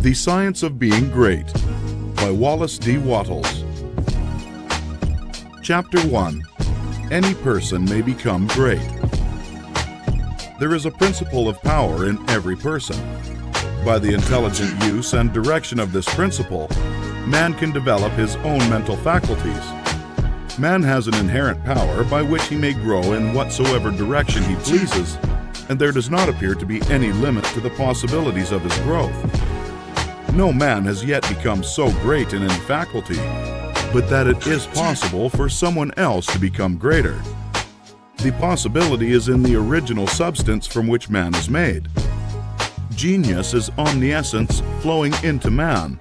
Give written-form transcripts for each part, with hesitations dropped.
The Science of Being Great by Wallace D. Wattles. Chapter 1. Any person may become great. There is a principle of power in every person. By the intelligent use and direction of this principle, man can develop his own mental faculties. Man has an inherent power by which he may grow in whatsoever direction he pleases, and there does not appear to be any limit to the possibilities of his growth. No man has yet become so great in any faculty, but that it is possible for someone else to become greater. The possibility is in the original substance from which man is made. Genius is omniscience flowing into man.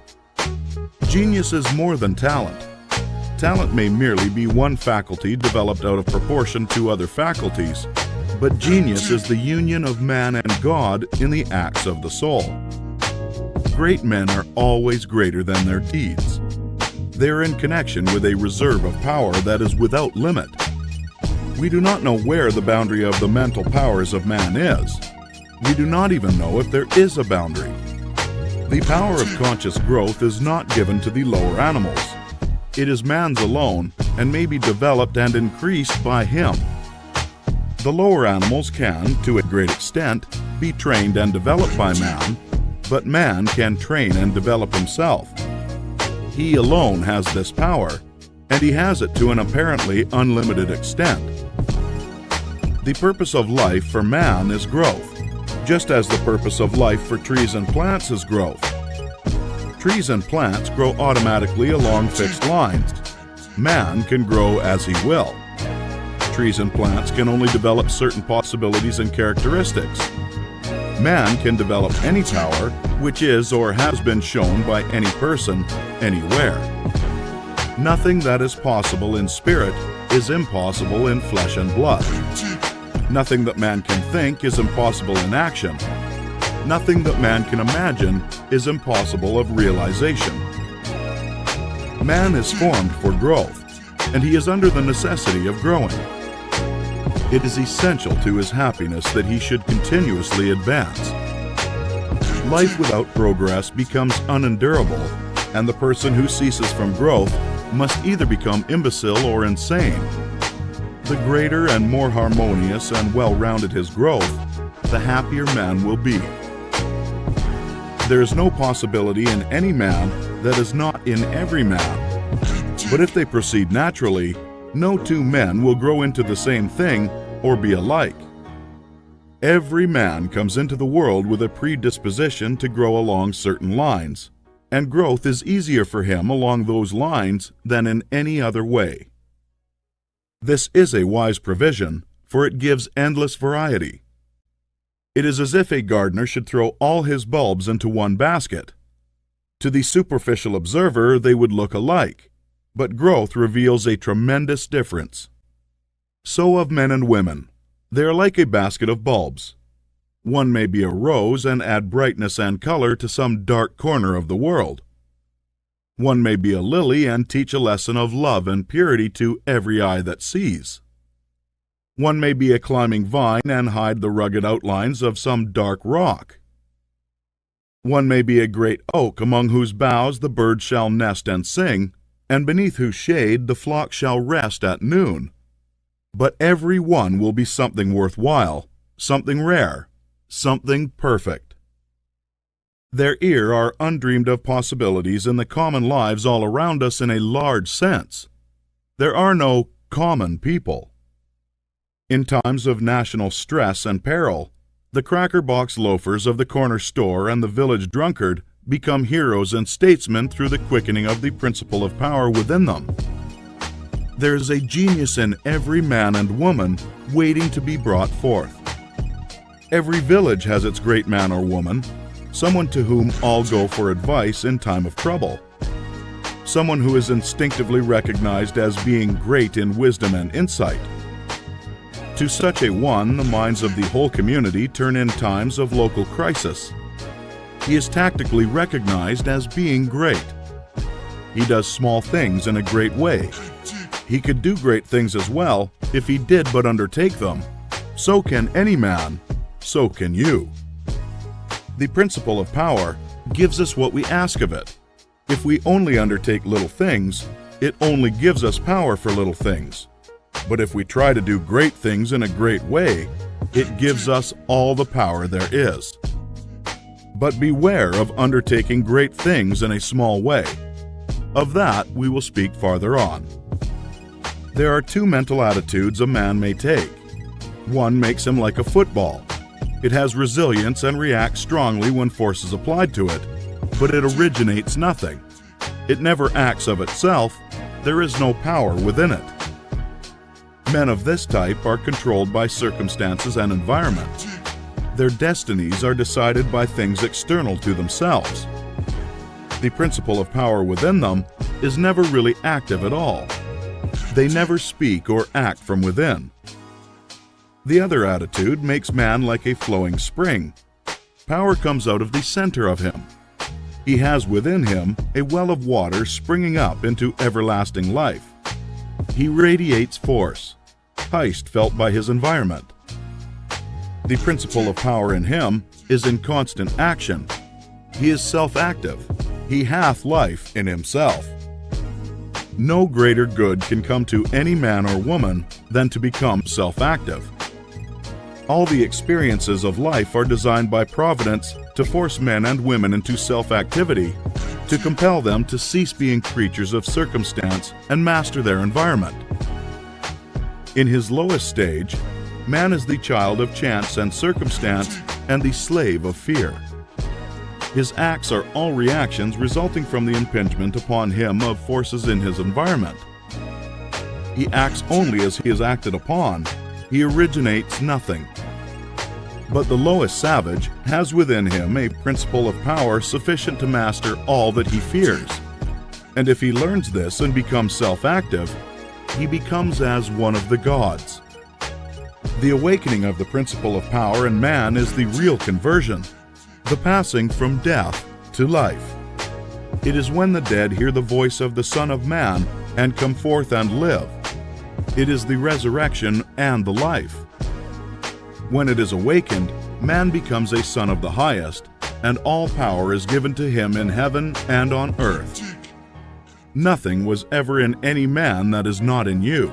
Genius is more than talent. Talent may merely be one faculty developed out of proportion to other faculties, but genius is the union of man and God in the acts of the soul. Great men are always greater than their deeds. They are in connection with a reserve of power that is without limit. We do not know where the boundary of the mental powers of man is. We do not even know if there is a boundary. The power of conscious growth is not given to the lower animals. It is man's alone, and may be developed and increased by him. The lower animals can, to a great extent, be trained and developed by man, but man can train and develop himself. He alone has this power, and he has it to an apparently unlimited extent. The purpose of life for man is growth, just as the purpose of life for trees and plants is growth. Trees and plants grow automatically along fixed lines. Man can grow as he will. Trees and plants can only develop certain possibilities and characteristics. Man can develop any power which is or has been shown by any person, anywhere. Nothing that is possible in spirit is impossible in flesh and blood. Nothing that man can think is impossible in action. Nothing that man can imagine is impossible of realization. Man is formed for growth, and he is under the necessity of growing. It is essential to his happiness that he should continuously advance. Life without progress becomes unendurable, and the person who ceases from growth must either become imbecile or insane. The greater and more harmonious and well-rounded his growth, the happier man will be. There is no possibility in any man that is not in every man. But if they proceed naturally, no two men will grow into the same thing or be alike. Every man comes into the world with a predisposition to grow along certain lines, and growth is easier for him along those lines than in any other way. This is a wise provision, for it gives endless variety. It is as if a gardener should throw all his bulbs into one basket. To the superficial observer, they would look alike, but growth reveals a tremendous difference. So of men and women. They are like a basket of bulbs. One may be a rose and add brightness and color to some dark corner of the world. One may be a lily and teach a lesson of love and purity to every eye that sees. One may be a climbing vine and hide the rugged outlines of some dark rock. One may be a great oak among whose boughs the birds shall nest and sing, and beneath whose shade the flock shall rest at noon. But every one will be something worthwhile, something rare, something perfect. There are undreamed of possibilities in the common lives all around us in a large sense. There are no common people. In times of national stress and peril, the cracker-box loafers of the corner store and the village drunkard become heroes and statesmen through the quickening of the principle of power within them. There is a genius in every man and woman waiting to be brought forth. Every village has its great man or woman, someone to whom all go for advice in time of trouble. Someone who is instinctively recognized as being great in wisdom and insight. To such a one, the minds of the whole community turn in times of local crisis. He is tactically recognized as being great. He does small things in a great way. He could do great things as well if he did but undertake them. So can any man, so can you. The principle of power gives us what we ask of it. If we only undertake little things, it only gives us power for little things. But if we try to do great things in a great way, it gives us all the power there is. But beware of undertaking great things in a small way. Of that we will speak farther on. There are two mental attitudes a man may take. One makes him like a football. It has resilience and reacts strongly when force is applied to it, but it originates nothing. It never acts of itself. There is no power within it. Men of this type are controlled by circumstances and environment. Their destinies are decided by things external to themselves. The principle of power within them is never really active at all. They never speak or act from within. The other attitude makes man like a flowing spring. Power comes out of the center of him. He has within him a well of water springing up into everlasting life. He radiates force, Heist felt by his environment. The principle of power in him is in constant action. He is self-active. He hath life in himself. No greater good can come to any man or woman than to become self-active. All the experiences of life are designed by Providence to force men and women into self-activity, to compel them to cease being creatures of circumstance and master their environment. In his lowest stage, man is the child of chance and circumstance and the slave of fear. His acts are all reactions resulting from the impingement upon him of forces in his environment. He acts only as he is acted upon. He originates nothing. But the lowest savage has within him a principle of power sufficient to master all that he fears. And if he learns this and becomes self-active, he becomes as one of the gods. The awakening of the principle of power in man is the real conversion, the passing from death to life. It is when the dead hear the voice of the Son of Man and come forth and live. It is the resurrection and the life. When it is awakened, man becomes a son of the highest, and all power is given to him in heaven and on earth. Nothing was ever in any man that is not in you.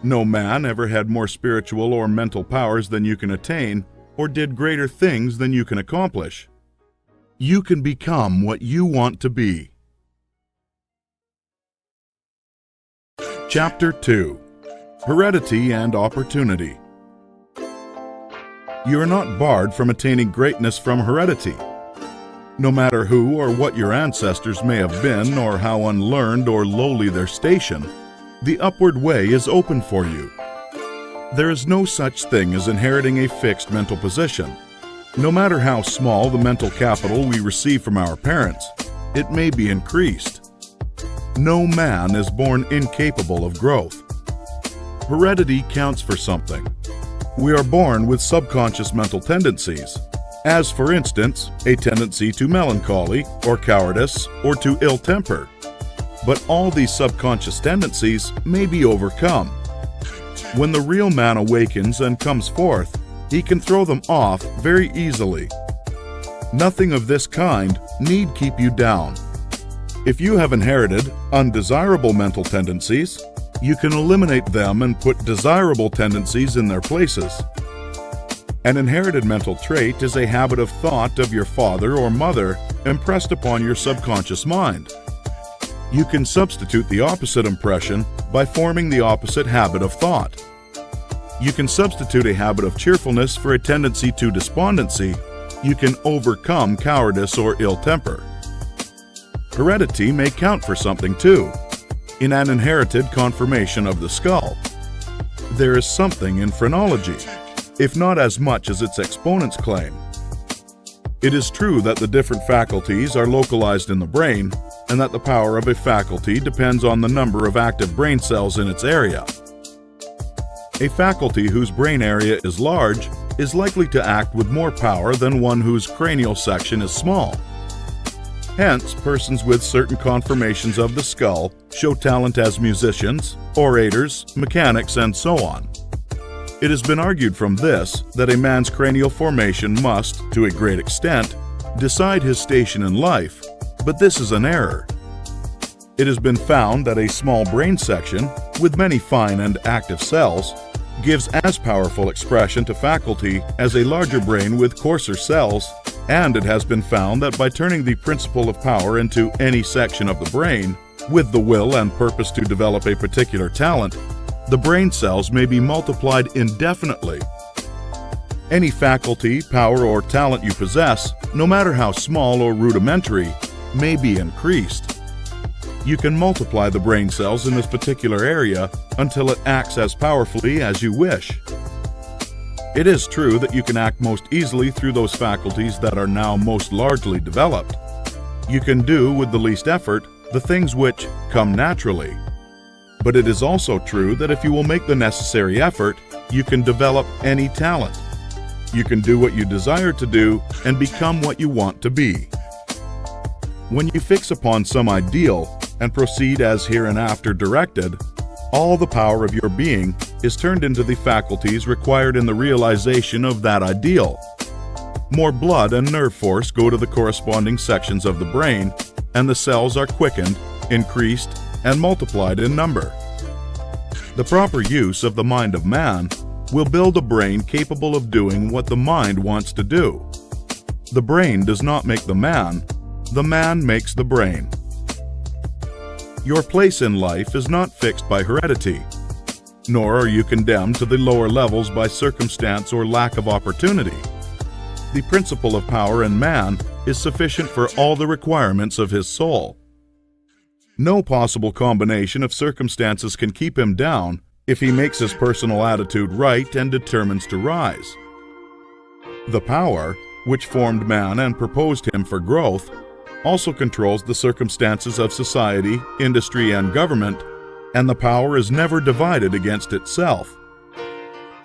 No man ever had more spiritual or mental powers than you can attain, or did greater things than you can accomplish. You can become what you want to be. Chapter 2. Heredity and Opportunity. You are not barred from attaining greatness from heredity. No matter who or what your ancestors may have been, or how unlearned or lowly their station, the upward way is open for you. There is no such thing as inheriting a fixed mental position. No matter how small the mental capital we receive from our parents, it may be increased. No man is born incapable of growth. Heredity counts for something. We are born with subconscious mental tendencies, as for instance, a tendency to melancholy, or cowardice, or to ill temper. But all these subconscious tendencies may be overcome. When the real man awakens and comes forth, he can throw them off very easily. Nothing of this kind need keep you down. If you have inherited undesirable mental tendencies, you can eliminate them and put desirable tendencies in their places. An inherited mental trait is a habit of thought of your father or mother impressed upon your subconscious mind. You can substitute the opposite impression by forming the opposite habit of thought. You can substitute a habit of cheerfulness for a tendency to despondency. You can overcome cowardice or ill temper. Heredity may count for something too. In an inherited conformation of the skull, there is something in phrenology, if not as much as its exponents claim. It is true that the different faculties are localized in the brain, and that the power of a faculty depends on the number of active brain cells in its area. A faculty whose brain area is large is likely to act with more power than one whose cranial section is small. Hence, persons with certain conformations of the skull show talent as musicians, orators, mechanics, and so on. It has been argued from this that a man's cranial formation must, to a great extent, decide his station in life, but this is an error. It has been found that a small brain section, with many fine and active cells, gives as powerful expression to faculty as a larger brain with coarser cells, and it has been found that by turning the principle of power into any section of the brain, with the will and purpose to develop a particular talent, the brain cells may be multiplied indefinitely. Any faculty, power, or talent you possess, no matter how small or rudimentary, may be increased. You can multiply the brain cells in this particular area until it acts as powerfully as you wish. It is true that you can act most easily through those faculties that are now most largely developed. You can do with the least effort the things which come naturally. But it is also true that if you will make the necessary effort, you can develop any talent. You can do what you desire to do and become what you want to be. When you fix upon some ideal and proceed as hereinafter directed, all the power of your being is turned into the faculties required in the realization of that ideal. More blood and nerve force go to the corresponding sections of the brain, and the cells are quickened, increased, and multiplied in number. The proper use of the mind of man will build a brain capable of doing what the mind wants to do. The brain does not make the man makes the brain. Your place in life is not fixed by heredity, nor are you condemned to the lower levels by circumstance or lack of opportunity. The principle of power in man is sufficient for all the requirements of his soul. No possible combination of circumstances can keep him down if he makes his personal attitude right and determines to rise. The power, which formed man and proposed him for growth, also controls the circumstances of society, industry, and government, and the power is never divided against itself.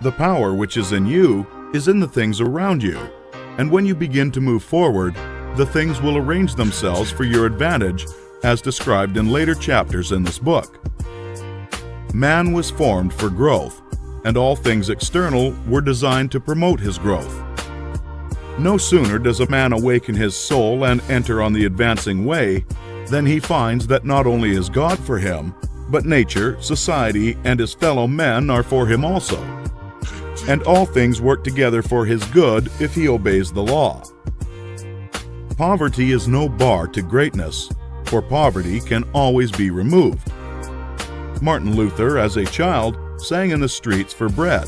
The power which is in you is in the things around you, and when you begin to move forward, the things will arrange themselves for your advantage, as described in later chapters in this book. Man was formed for growth, and all things external were designed to promote his growth. No sooner does a man awaken his soul and enter on the advancing way than he finds that not only is God for him, but nature, society, and his fellow men are for him also. And all things work together for his good if he obeys the law. Poverty is no bar to greatness, for poverty can always be removed. Martin Luther, as a child, sang in the streets for bread.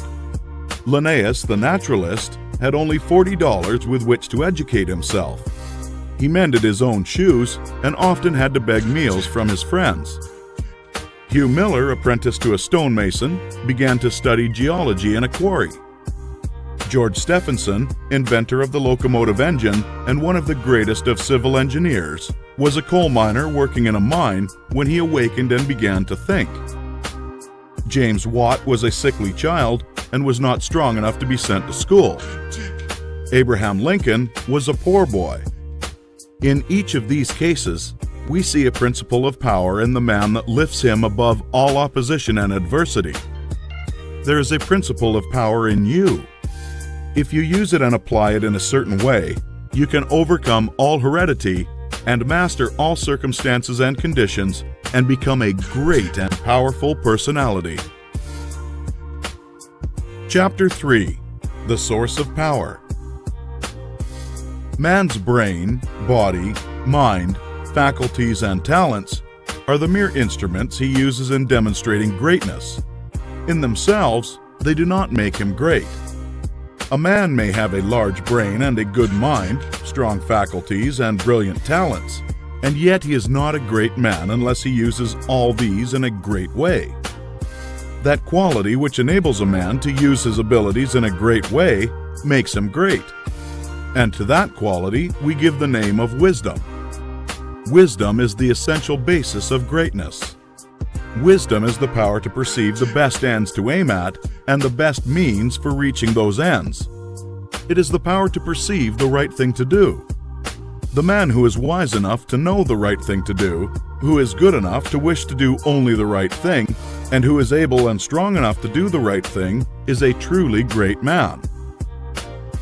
Linnaeus, the naturalist, had only $40 with which to educate himself. He mended his own shoes and often had to beg meals from his friends. Hugh Miller, apprenticed to a stonemason, began to study geology in a quarry. George Stephenson, inventor of the locomotive engine and one of the greatest of civil engineers, was a coal miner working in a mine when he awakened and began to think. James Watt was a sickly child and was not strong enough to be sent to school. Abraham Lincoln was a poor boy. In each of these cases, we see a principle of power in the man that lifts him above all opposition and adversity. There is a principle of power in you. If you use it and apply it in a certain way, you can overcome all heredity and master all circumstances and conditions and become a great and powerful personality. Chapter 3: The Source of Power. Man's brain, body, mind, faculties, and talents are the mere instruments he uses in demonstrating greatness. In themselves, they do not make him great. A man may have a large brain and a good mind, strong faculties, and brilliant talents, and yet he is not a great man unless he uses all these in a great way. That quality which enables a man to use his abilities in a great way makes him great. And to that quality we give the name of wisdom. Wisdom is the essential basis of greatness. Wisdom is the power to perceive the best ends to aim at and the best means for reaching those ends. It is the power to perceive the right thing to do. The man who is wise enough to know the right thing to do, who is good enough to wish to do only the right thing, and who is able and strong enough to do the right thing, is a truly great man.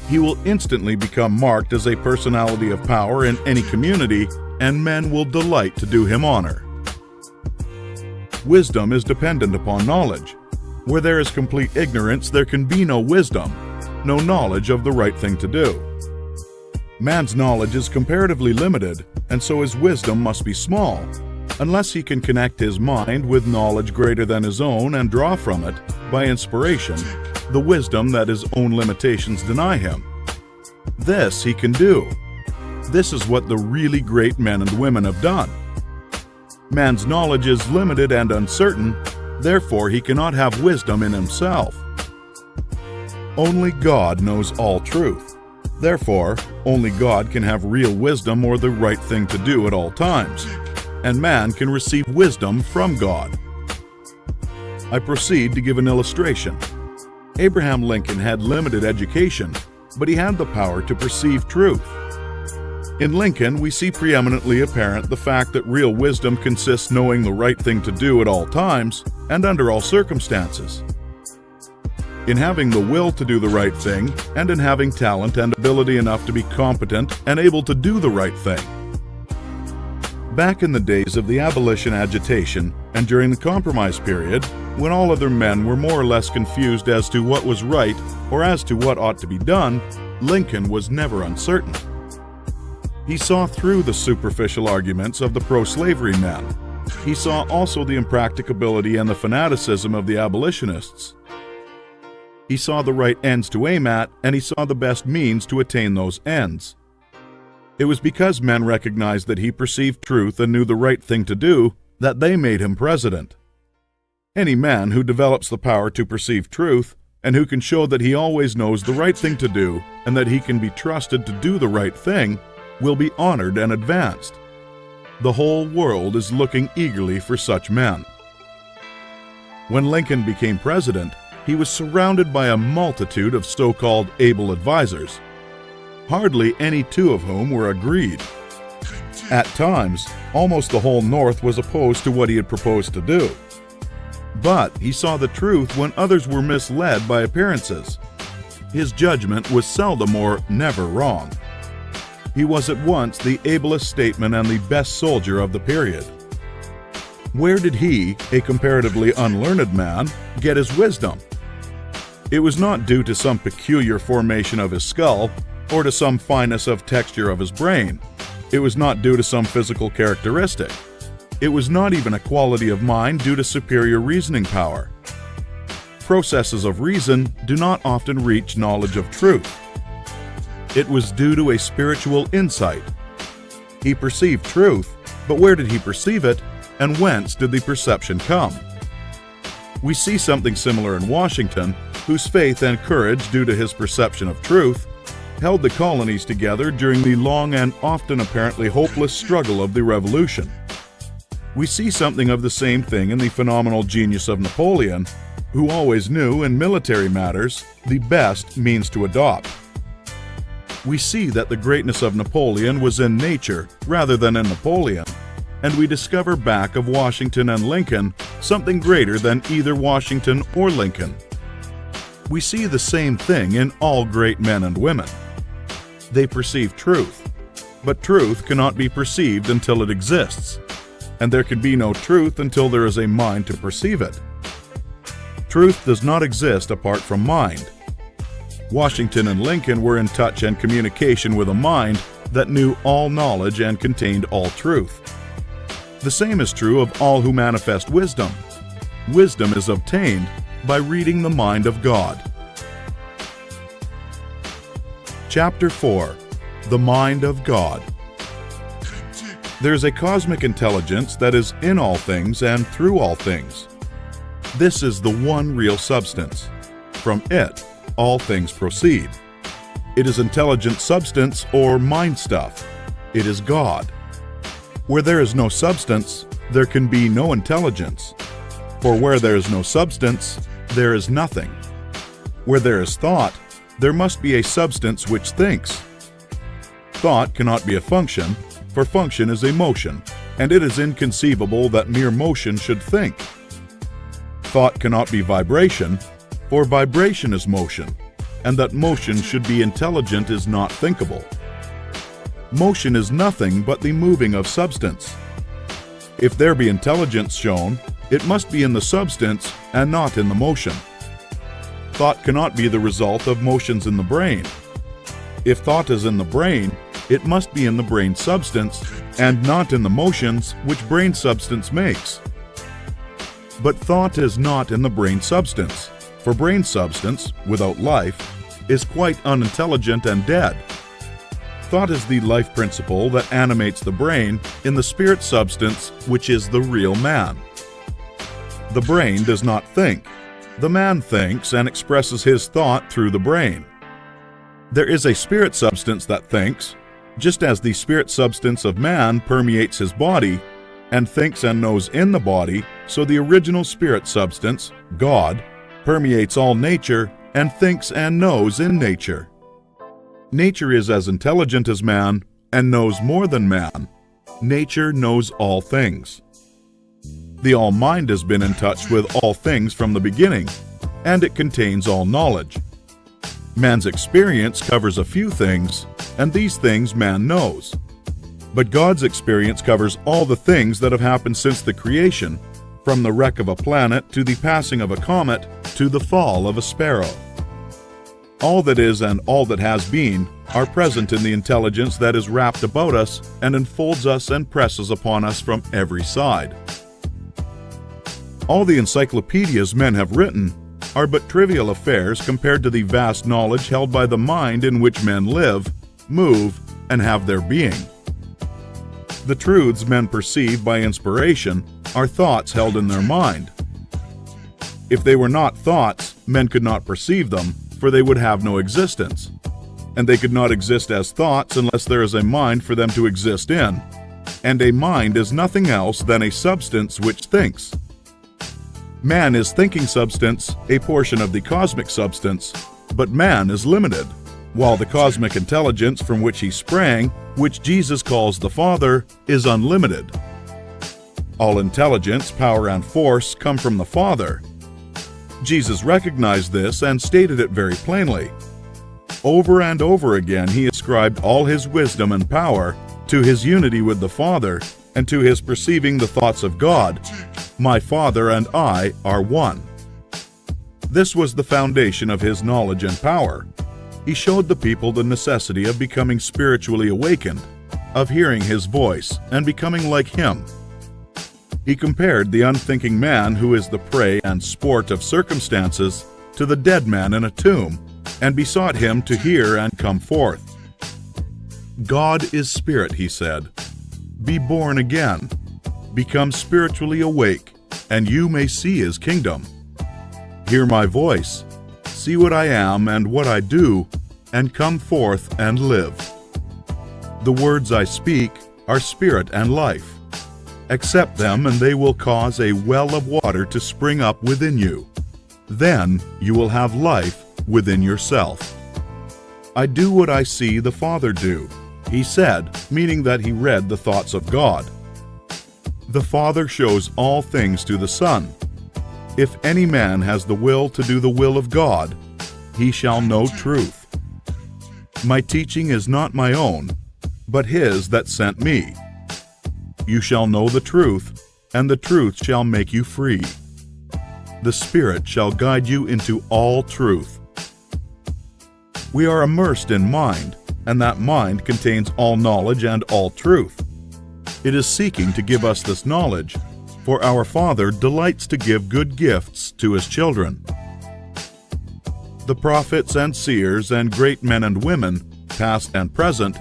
He will instantly become marked as a personality of power in any community, and men will delight to do him honor. Wisdom is dependent upon knowledge. Where there is complete ignorance, there can be no wisdom, no knowledge of the right thing to do. Man's knowledge is comparatively limited, and so his wisdom must be small, unless he can connect his mind with knowledge greater than his own and draw from it, by inspiration, the wisdom that his own limitations deny him. This he can do. This is what the really great men and women have done. Man's knowledge is limited and uncertain, therefore he cannot have wisdom in himself. Only God knows all truth. Therefore, only God can have real wisdom or the right thing to do at all times, and man can receive wisdom from God. I proceed to give an illustration. Abraham Lincoln had limited education, but he had the power to perceive truth. In Lincoln, we see preeminently apparent the fact that real wisdom consists knowing the right thing to do at all times and under all circumstances. In having the will to do the right thing, and in having talent and ability enough to be competent and able to do the right thing. Back in the days of the abolition agitation and during the Compromise period, when all other men were more or less confused as to what was right or as to what ought to be done, Lincoln was never uncertain. He saw through the superficial arguments of the pro-slavery men. He saw also the impracticability and the fanaticism of the abolitionists. He saw the right ends to aim at, and he saw the best means to attain those ends. It was because men recognized that he perceived truth and knew the right thing to do that they made him president. Any man who develops the power to perceive truth, and who can show that he always knows the right thing to do and that he can be trusted to do the right thing, will be honored and advanced. The whole world is looking eagerly for such men. When Lincoln became president, he was surrounded by a multitude of so-called able advisors, hardly any two of whom were agreed. At times, almost the whole North was opposed to what he had proposed to do. But he saw the truth when others were misled by appearances. His judgment was seldom or never wrong. He was at once the ablest statesman and the best soldier of the period. Where did he, a comparatively unlearned man, get his wisdom? It was not due to some peculiar formation of his skull or to some fineness of texture of his brain. It was not due to some physical characteristic. It was not even a quality of mind due to superior reasoning power. Processes of reason do not often reach knowledge of truth. It was due to a spiritual insight. He perceived truth, but where did he perceive it, and whence did the perception come? We see something similar in Washington, whose faith and courage, due to his perception of truth, held the colonies together during the long and often apparently hopeless struggle of the Revolution. We see something of the same thing in the phenomenal genius of Napoleon, who always knew, in military matters, the best means to adopt. We see that the greatness of Napoleon was in nature rather than in Napoleon, and we discover back of Washington and Lincoln something greater than either Washington or Lincoln. We see the same thing in all great men and women. They perceive truth, but truth cannot be perceived until it exists, and there can be no truth until there is a mind to perceive it. Truth does not exist apart from mind. Washington and Lincoln were in touch and communication with a mind that knew all knowledge and contained all truth. The same is true of all who manifest wisdom. Wisdom is obtained by reading the mind of God. Chapter 4. The Mind of God. There is a cosmic intelligence that is in all things and through all things. This is the one real substance. From it, all things proceed. It is intelligent substance or mind stuff. It is God. Where there is no substance, there can be no intelligence. For where there is no substance, there is nothing. Where there is thought, there must be a substance which thinks. Thought cannot be a function, for function is a motion, and it is inconceivable that mere motion should think. Thought cannot be vibration, For vibration is motion, and that motion should be intelligent is not thinkable. Motion is nothing but the moving of substance. If there be intelligence shown, it must be in the substance and not in the motion. Thought cannot be the result of motions in the brain. If thought is in the brain, it must be in the brain substance and not in the motions which brain substance makes. But thought is not in the brain substance, for brain substance, without life, is quite unintelligent and dead. Thought is the life principle that animates the brain in the spirit substance which is the real man. The brain does not think. The man thinks and expresses his thought through the brain. There is a spirit substance that thinks, just as the spirit substance of man permeates his body and thinks and knows in the body, so the original spirit substance, God, permeates all nature and thinks and knows in nature. Nature is as intelligent as man and knows more than man. Nature knows all things. The All-Mind has been in touch with all things from the beginning, and it contains all knowledge. Man's experience covers a few things, and these things man knows. But God's experience covers all the things that have happened since the creation, from the wreck of a planet to the passing of a comet to the fall of a sparrow. All that is and all that has been are present in the intelligence that is wrapped about us and enfolds us and presses upon us from every side. All the encyclopedias men have written are but trivial affairs compared to the vast knowledge held by the mind in which men live, move, and have their being. The truths men perceive by inspiration are thoughts held in their mind. If they were not thoughts, men could not perceive them, for they would have no existence. And they could not exist as thoughts unless there is a mind for them to exist in. And a mind is nothing else than a substance which thinks. Man is thinking substance, a portion of the cosmic substance, but man is limited, while the cosmic intelligence from which he sprang, which Jesus calls the Father, is unlimited. All intelligence, power, and force come from the Father. Jesus recognized this and stated it very plainly. Over and over again he ascribed all his wisdom and power to his unity with the Father and to his perceiving the thoughts of God. My Father and I are one. This was the foundation of his knowledge and power. He showed the people the necessity of becoming spiritually awakened, of hearing his voice and becoming like him. He compared the unthinking man who is the prey and sport of circumstances to the dead man in a tomb, and besought him to hear and come forth. God is spirit, he said. Be born again. Become spiritually awake, and you may see his kingdom. Hear my voice, see what I am and what I do, and come forth and live. The words I speak are spirit and life. Accept them, and they will cause a well of water to spring up within you. Then you will have life within yourself. I do what I see the Father do, he said, meaning that he read the thoughts of God. The Father shows all things to the Son. If any man has the will to do the will of God, he shall know truth. My teaching is not my own, but his that sent me. You shall know the truth, and the truth shall make you free. The Spirit shall guide you into all truth. We are immersed in mind, and that mind contains all knowledge and all truth. It is seeking to give us this knowledge, for our Father delights to give good gifts to his children. The prophets and seers and great men and women, past and present,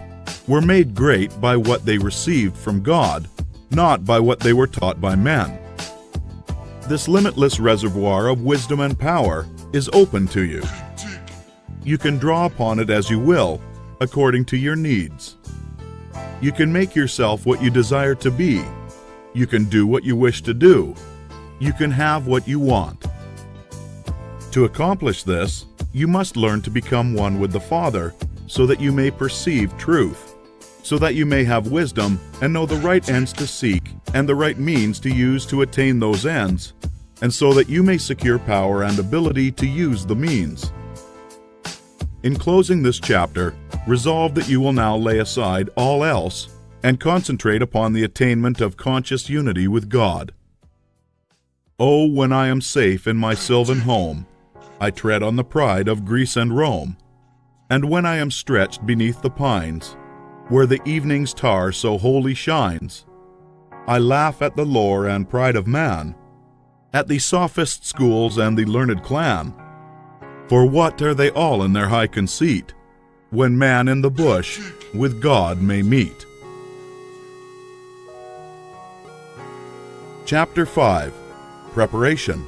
were made great by what they received from God, not by what they were taught by men. This limitless reservoir of wisdom and power is open to you. You can draw upon it as you will, according to your needs. You can make yourself what you desire to be. You can do what you wish to do. You can have what you want. To accomplish this, you must learn to become one with the Father, so that you may perceive truth, so that you may have wisdom and know the right ends to seek and the right means to use to attain those ends, and so that you may secure power and ability to use the means. In closing this chapter, resolve that you will now lay aside all else and concentrate upon the attainment of conscious unity with God. Oh, when I am safe in my sylvan home, I tread on the pride of Greece and Rome, and when I am stretched beneath the pines, where the evening's star so wholly shines, I laugh at the lore and pride of man, at the sophist schools and the learned clan. For what are they all in their high conceit, when man in the bush with God may meet? Chapter 5. Preparation.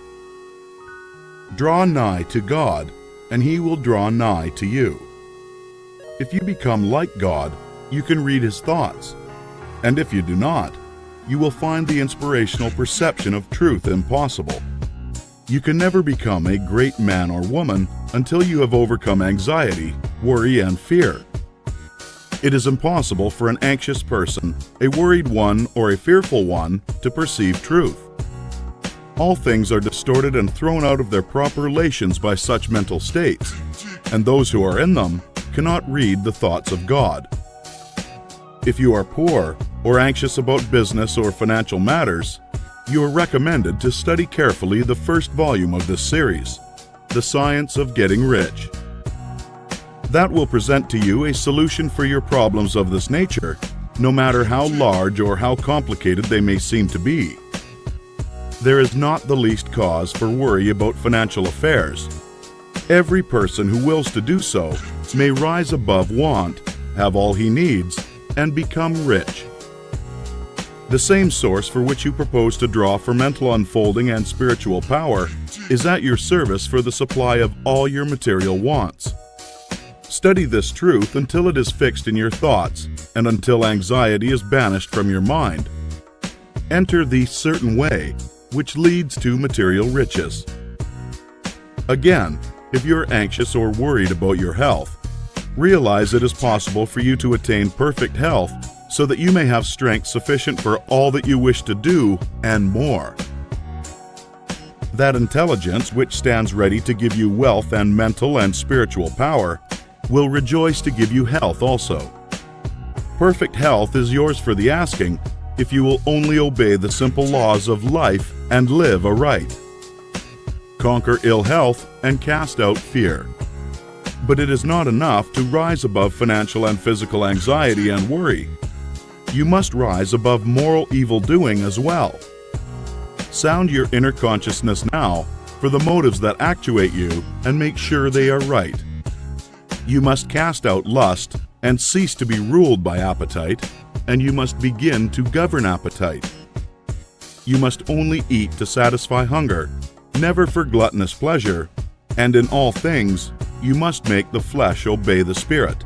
Draw nigh to God, and He will draw nigh to you. If you become like God, you can read His thoughts, and if you do not, you will find the inspirational perception of truth impossible. You can never become a great man or woman until you have overcome anxiety, worry, and fear. It is impossible for an anxious person, a worried one, or a fearful one to perceive truth. All things are distorted and thrown out of their proper relations by such mental states, and those who are in them cannot read the thoughts of God. If you are poor or anxious about business or financial matters, you are recommended to study carefully the first volume of this series, The Science of Getting Rich. That will present to you a solution for your problems of this nature, no matter how large or how complicated they may seem to be. There is not the least cause for worry about financial affairs. Every person who wills to do so may rise above want, have all he needs, and become rich. The same source for which you propose to draw for mental unfolding and spiritual power is at your service for the supply of all your material wants. Study this truth until it is fixed in your thoughts and until anxiety is banished from your mind. Enter the certain way, which leads to material riches. Again, if you're anxious or worried about your health, realize it is possible for you to attain perfect health so that you may have strength sufficient for all that you wish to do and more. That intelligence which stands ready to give you wealth and mental and spiritual power will rejoice to give you health also. Perfect health is yours for the asking if you will only obey the simple laws of life and live aright. Conquer ill health and cast out fear. But it is not enough to rise above financial and physical anxiety and worry. You must rise above moral evil-doing as well. Sound your inner consciousness now for the motives that actuate you and make sure they are right. You must cast out lust and cease to be ruled by appetite, and you must begin to govern appetite. You must only eat to satisfy hunger, never for gluttonous pleasure, and in all things you must make the flesh obey the spirit.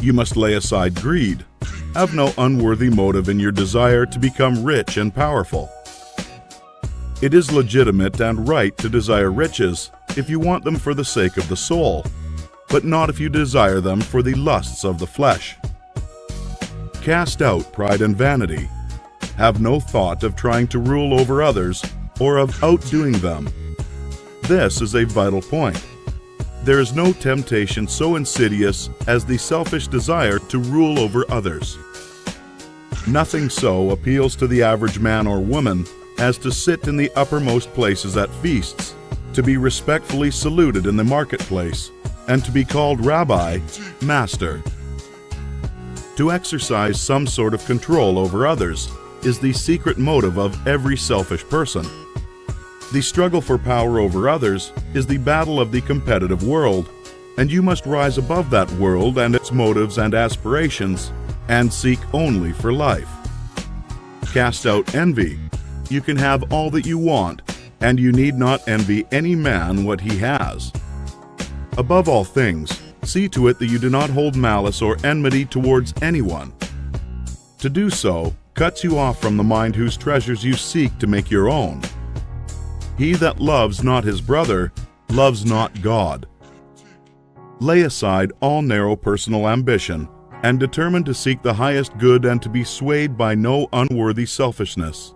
You must lay aside greed. Have no unworthy motive in your desire to become rich and powerful. It is legitimate and right to desire riches if you want them for the sake of the soul, but not if you desire them for the lusts of the flesh. Cast out pride and vanity. Have no thought of trying to rule over others or of outdoing them. This is a vital point. There is no temptation so insidious as the selfish desire to rule over others. Nothing so appeals to the average man or woman as to sit in the uppermost places at feasts, to be respectfully saluted in the marketplace, and to be called Rabbi, Master. To exercise some sort of control over others is the secret motive of every selfish person. The struggle for power over others is the battle of the competitive world, and you must rise above that world and its motives and aspirations and seek only for life. Cast out envy. You can have all that you want, and you need not envy any man what he has. Above all things, see to it that you do not hold malice or enmity towards anyone. To do so cuts you off from the mind whose treasures you seek to make your own. He that loves not his brother loves not God. Lay aside all narrow personal ambition and determine to seek the highest good and to be swayed by no unworthy selfishness.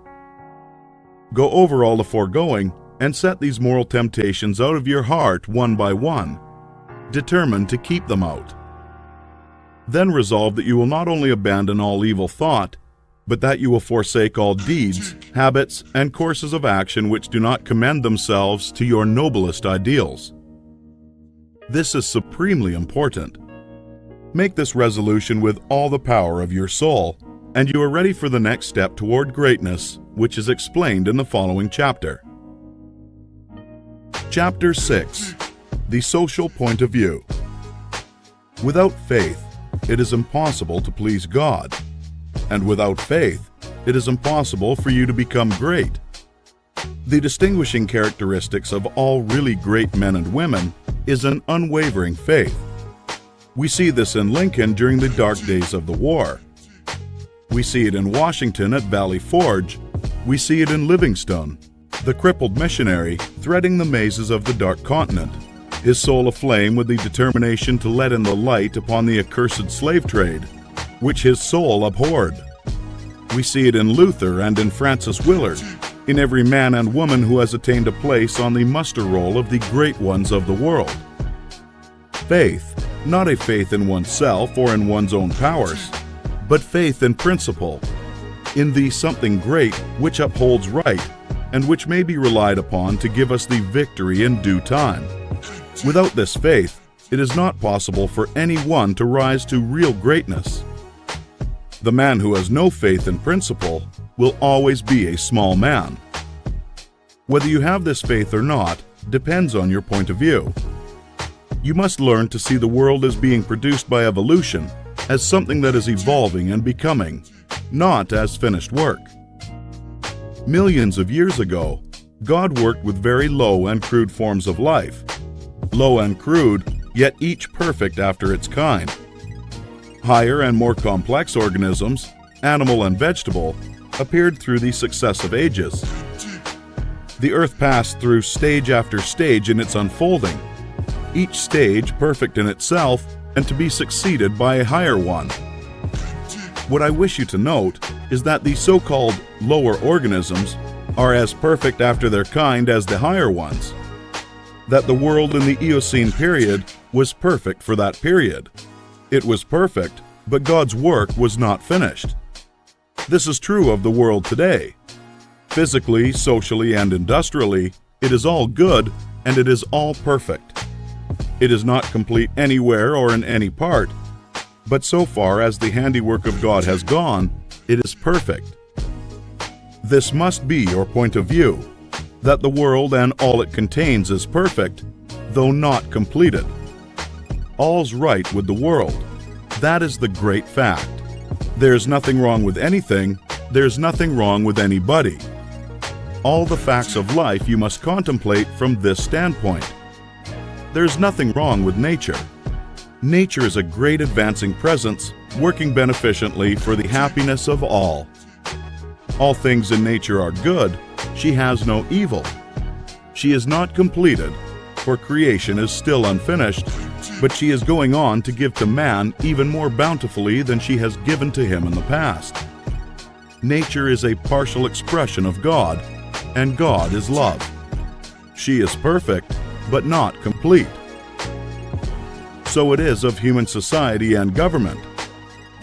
Go over all the foregoing and set these moral temptations out of your heart one by one, determined to keep them out. Then resolve that you will not only abandon all evil thought, but that you will forsake all deeds, habits, and courses of action which do not commend themselves to your noblest ideals. This is supremely important. Make this resolution with all the power of your soul, and you are ready for the next step toward greatness, which is explained in the following chapter. Chapter 6. The Social Point of View. Without faith, it is impossible to please God. And without faith, it is impossible for you to become great. The distinguishing characteristics of all really great men and women is an unwavering faith. We see this in Lincoln during the dark days of the war. We see it in Washington at Valley Forge. We see it in Livingstone, the crippled missionary threading the mazes of the dark continent, his soul aflame with the determination to let in the light upon the accursed slave trade, which his soul abhorred. We see it in Luther and in Francis Willard, in every man and woman who has attained a place on the muster roll of the great ones of the world. Faith, not a faith in oneself or in one's own powers, but faith in principle, in the something great which upholds right and which may be relied upon to give us the victory in due time. Without this faith, it is not possible for any one to rise to real greatness. The man who has no faith in principle will always be a small man. Whether you have this faith or not depends on your point of view. You must learn to see the world as being produced by evolution, as something that is evolving and becoming, not as finished work. Millions of years ago, God worked with very low and crude forms of life. Low and crude, yet each perfect after its kind. Higher and more complex organisms, animal and vegetable, appeared through the successive ages. The earth passed through stage after stage in its unfolding, each stage perfect in itself and to be succeeded by a higher one. What I wish you to note is that the so-called lower organisms are as perfect after their kind as the higher ones. That the world in the Eocene period was perfect for that period. It was perfect, but God's work was not finished. This is true of the world today. Physically, socially, and industrially, it is all good and it is all perfect. It is not complete anywhere or in any part, but so far as the handiwork of God has gone, it is perfect. This must be your point of view, that the world and all it contains is perfect, though not completed. All's right with the world. That is the great fact. There's nothing wrong with anything, there's nothing wrong with anybody. All the facts of life you must contemplate from this standpoint. There's nothing wrong with nature. Nature is a great advancing presence, working beneficently for the happiness of all. All things in nature are good. She has no evil. She is not completed, for creation is still unfinished, but she is going on to give to man even more bountifully than she has given to him in the past. Nature is a partial expression of God, and God is love. She is perfect, but not complete. So it is of human society and government.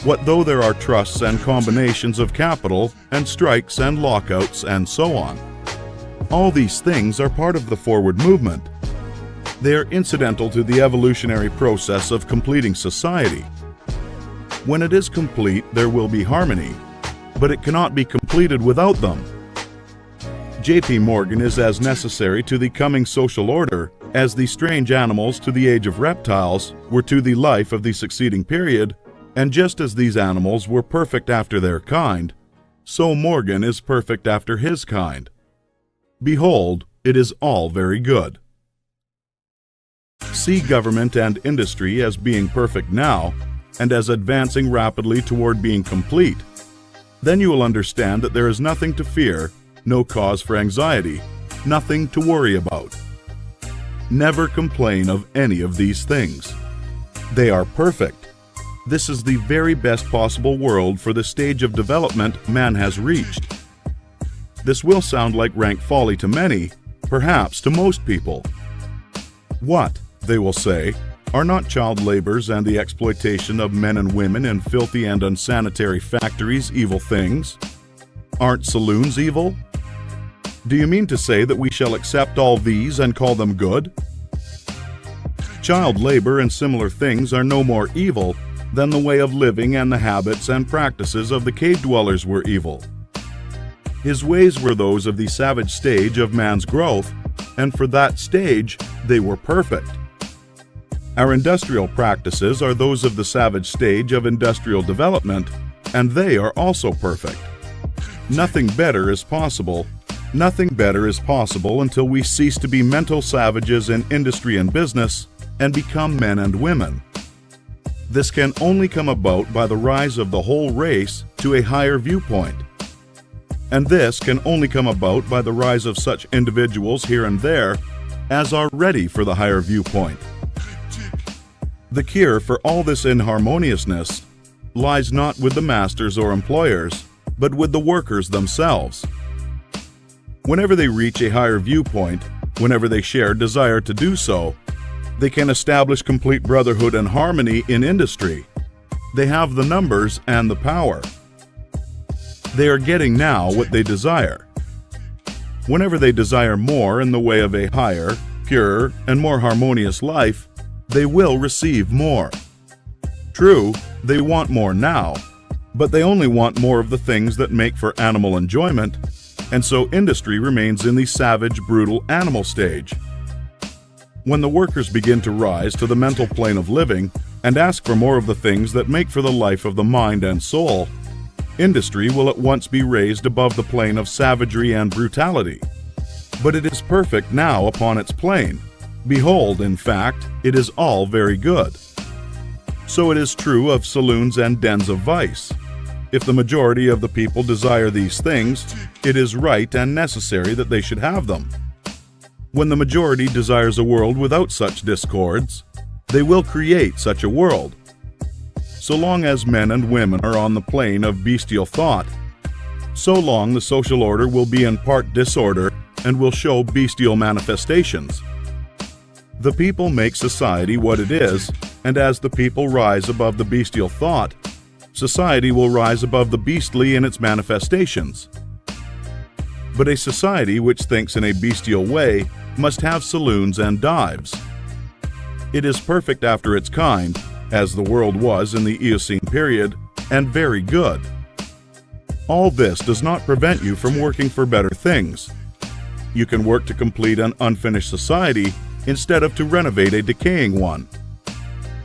What though there are trusts and combinations of capital, and strikes and lockouts, and so on? All these things are part of the forward movement. They are incidental to the evolutionary process of completing society. When it is complete, there will be harmony, but it cannot be completed without them. J.P. Morgan is as necessary to the coming social order as the strange animals to the age of reptiles were to the life of the succeeding period, and just as these animals were perfect after their kind, so Morgan is perfect after his kind. Behold, it is all very good. See government and industry as being perfect now, and as advancing rapidly toward being complete. Then you will understand that there is nothing to fear, no cause for anxiety, nothing to worry about. Never complain of any of these things. They are perfect. This is the very best possible world for the stage of development man has reached. This will sound like rank folly to many, perhaps to most people. What, they will say, are not child labors and the exploitation of men and women in filthy and unsanitary factories evil things? Aren't saloons evil? Do you mean to say that we shall accept all these and call them good? Child labor and similar things are no more evil than the way of living and the habits and practices of the cave dwellers were evil. His ways were those of the savage stage of man's growth, and for that stage they were perfect. Our industrial practices are those of the savage stage of industrial development, and they are also perfect. Nothing better is possible. Nothing better is possible until we cease to be mental savages in industry and business and become men and women. This can only come about by the rise of the whole race to a higher viewpoint. And this can only come about by the rise of such individuals here and there as are ready for the higher viewpoint. The cure for all this inharmoniousness lies not with the masters or employers, but with the workers themselves. Whenever they reach a higher viewpoint, whenever they share desire to do so, they can establish complete brotherhood and harmony in industry. They have the numbers and the power. They are getting now what they desire. Whenever they desire more in the way of a higher, purer, and more harmonious life, they will receive more. True, they want more now, but they only want more of the things that make for animal enjoyment, and so industry remains in the savage, brutal animal stage. When the workers begin to rise to the mental plane of living and ask for more of the things that make for the life of the mind and soul, industry will at once be raised above the plane of savagery and brutality. But it is perfect now upon its plane. Behold, in fact, it is all very good. So it is true of saloons and dens of vice. If the majority of the people desire these things, it is right and necessary that they should have them. When the majority desires a world without such discords, they will create such a world. So long as men and women are on the plane of bestial thought, so long the social order will be in part disorder and will show bestial manifestations. The people make society what it is, and as the people rise above the bestial thought, society will rise above the beastly in its manifestations. But a society which thinks in a bestial way must have saloons and dives. It is perfect after its kind, as the world was in the Eocene period, and very good. All this does not prevent you from working for better things. You can work to complete an unfinished society instead of to renovate a decaying one.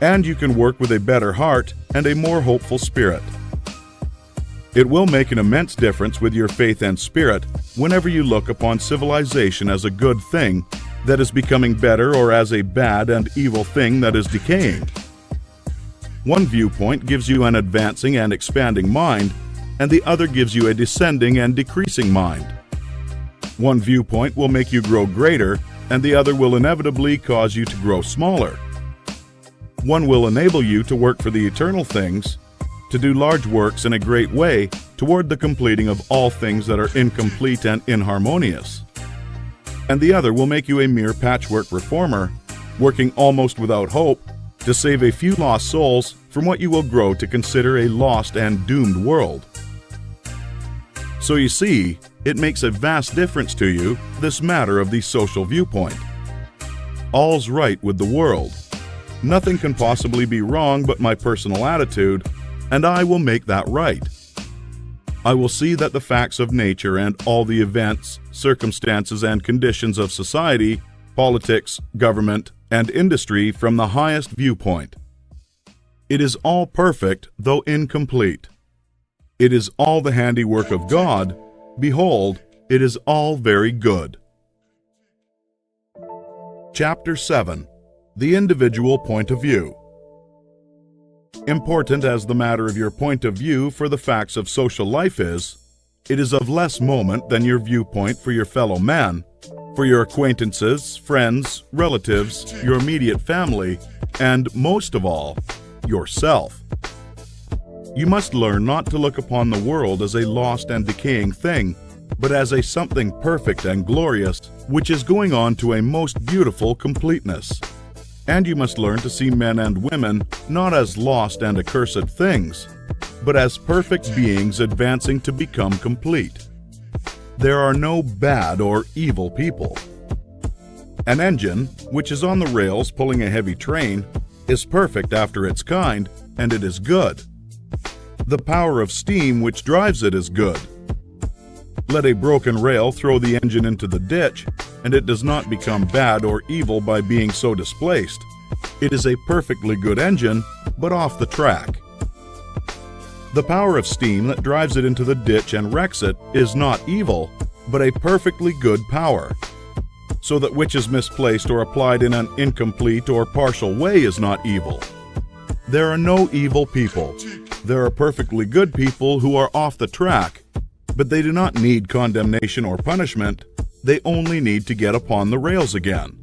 And you can work with a better heart and a more hopeful spirit. It will make an immense difference with your faith and spirit whenever you look upon civilization as a good thing that is becoming better or as a bad and evil thing that is decaying. One viewpoint gives you an advancing and expanding mind, and the other gives you a descending and decreasing mind. One viewpoint will make you grow greater, and the other will inevitably cause you to grow smaller. One will enable you to work for the eternal things, to do large works in a great way toward the completing of all things that are incomplete and inharmonious. And the other will make you a mere patchwork reformer, working almost without hope to save a few lost souls from what you will grow to consider a lost and doomed world. So you see, it makes a vast difference to you, this matter of the social viewpoint. All's right with the world. Nothing can possibly be wrong but my personal attitude, and I will make that right. I will see that the facts of nature and all the events, circumstances, and conditions of society, politics, government, and industry from the highest viewpoint. It is all perfect, though incomplete. It is all the handiwork of God. Behold, it is all very good. Chapter 7. The Individual Point of View. Important as the matter of your point of view for the facts of social life is, it is of less moment than your viewpoint for your fellow man, for your acquaintances, friends, relatives, your immediate family, and, most of all, yourself. You must learn not to look upon the world as a lost and decaying thing, but as a something perfect and glorious, which is going on to a most beautiful completeness. And you must learn to see men and women not as lost and accursed things, but as perfect beings advancing to become complete. There are no bad or evil people. An engine, which is on the rails pulling a heavy train, is perfect after its kind, and it is good. The power of steam which drives it is good. Let a broken rail throw the engine into the ditch, and it does not become bad or evil by being so displaced. It is a perfectly good engine, but off the track. The power of steam that drives it into the ditch and wrecks it is not evil, but a perfectly good power. So that which is misplaced or applied in an incomplete or partial way is not evil. There are no evil people. There are perfectly good people who are off the track, but they do not need condemnation or punishment. They only need to get upon the rails again.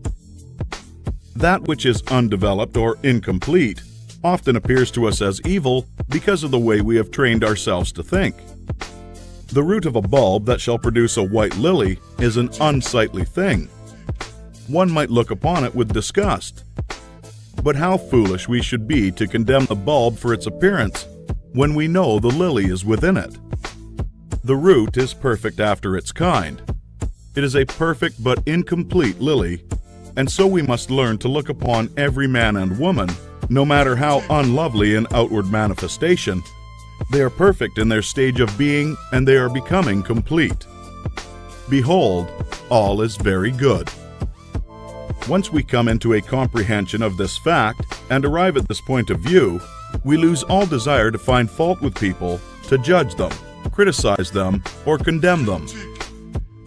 That which is undeveloped or incomplete often appears to us as evil because of the way we have trained ourselves to think. The root of a bulb that shall produce a white lily is an unsightly thing. One might look upon it with disgust. But how foolish we should be to condemn the bulb for its appearance when we know the lily is within it. The root is perfect after its kind. It is a perfect but incomplete lily, and so we must learn to look upon every man and woman, no matter how unlovely in outward manifestation. They are perfect in their stage of being, and they are becoming complete. Behold, all is very good. Once we come into a comprehension of this fact and arrive at this point of view, we lose all desire to find fault with people, to judge them, criticize them, or condemn them.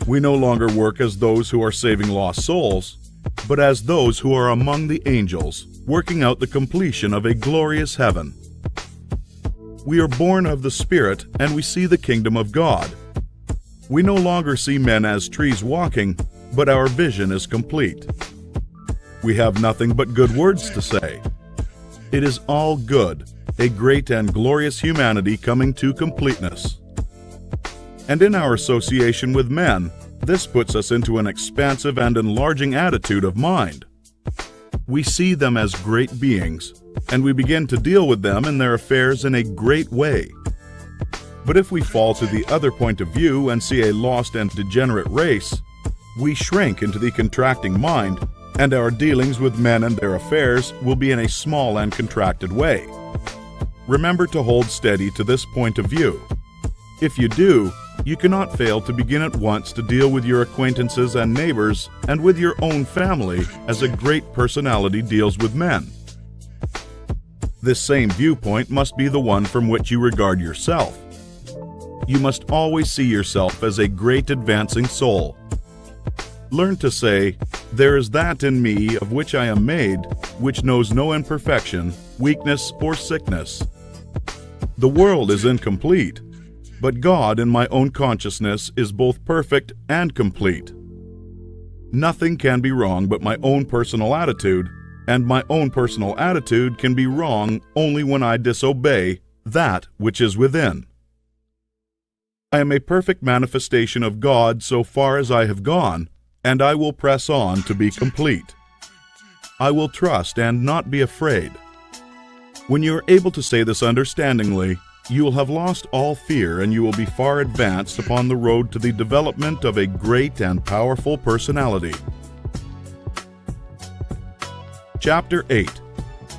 We no longer work as those who are saving lost souls, but as those who are among the angels, working out the completion of a glorious heaven. We are born of the Spirit, and we see the kingdom of God. We no longer see men as trees walking, but our vision is complete. We have nothing but good words to say. It is all good, a great and glorious humanity coming to completeness. And in our association with men, this puts us into an expansive and enlarging attitude of mind. We see them as great beings, and we begin to deal with them and their affairs in a great way. But if we fall to the other point of view and see a lost and degenerate race, we shrink into the contracting mind, and our dealings with men and their affairs will be in a small and contracted way. Remember to hold steady to this point of view. If you do, you cannot fail to begin at once to deal with your acquaintances and neighbors and with your own family as a great personality deals with men. This same viewpoint must be the one from which you regard yourself. You must always see yourself as a great advancing soul. Learn to say, "There is that in me of which I am made, which knows no imperfection, weakness, or sickness. The world is incomplete, but God in my own consciousness is both perfect and complete. Nothing can be wrong but my own personal attitude, and my own personal attitude can be wrong only when I disobey that which is within. I am a perfect manifestation of God so far as I have gone, and I will press on to be complete. I will trust and not be afraid." When you are able to say this understandingly, you will have lost all fear, and you will be far advanced upon the road to the development of a great and powerful personality. Chapter 8.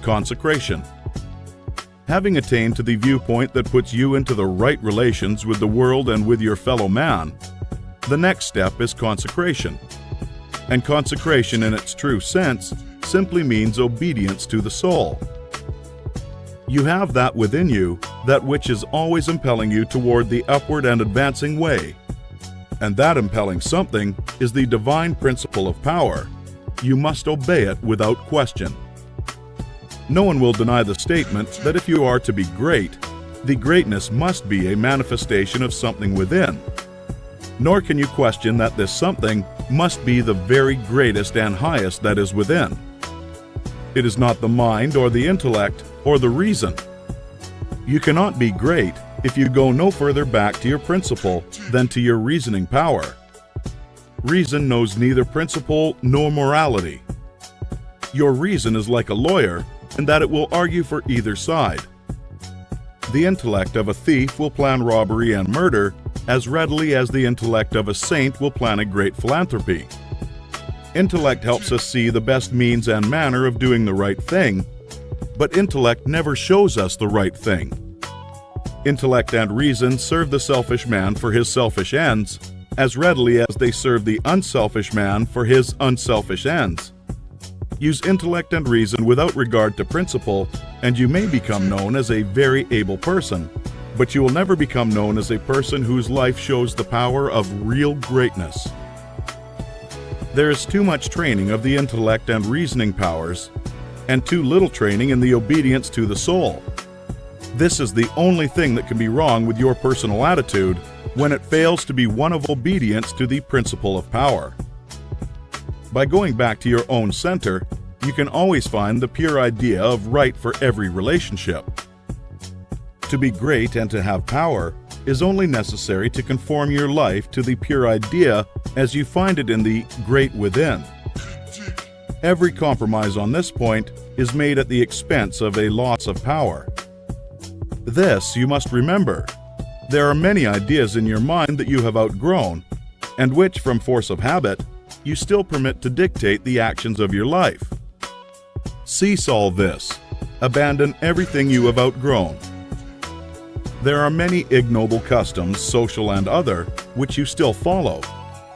Consecration. Having attained to the viewpoint that puts you into the right relations with the world and with your fellow man, the next step is consecration. And consecration in its true sense simply means obedience to the soul. You have that within you, that which is always impelling you toward the upward and advancing way. And that impelling something is the divine principle of power. You must obey it without question. No one will deny the statement that if you are to be great, the greatness must be a manifestation of something within. Nor can you question that this something must be the very greatest and highest that is within. It is not the mind or the intellect or the reason. You cannot be great if you go no further back to your principle than to your reasoning power. Reason knows neither principle nor morality. Your reason is like a lawyer in that it will argue for either side. The intellect of a thief will plan robbery and murder as readily as the intellect of a saint will plan a great philanthropy. Intellect helps us see the best means and manner of doing the right thing, but intellect never shows us the right thing. Intellect and reason serve the selfish man for his selfish ends as readily as they serve the unselfish man for his unselfish ends. Use intellect and reason without regard to principle, and you may become known as a very able person, but you will never become known as a person whose life shows the power of real greatness. There is too much training of the intellect and reasoning powers, and too little training in the obedience to the soul. This is the only thing that can be wrong with your personal attitude when it fails to be one of obedience to the principle of power. By going back to your own center, you can always find the pure idea of right for every relationship. To be great and to have power is only necessary to conform your life to the pure idea as you find it in the great within. Every compromise on this point is made at the expense of a loss of power. This you must remember. There are many ideas in your mind that you have outgrown, and which, from force of habit, you still permit to dictate the actions of your life. Cease all this. Abandon everything you have outgrown. There are many ignoble customs, social and other, which you still follow,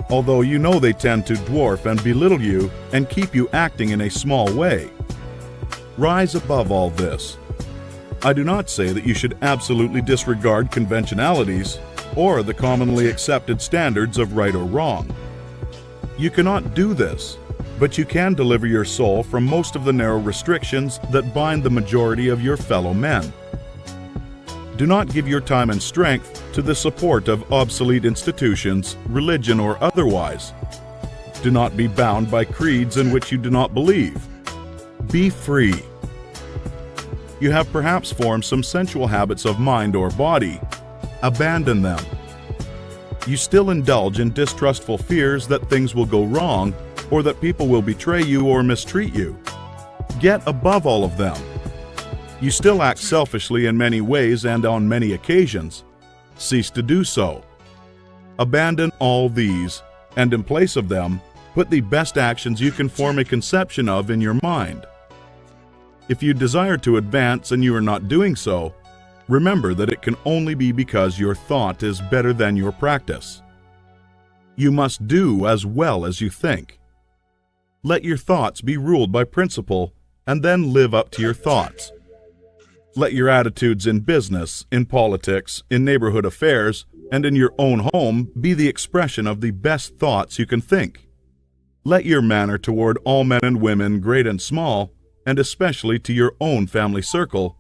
although you know they tend to dwarf and belittle you and keep you acting in a small way. Rise above all this. I do not say that you should absolutely disregard conventionalities or the commonly accepted standards of right or wrong. You cannot do this, but you can deliver your soul from most of the narrow restrictions that bind the majority of your fellow men. Do not give your time and strength to the support of obsolete institutions, religion or otherwise. Do not be bound by creeds in which you do not believe. Be free. You have perhaps formed some sensual habits of mind or body. Abandon them. You still indulge in distrustful fears that things will go wrong or that people will betray you or mistreat you. Get above all of them. You still act selfishly in many ways and on many occasions. Cease to do so. Abandon all these, and in place of them, put the best actions you can form a conception of in your mind. If you desire to advance and you are not doing so, remember that it can only be because your thought is better than your practice. You must do as well as you think. Let your thoughts be ruled by principle, and then live up to your thoughts. Let your attitudes in business, in politics, in neighborhood affairs, and in your own home be the expression of the best thoughts you can think. Let your manner toward all men and women, great and small, and especially to your own family circle,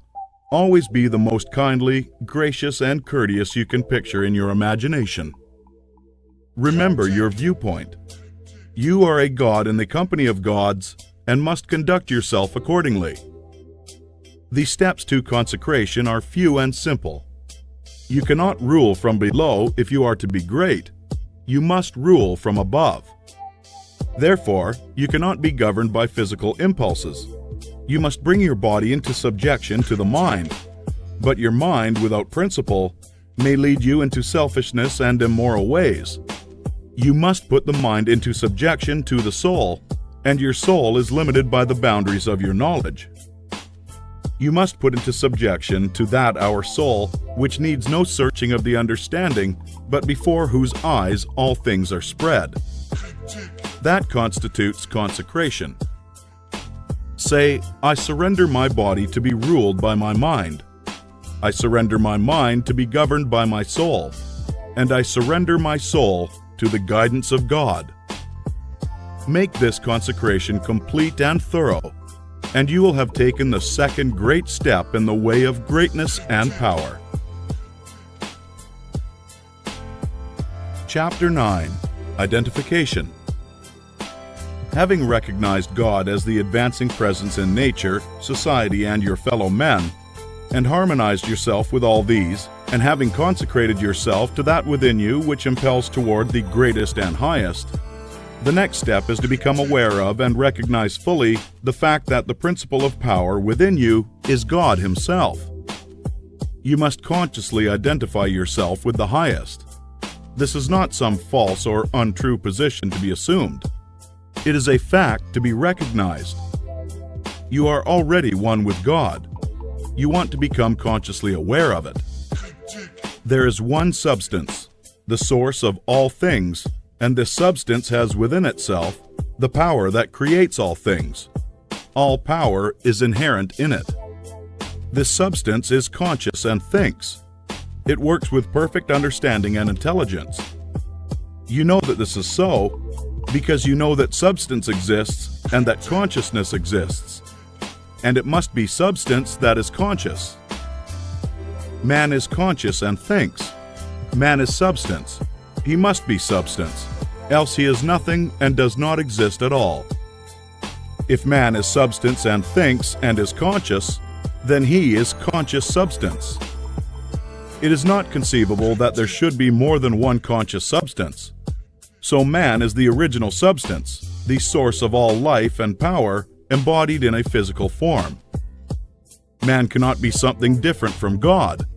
always be the most kindly, gracious, and courteous you can picture in your imagination. Remember your viewpoint. You are a god in the company of gods and must conduct yourself accordingly. The steps to consecration are few and simple. You cannot rule from below if you are to be great. You must rule from above. Therefore, you cannot be governed by physical impulses. You must bring your body into subjection to the mind, but your mind without principle may lead you into selfishness and immoral ways. You must put the mind into subjection to the soul, and your soul is limited by the boundaries of your knowledge. You must put into subjection to that our soul, which needs no searching of the understanding, but before whose eyes all things are spread. That constitutes consecration. Say, I surrender my body to be ruled by my mind. I surrender my mind to be governed by my soul. And I surrender my soul to the guidance of God. Make this consecration complete and thorough, and you will have taken the second great step in the way of greatness and power. Chapter 9. Identification. Having recognized God as the advancing presence in nature, society, and your fellow men, and harmonized yourself with all these, And having consecrated yourself to that within you which impels toward the greatest and highest, the next step is to become aware of and recognize fully the fact that the principle of power within you is God Himself. You must consciously identify yourself with the highest. This is not some false or untrue position to be assumed. It is a fact to be recognized. You are already one with God. You want to become consciously aware of it. There is one substance, the source of all things, and this substance has within itself the power that creates all things. All power is inherent in it. This substance is conscious and thinks. It works with perfect understanding and intelligence. You know that this is so because you know that substance exists and that consciousness exists. And it must be substance that is conscious. Man is conscious and thinks. Man is substance. He must be substance, else he is nothing and does not exist at all. If man is substance and thinks and is conscious, then he is conscious substance. It is not conceivable that there should be more than one conscious substance. So man is the original substance, the source of all life and power embodied in a physical form. Man cannot be something different from God.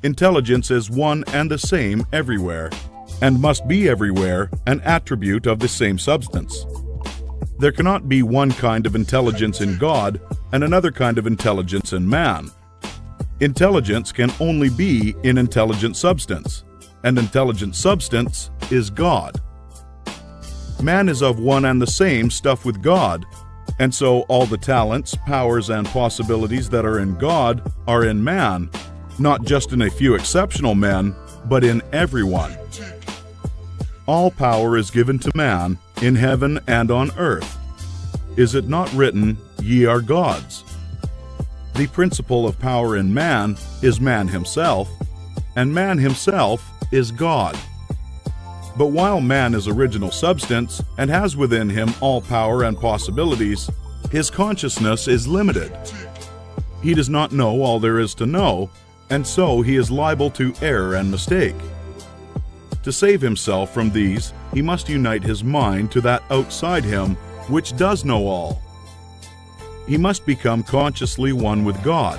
Intelligence is one and the same everywhere, and must be everywhere an attribute of the same substance. There cannot be one kind of intelligence in God and another kind of intelligence in man. Intelligence can only be in intelligent substance, and intelligent substance is God. Man is of one and the same stuff with God, and so all the talents, powers, and possibilities that are in God are in man, not just in a few exceptional men, but in everyone. All power is given to man in heaven and on earth. Is it not written, "Ye are gods"? The principle of power in man is man himself, and man himself is God. But while man is original substance and has within him all power and possibilities, his consciousness is limited. He does not know all there is to know, and so he is liable to error and mistake. To save himself from these, he must unite his mind to that outside him which does know all. He must become consciously one with God.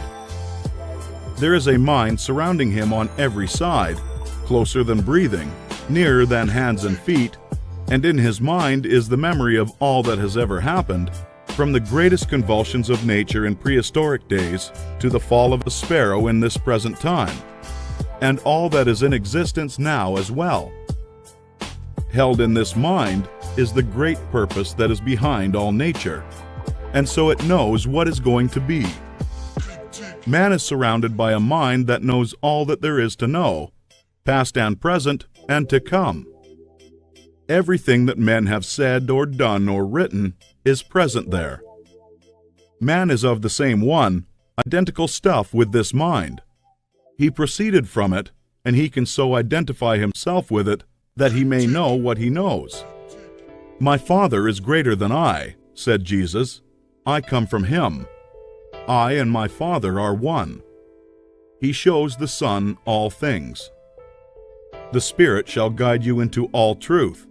There is a mind surrounding him on every side, closer than breathing, nearer than hands and feet, and in his mind is the memory of all that has ever happened, from the greatest convulsions of nature in prehistoric days to the fall of a sparrow in this present time, and all that is in existence now as well. Held in this mind is the great purpose that is behind all nature, and so it knows what is going to be. Man is surrounded by a mind that knows all that there is to know, past and present and to come. Everything that men have said or done or written is present there. Man is of the same one, identical stuff with this mind. He proceeded from it, and he can so identify himself with it that he may know what he knows. "My Father is greater than I," said Jesus. "I come from him. I and my Father are one." He shows the Son all things. The Spirit shall guide you into all truth.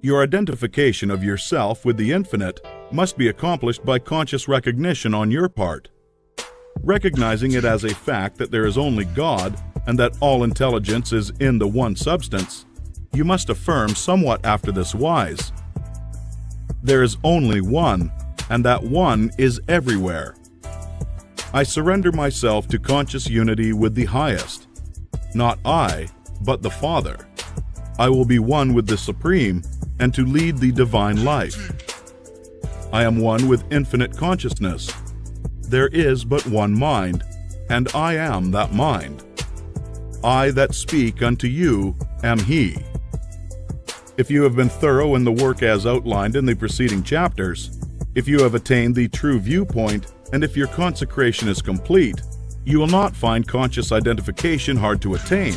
Your identification of yourself with the infinite must be accomplished by conscious recognition on your part. Recognizing it as a fact that there is only God and that all intelligence is in the one substance, you must affirm somewhat after this wise: there is only one, and that one is everywhere. I surrender myself to conscious unity with the highest. Not I, but the Father. I will be one with the Supreme and to lead the divine life. I am one with infinite consciousness. There is but one mind, and I am that mind. I that speak unto you am He. If you have been thorough in the work as outlined in the preceding chapters, if you have attained the true viewpoint, and if your consecration is complete, you will not find conscious identification hard to attain.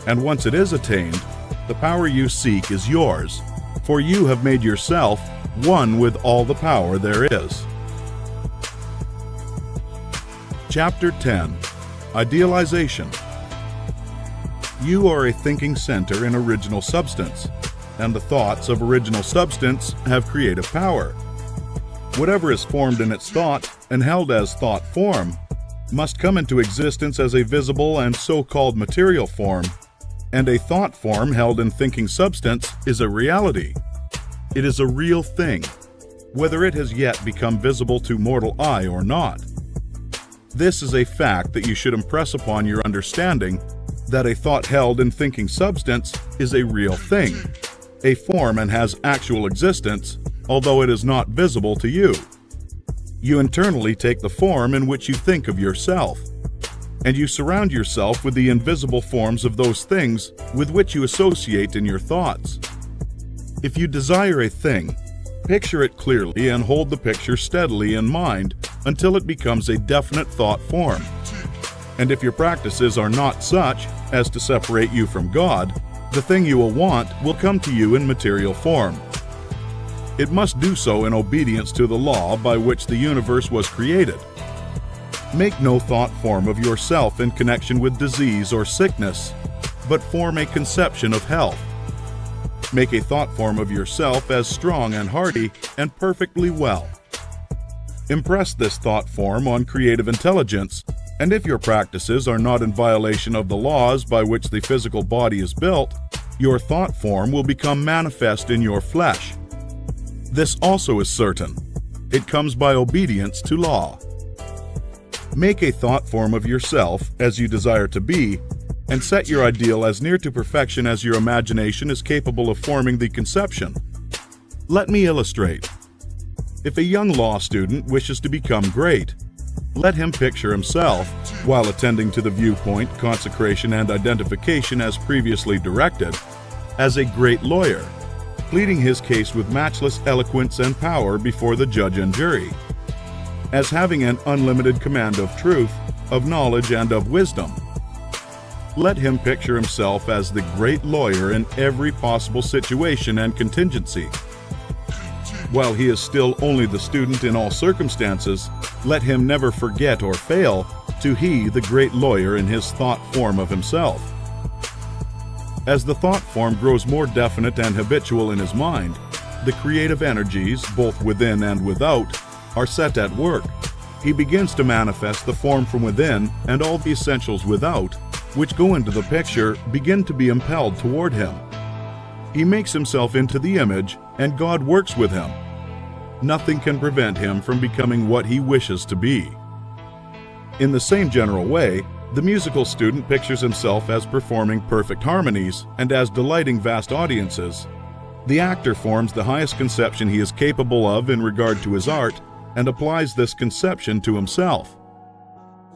And once it is attained, the power you seek is yours, for you have made yourself one with all the power there is. Chapter 10. Idealization. You are a thinking center in original substance, and the thoughts of original substance have creative power. Whatever is formed in its thought and held as thought form must come into existence as a visible and so-called material form, and a thought form held in thinking substance is a reality. It is a real thing, whether it has yet become visible to mortal eye or not. This is a fact that you should impress upon your understanding, that a thought held in thinking substance is a real thing, a form, and has actual existence, although it is not visible to you. You internally take the form in which you think of yourself, and you surround yourself with the invisible forms of those things with which you associate in your thoughts. If you desire a thing, picture it clearly and hold the picture steadily in mind until it becomes a definite thought form. And if your practices are not such as to separate you from God, the thing you will want will come to you in material form. It must do so in obedience to the law by which the universe was created. Make no thought form of yourself in connection with disease or sickness, but form a conception of health. Make a thought form of yourself as strong and hearty and perfectly well. Impress this thought form on creative intelligence, and if your practices are not in violation of the laws by which the physical body is built, your thought form will become manifest in your flesh. This also is certain. It comes by obedience to law. Make a thought form of yourself as you desire to be, and set your ideal as near to perfection as your imagination is capable of forming the conception. Let me illustrate. If a young law student wishes to become great, let him picture himself, while attending to the viewpoint, consecration, and identification as previously directed, as a great lawyer, pleading his case with matchless eloquence and power before the judge and jury, as having an unlimited command of truth, of knowledge, and of wisdom. Let him picture himself as the great lawyer in every possible situation and contingency. While he is still only the student in all circumstances, let him never forget or fail to he the great lawyer in his thought form of himself. As the thought form grows more definite and habitual in his mind, the creative energies, both within and without, are set at work. He begins to manifest the form from within, and all the essentials without, which go into the picture, begin to be impelled toward him. He makes himself into the image, and God works with him. Nothing can prevent him from becoming what he wishes to be. In the same general way, the musical student pictures himself as performing perfect harmonies and as delighting vast audiences. The actor forms the highest conception he is capable of in regard to his art and applies this conception to himself.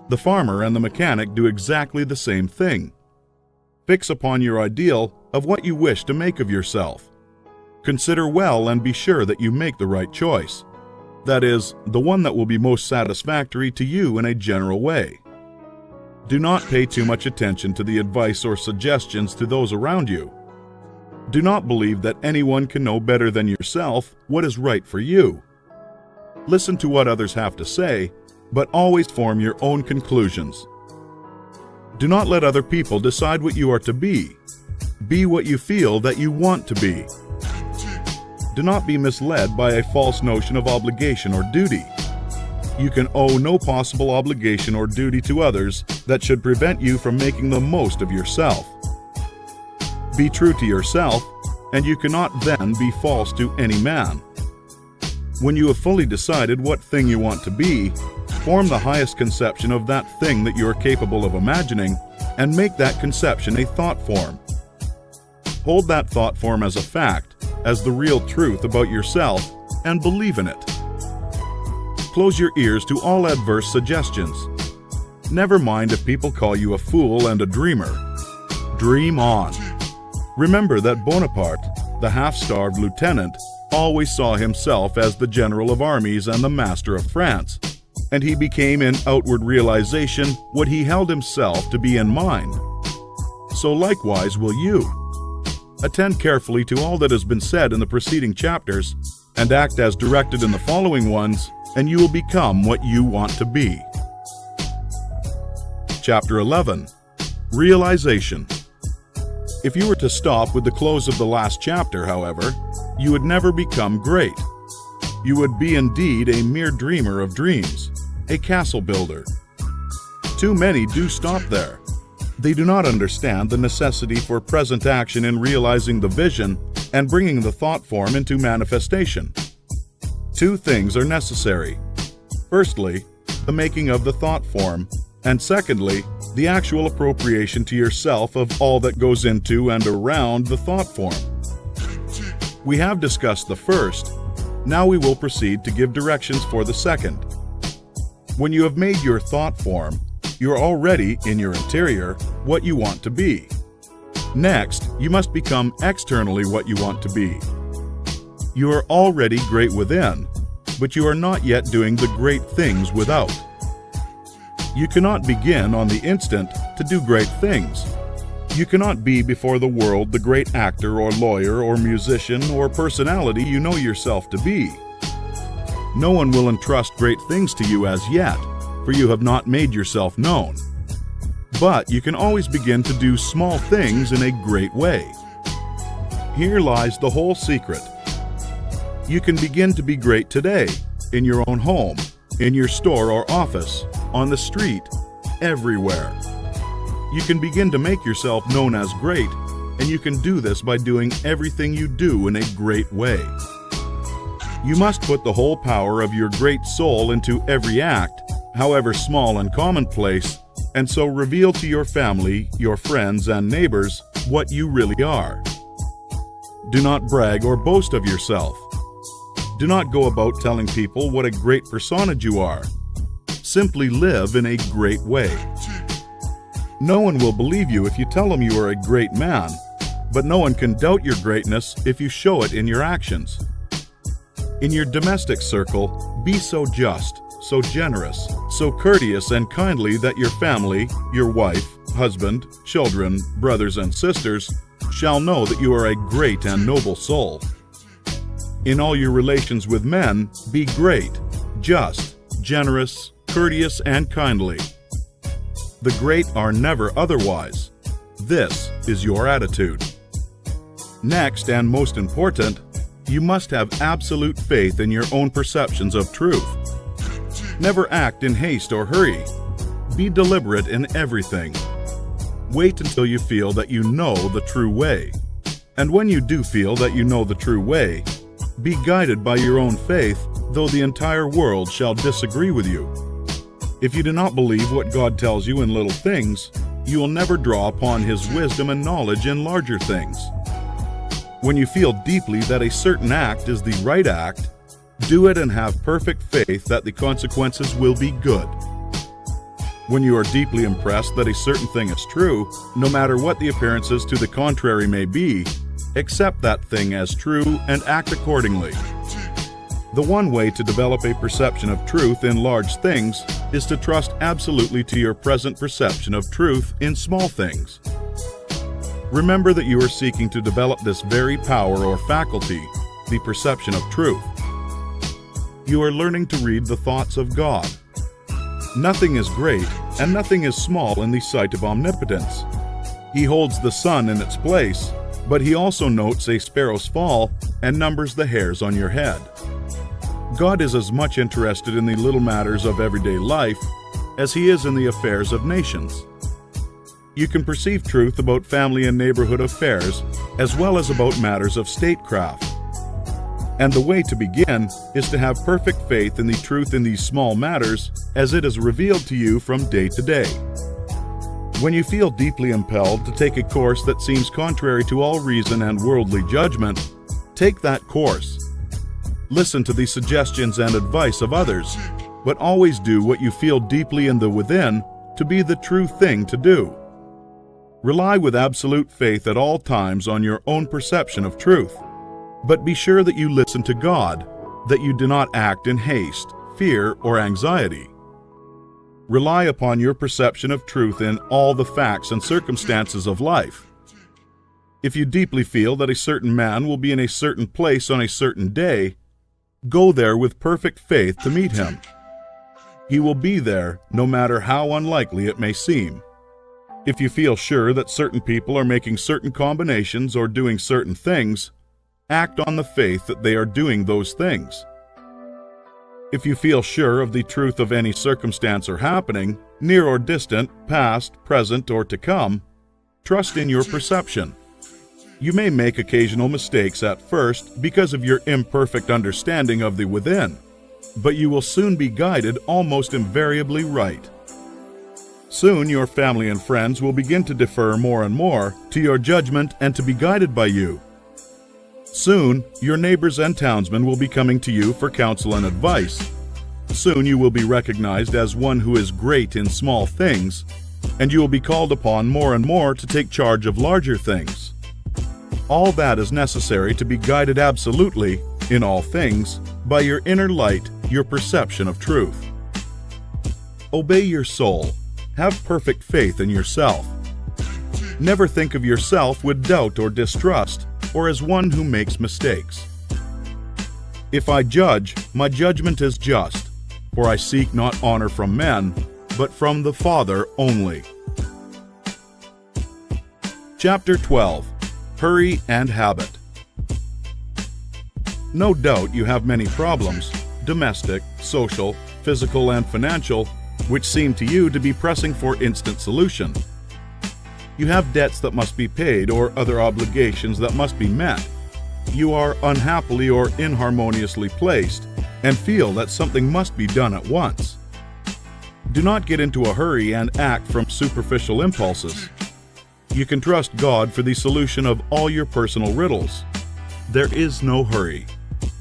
The farmer and the mechanic do exactly the same thing. Fix upon your ideal of what you wish to make of yourself. Consider well and be sure that you make the right choice. That is, the one that will be most satisfactory to you in a general way. Do not pay too much attention to the advice or suggestions to those around you. Do not believe that anyone can know better than yourself what is right for you. Listen to what others have to say, but always form your own conclusions. Do not let other people decide what you are to be. Be what you feel that you want to be. Do not be misled by a false notion of obligation or duty. You can owe no possible obligation or duty to others that should prevent you from making the most of yourself. Be true to yourself, and you cannot then be false to any man. When you have fully decided what thing you want to be, form the highest conception of that thing that you are capable of imagining, and make that conception a thought form. Hold that thought form as a fact, as the real truth about yourself, and believe in it. Close your ears to all adverse suggestions. Never mind if people call you a fool and a dreamer. Dream on. Remember that Bonaparte, the half-starved lieutenant, always saw himself as the general of armies and the master of France, and he became in outward realization what he held himself to be in mind. So likewise will you. Attend carefully to all that has been said in the preceding chapters, and act as directed in the following ones, and you will become what you want to be. Chapter 11. Realization. If you were to stop with the close of the last chapter, however, you would never become great. You would be indeed a mere dreamer of dreams, a castle builder. Too many do stop there. They do not understand the necessity for present action in realizing the vision and bringing the thought form into manifestation. Two things are necessary. Firstly, the making of the thought form, and secondly, the actual appropriation to yourself of all that goes into and around the thought form. We have discussed the first. Now we will proceed to give directions for the second. When you have made your thought form, you are already, in your interior, what you want to be. Next, you must become externally what you want to be. You are already great within, but you are not yet doing the great things without. You cannot begin on the instant to do great things. You cannot be before the world the great actor or lawyer or musician or personality you know yourself to be. No one will entrust great things to you as yet, for you have not made yourself known. But you can always begin to do small things in a great way. Here lies the whole secret. You can begin to be great today, in your own home, in your store or office, on the street, everywhere. You can begin to make yourself known as great, and you can do this by doing everything you do in a great way. You must put the whole power of your great soul into every act, however small and commonplace, and so reveal to your family, your friends, and neighbors what you really are. Do not brag or boast of yourself. Do not go about telling people what a great personage you are. Simply live in a great way. No one will believe you if you tell them you are a great man, but no one can doubt your greatness if you show it in your actions. In your domestic circle, be so just, so generous, so courteous and kindly that your family, your wife, husband, children, brothers and sisters shall know that you are a great and noble soul. In all your relations with men, be great, just, generous, courteous, and kindly. The great are never otherwise. This is your attitude. Next, and most important, you must have absolute faith in your own perceptions of truth. Never act in haste or hurry. Be deliberate in everything. Wait until you feel that you know the true way. And when you do feel that you know the true way, be guided by your own faith, though the entire world shall disagree with you. If you do not believe what God tells you in little things, you will never draw upon His wisdom and knowledge in larger things. When you feel deeply that a certain act is the right act, do it and have perfect faith that the consequences will be good. When you are deeply impressed that a certain thing is true, no matter what the appearances to the contrary may be, accept that thing as true and act accordingly. The one way to develop a perception of truth in large things is to trust absolutely to your present perception of truth in small things. Remember that you are seeking to develop this very power or faculty, the perception of truth. You are learning to read the thoughts of God. Nothing is great and nothing is small in the sight of omnipotence. He holds the sun in its place, but He also notes a sparrow's fall and numbers the hairs on your head. God is as much interested in the little matters of everyday life as He is in the affairs of nations. You can perceive truth about family and neighborhood affairs as well as about matters of statecraft. And the way to begin is to have perfect faith in the truth in these small matters as it is revealed to you from day to day. When you feel deeply impelled to take a course that seems contrary to all reason and worldly judgment, take that course. Listen to the suggestions and advice of others, but always do what you feel deeply in the within to be the true thing to do. Rely with absolute faith at all times on your own perception of truth, but be sure that you listen to God, that you do not act in haste, fear, or anxiety. Rely upon your perception of truth in all the facts and circumstances of life. If you deeply feel that a certain man will be in a certain place on a certain day, go there with perfect faith to meet him. He will be there no matter how unlikely it may seem. If you feel sure that certain people are making certain combinations or doing certain things, act on the faith that they are doing those things. If you feel sure of the truth of any circumstance or happening, near or distant, past, present, or to come, trust in your perception. You may make occasional mistakes at first because of your imperfect understanding of the within, but you will soon be guided almost invariably right. Soon your family and friends will begin to defer more and more to your judgment and to be guided by you. Soon your neighbors and townsmen will be coming to you for counsel and advice. Soon you will be recognized as one who is great in small things, and you will be called upon more and more to take charge of larger things. All that is necessary to be guided absolutely, in all things, by your inner light, your perception of truth. Obey your soul. Have perfect faith in yourself. Never think of yourself with doubt or distrust, or as one who makes mistakes. If I judge, my judgment is just, for I seek not honor from men, but from the Father only. Chapter 12. Hurry and Habit. No doubt you have many problems, domestic, social, physical, and financial, which seem to you to be pressing for instant solution. You have debts that must be paid or other obligations that must be met. You are unhappily or inharmoniously placed and feel that something must be done at once. Do not get into a hurry and act from superficial impulses. You can trust God for the solution of all your personal riddles. There is no hurry.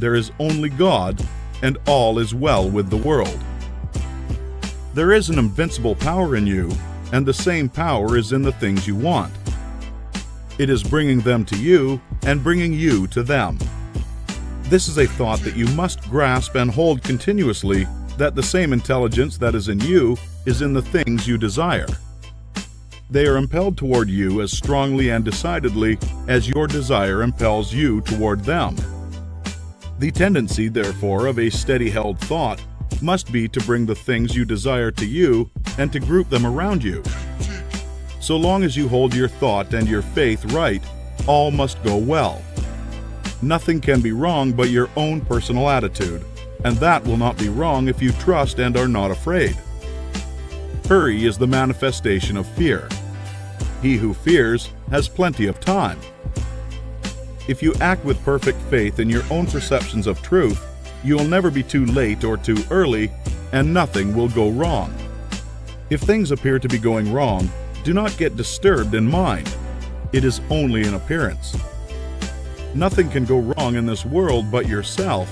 There is only God, and all is well with the world. There is an invincible power in you, and the same power is in the things you want. It is bringing them to you and bringing you to them. This is a thought that you must grasp and hold continuously, that the same intelligence that is in you is in the things you desire. They are impelled toward you as strongly and decidedly as your desire impels you toward them. The tendency, therefore, of a steady-held thought must be to bring the things you desire to you and to group them around you. So long as you hold your thought and your faith right, all must go well. Nothing can be wrong but your own personal attitude, and that will not be wrong if you trust and are not afraid. Hurry is the manifestation of fear. He who fears has plenty of time. If you act with perfect faith in your own perceptions of truth, you will never be too late or too early, and nothing will go wrong. If things appear to be going wrong, do not get disturbed in mind. It is only an appearance. Nothing can go wrong in this world but yourself,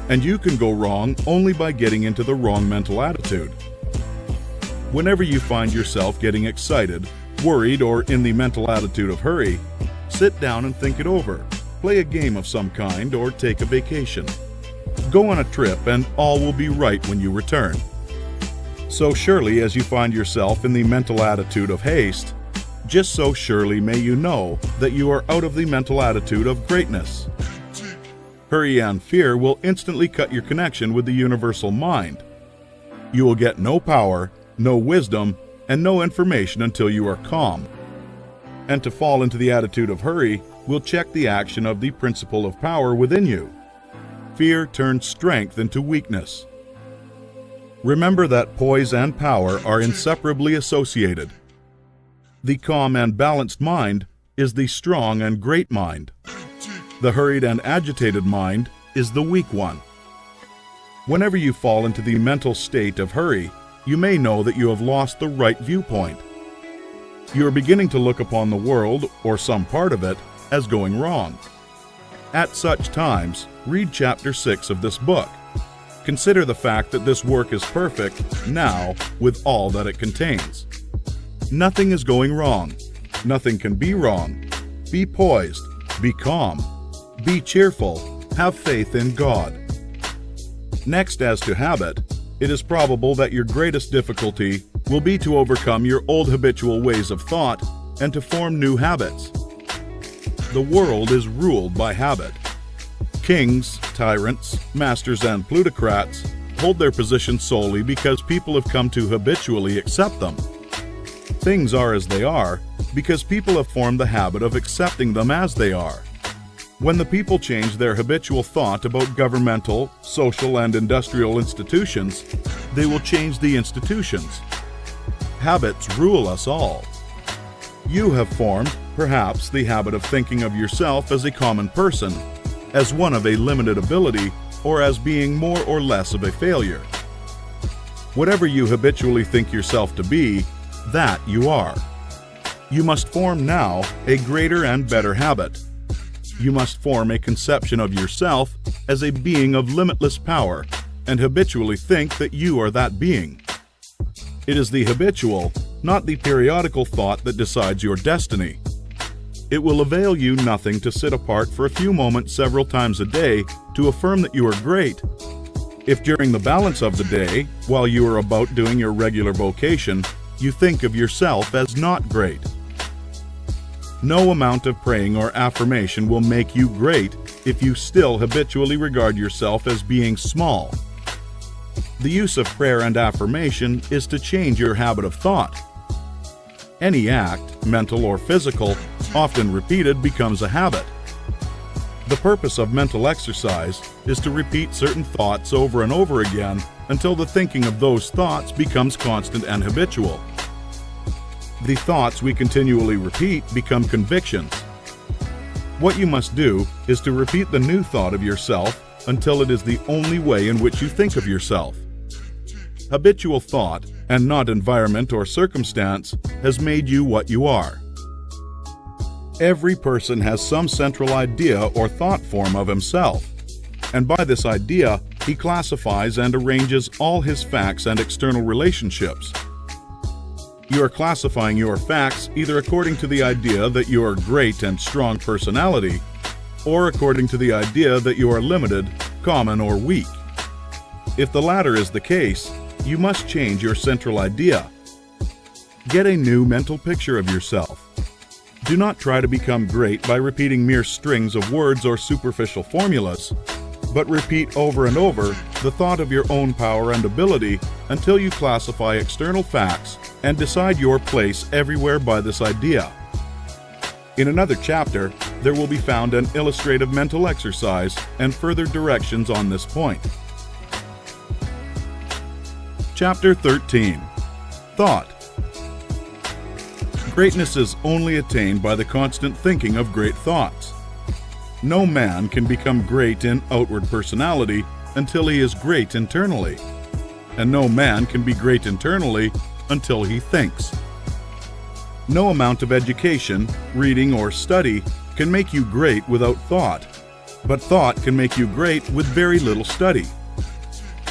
and you can go wrong only by getting into the wrong mental attitude. Whenever you find yourself getting excited, worried, or in the mental attitude of hurry, sit down and think it over. Play a game of some kind or take a vacation. Go on a trip and all will be right when you return. So surely as you find yourself in the mental attitude of haste, just so surely may you know that you are out of the mental attitude of greatness. Hurry and fear will instantly cut your connection with the universal mind. You will get no power, no wisdom, and no information until you are calm. And to fall into the attitude of hurry will check the action of the principle of power within you. Fear turns strength into weakness. Remember that poise and power are inseparably associated. The calm and balanced mind is the strong and great mind. The hurried and agitated mind is the weak one. Whenever you fall into the mental state of hurry, you may know that you have lost the right viewpoint. You are beginning to look upon the world, or some part of it, as going wrong. At such times, read chapter 6 of this book. Consider the fact that this work is perfect now with all that it contains. Nothing is going wrong. Nothing can be wrong. Be poised. Be calm. Be cheerful. Have faith in God. Next, as to habit, it is probable that your greatest difficulty will be to overcome your old habitual ways of thought and to form new habits. The world is ruled by habit. Kings, tyrants, masters, and plutocrats hold their position solely because people have come to habitually accept them. Things are as they are because people have formed the habit of accepting them as they are. When the people change their habitual thought about governmental, social, and industrial institutions, they will change the institutions. Habits rule us all. You have formed, perhaps, the habit of thinking of yourself as a common person, as one of a limited ability, or as being more or less of a failure. Whatever you habitually think yourself to be, that you are. You must form now a greater and better habit. You must form a conception of yourself as a being of limitless power and habitually think that you are that being. It is the habitual, not the periodical thought that decides your destiny. It will avail you nothing to sit apart for a few moments several times a day to affirm that you are great. If during the balance of the day, while you are about doing your regular vocation, you think of yourself as not great. No amount of praying or affirmation will make you great if you still habitually regard yourself as being small. The use of prayer and affirmation is to change your habit of thought. Any act, mental or physical, often repeated becomes a habit. The purpose of mental exercise is to repeat certain thoughts over and over again until the thinking of those thoughts becomes constant and habitual. The thoughts we continually repeat become convictions. What you must do is to repeat the new thought of yourself until it is the only way in which you think of yourself. Habitual thought, and not environment or circumstance, has made you what you are. Every person has some central idea or thought form of himself, and by this idea, he classifies and arranges all his facts and external relationships. You are classifying your facts either according to the idea that you are great and strong personality, or according to the idea that you are limited, common, or weak. If the latter is the case, you must change your central idea. Get a new mental picture of yourself. Do not try to become great by repeating mere strings of words or superficial formulas, but repeat over and over the thought of your own power and ability until you classify external facts and decide your place everywhere by this idea. In another chapter, there will be found an illustrative mental exercise and further directions on this point. Chapter 13. Thought. Greatness is only attained by the constant thinking of great thoughts. No man can become great in outward personality until he is great internally, and no man can be great internally until he thinks. No amount of education, reading, or study can make you great without thought, but thought can make you great with very little study.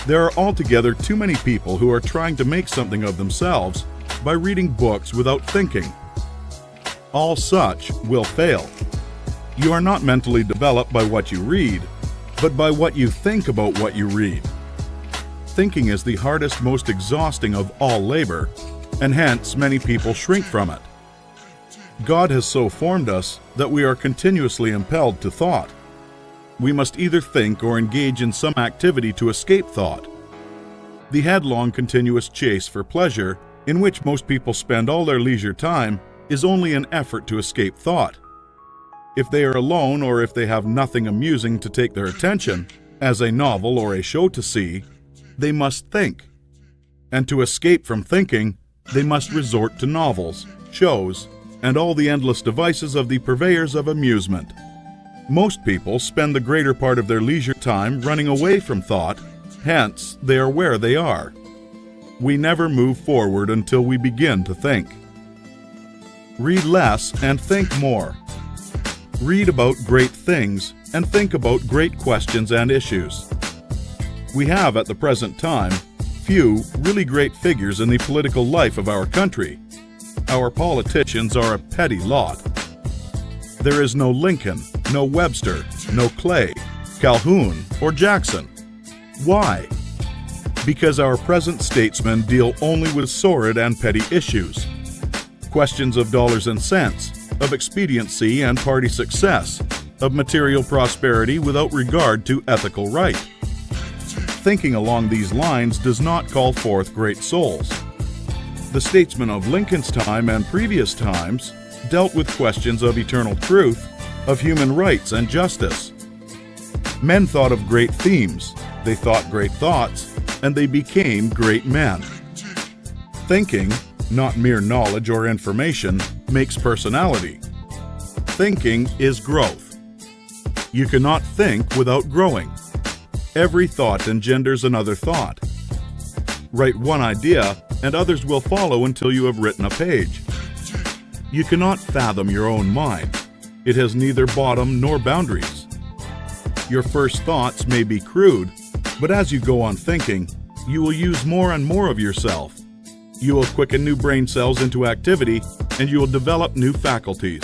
There are altogether too many people who are trying to make something of themselves by reading books without thinking. All such will fail. You are not mentally developed by what you read, but by what you think about what you read. Thinking is the hardest, most exhausting of all labor, and hence many people shrink from it. God has so formed us that we are continuously impelled to thought. We must either think or engage in some activity to escape thought. The headlong continuous chase for pleasure, in which most people spend all their leisure time, is only an effort to escape thought. If they are alone or if they have nothing amusing to take their attention, as a novel or a show to see, they must think. And to escape from thinking, they must resort to novels, shows, and all the endless devices of the purveyors of amusement. Most people spend the greater part of their leisure time running away from thought, hence they are where they are. We never move forward until we begin to think. Read less and think more. Read about great things and think about great questions and issues. We have at the present time few really great figures in the political life of our country. Our politicians are a petty lot. There is no Lincoln, no Webster, no Clay, Calhoun, or Jackson. Why? Because our present statesmen deal only with sordid and petty issues. Questions of dollars and cents, of expediency and party success, of material prosperity without regard to ethical right. Thinking along these lines does not call forth great souls. The statesmen of Lincoln's time and previous times dealt with questions of eternal truth, of human rights and justice. Men thought of great themes, they thought great thoughts, and they became great men. Thinking, not mere knowledge or information, makes personality. Thinking is growth. You cannot think without growing. Every thought engenders another thought. Write one idea, and others will follow until you have written a page. You cannot fathom your own mind. It has neither bottom nor boundaries. Your first thoughts may be crude, but as you go on thinking, you will use more and more of yourself. You will quicken new brain cells into activity, and you will develop new faculties.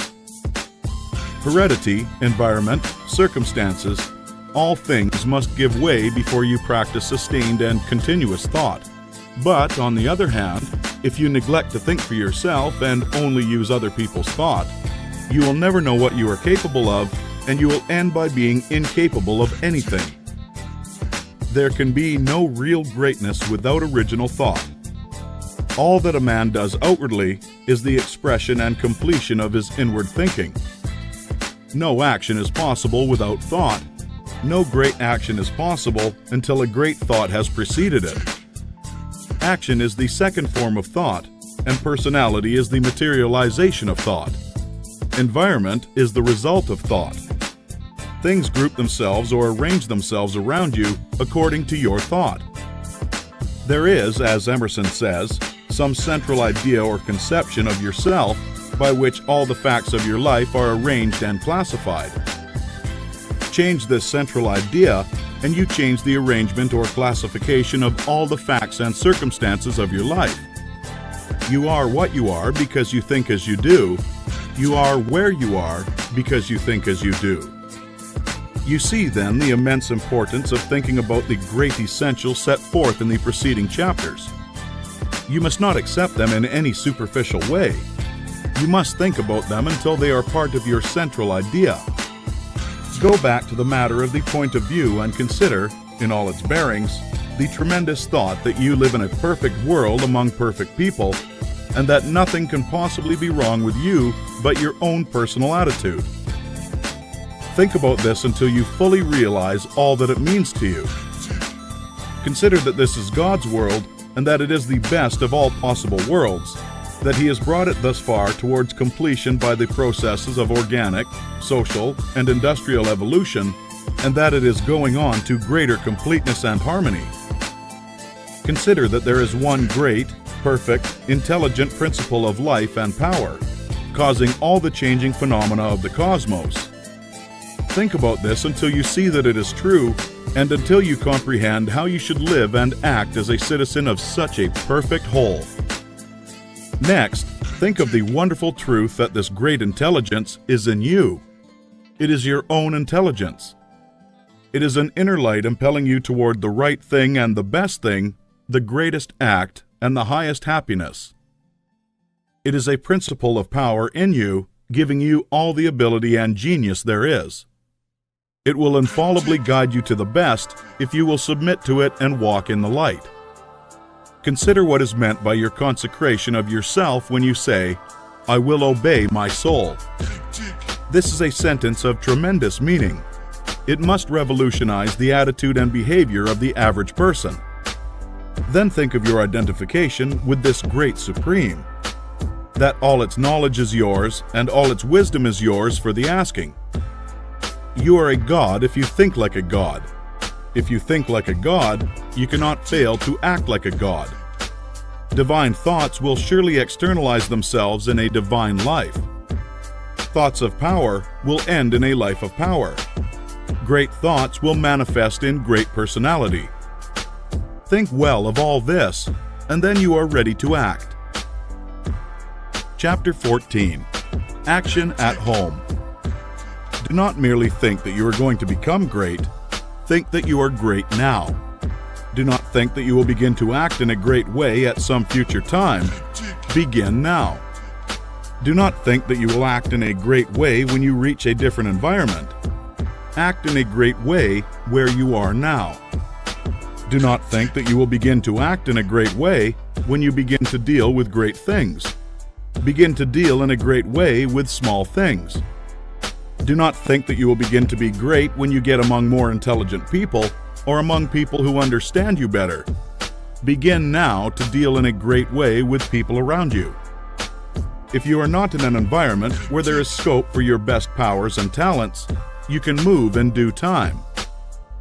Heredity, environment, circumstances, all things must give way before you practice sustained and continuous thought. But, on the other hand, if you neglect to think for yourself and only use other people's thought, you will never know what you are capable of, and you will end by being incapable of anything. There can be no real greatness without original thought. All that a man does outwardly is the expression and completion of his inward thinking. No action is possible without thought. No great action is possible until a great thought has preceded it. Action is the second form of thought, and personality is the materialization of thought. Environment is the result of thought. Things group themselves or arrange themselves around you according to your thought. There is, as Emerson says, some central idea or conception of yourself by which all the facts of your life are arranged and classified. Change this central idea, and you change the arrangement or classification of all the facts and circumstances of your life. You are what you are because you think as you do. You are where you are because you think as you do. You see, then, the immense importance of thinking about the great essentials set forth in the preceding chapters. You must not accept them in any superficial way. You must think about them until they are part of your central idea. Go back to the matter of the point of view and consider, in all its bearings, the tremendous thought that you live in a perfect world among perfect people, and that nothing can possibly be wrong with you but your own personal attitude. Think about this until you fully realize all that it means to you. Consider that this is God's world and that it is the best of all possible worlds, that He has brought it thus far towards completion by the processes of organic, social, and industrial evolution, and that it is going on to greater completeness and harmony. Consider that there is one great, perfect, intelligent principle of life and power, causing all the changing phenomena of the cosmos. Think about this until you see that it is true, and until you comprehend how you should live and act as a citizen of such a perfect whole. Next, think of the wonderful truth that this great intelligence is in you. It is your own intelligence. It is an inner light impelling you toward the right thing and the best thing, the greatest act, and the highest happiness. It is a principle of power in you, giving you all the ability and genius there is. It will infallibly guide you to the best if you will submit to it and walk in the light. Consider what is meant by your consecration of yourself when you say, "I will obey my soul." This is a sentence of tremendous meaning. It must revolutionize the attitude and behavior of the average person. Then think of your identification with this great Supreme, that all its knowledge is yours and all its wisdom is yours for the asking. You are a god if you think like a god. If you think like a god, you cannot fail to act like a god. Divine thoughts will surely externalize themselves in a divine life. Thoughts of power will end in a life of power. Great thoughts will manifest in great personality. Think well of all this, and then you are ready to act. Chapter 14. Action at Home. Do not merely think that you are going to become great. Think that you are great now. Do not think that you will begin to act in a great way at some future time. Begin now. Do not think that you will act in a great way when you reach a different environment. Act in a great way where you are now. Do not think that you will begin to act in a great way when you begin to deal with great things. Begin to deal in a great way with small things. Do not think that you will begin to be great when you get among more intelligent people or among people who understand you better. Begin now to deal in a great way with people around you. If you are not in an environment where there is scope for your best powers and talents, you can move in due time.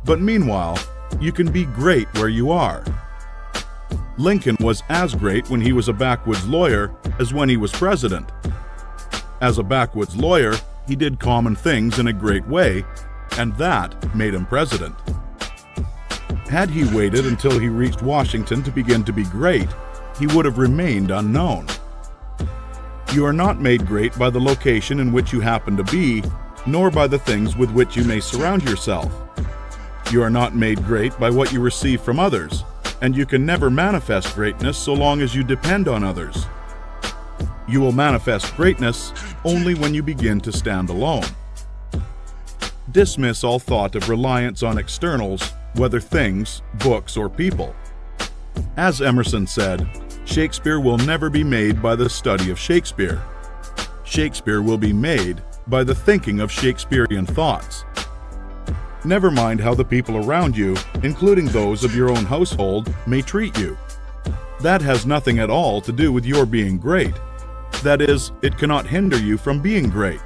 But meanwhile, you can be great where you are. Lincoln was as great when he was a backwoods lawyer as when he was president. As a backwoods lawyer, he did common things in a great way, and that made him president. Had he waited until he reached Washington to begin to be great, he would have remained unknown. You are not made great by the location in which you happen to be, nor by the things with which you may surround yourself. You are not made great by what you receive from others, and you can never manifest greatness so long as you depend on others. You will manifest greatness only when you begin to stand alone. Dismiss all thought of reliance on externals, whether things, books, or people. As Emerson said, Shakespeare will never be made by the study of Shakespeare. Shakespeare will be made by the thinking of Shakespearean thoughts. Never mind how the people around you, including those of your own household, may treat you. That has nothing at all to do with your being great. That is, it cannot hinder you from being great.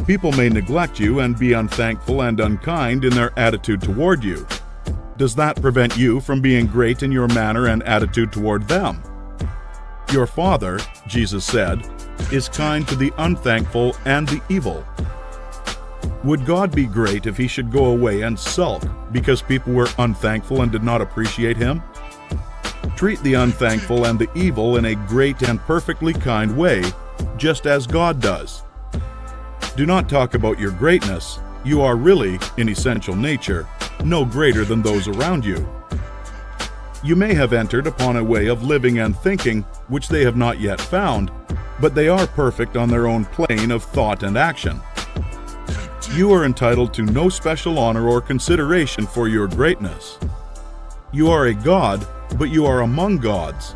People may neglect you and be unthankful and unkind in their attitude toward you. Does that prevent you from being great in your manner and attitude toward them? Your Father, Jesus said, is kind to the unthankful and the evil. Would God be great if he should go away and sulk because people were unthankful and did not appreciate him? Treat the unthankful and the evil in a great and perfectly kind way, just as God does. Do not talk about your greatness. You are really, in essential nature, no greater than those around you. You may have entered upon a way of living and thinking which they have not yet found, but they are perfect on their own plane of thought and action. You are entitled to no special honor or consideration for your greatness. You are a god, but you are among gods.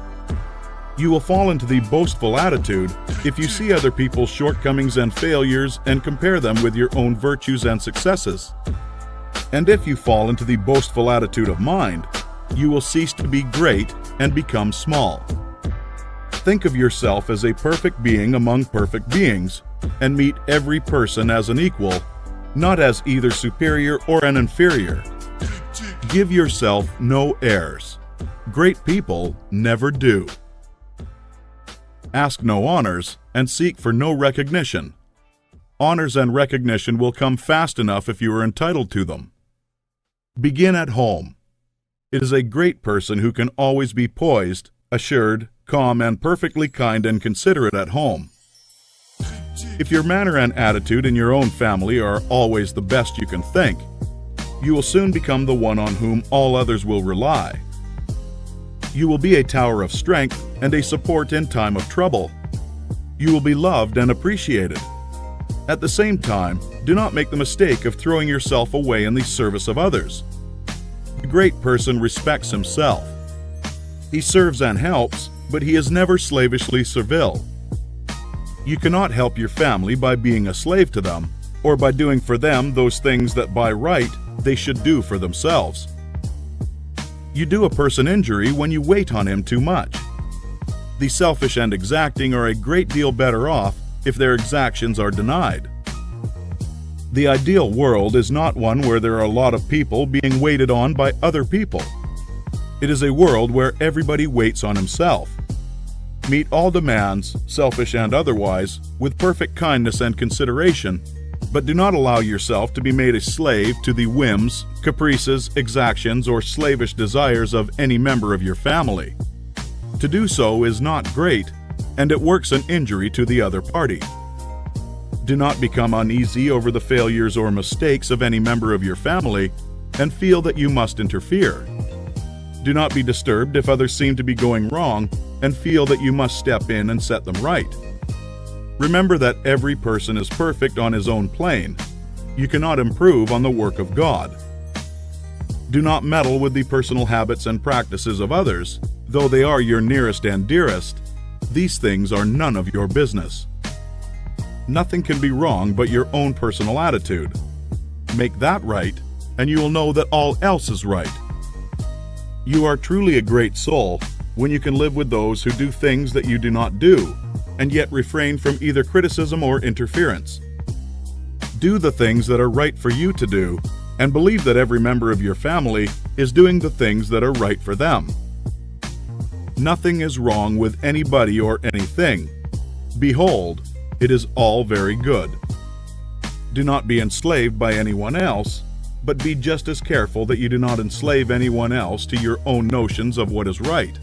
You will fall into the boastful attitude if you see other people's shortcomings and failures and compare them with your own virtues and successes. And if you fall into the boastful attitude of mind, you will cease to be great and become small. Think of yourself as a perfect being among perfect beings, and meet every person as an equal, not as either superior or an inferior. Give yourself no airs. Great people never do. Ask no honors and seek for no recognition. Honors and recognition will come fast enough if you are entitled to them. Begin at home. It is a great person who can always be poised, assured, calm, and perfectly kind and considerate at home. If your manner and attitude in your own family are always the best you can think, you will soon become the one on whom all others will rely. You will be a tower of strength and a support in time of trouble. You will be loved and appreciated. At the same time, do not make the mistake of throwing yourself away in the service of others. The great person respects himself. He serves and helps, but he is never slavishly servile. You cannot help your family by being a slave to them, or by doing for them those things that by right they should do for themselves. You do a person injury when you wait on him too much. The selfish and exacting are a great deal better off if their exactions are denied. The ideal world is not one where there are a lot of people being waited on by other people. It is a world where everybody waits on himself. Meet all demands, selfish and otherwise, with perfect kindness and consideration, but do not allow yourself to be made a slave to the whims, caprices, exactions, or slavish desires of any member of your family. To do so is not great, and it works an injury to the other party. Do not become uneasy over the failures or mistakes of any member of your family and feel that you must interfere. Do not be disturbed if others seem to be going wrong and feel that you must step in and set them right. Remember that every person is perfect on his own plane. You cannot improve on the work of God. Do not meddle with the personal habits and practices of others, Though they are your nearest and dearest, these things are none of your business. Nothing can be wrong but your own personal attitude. Make that right, and you will know that all else is right. You are truly a great soul when you can live with those who do things that you do not do, and yet refrain from either criticism or interference. Do the things that are right for you to do, and believe that every member of your family is doing the things that are right for them. Nothing is wrong with anybody or anything. Behold, it is all very good. Do not be enslaved by anyone else, but be just as careful that you do not enslave anyone else to your own notions of what is right.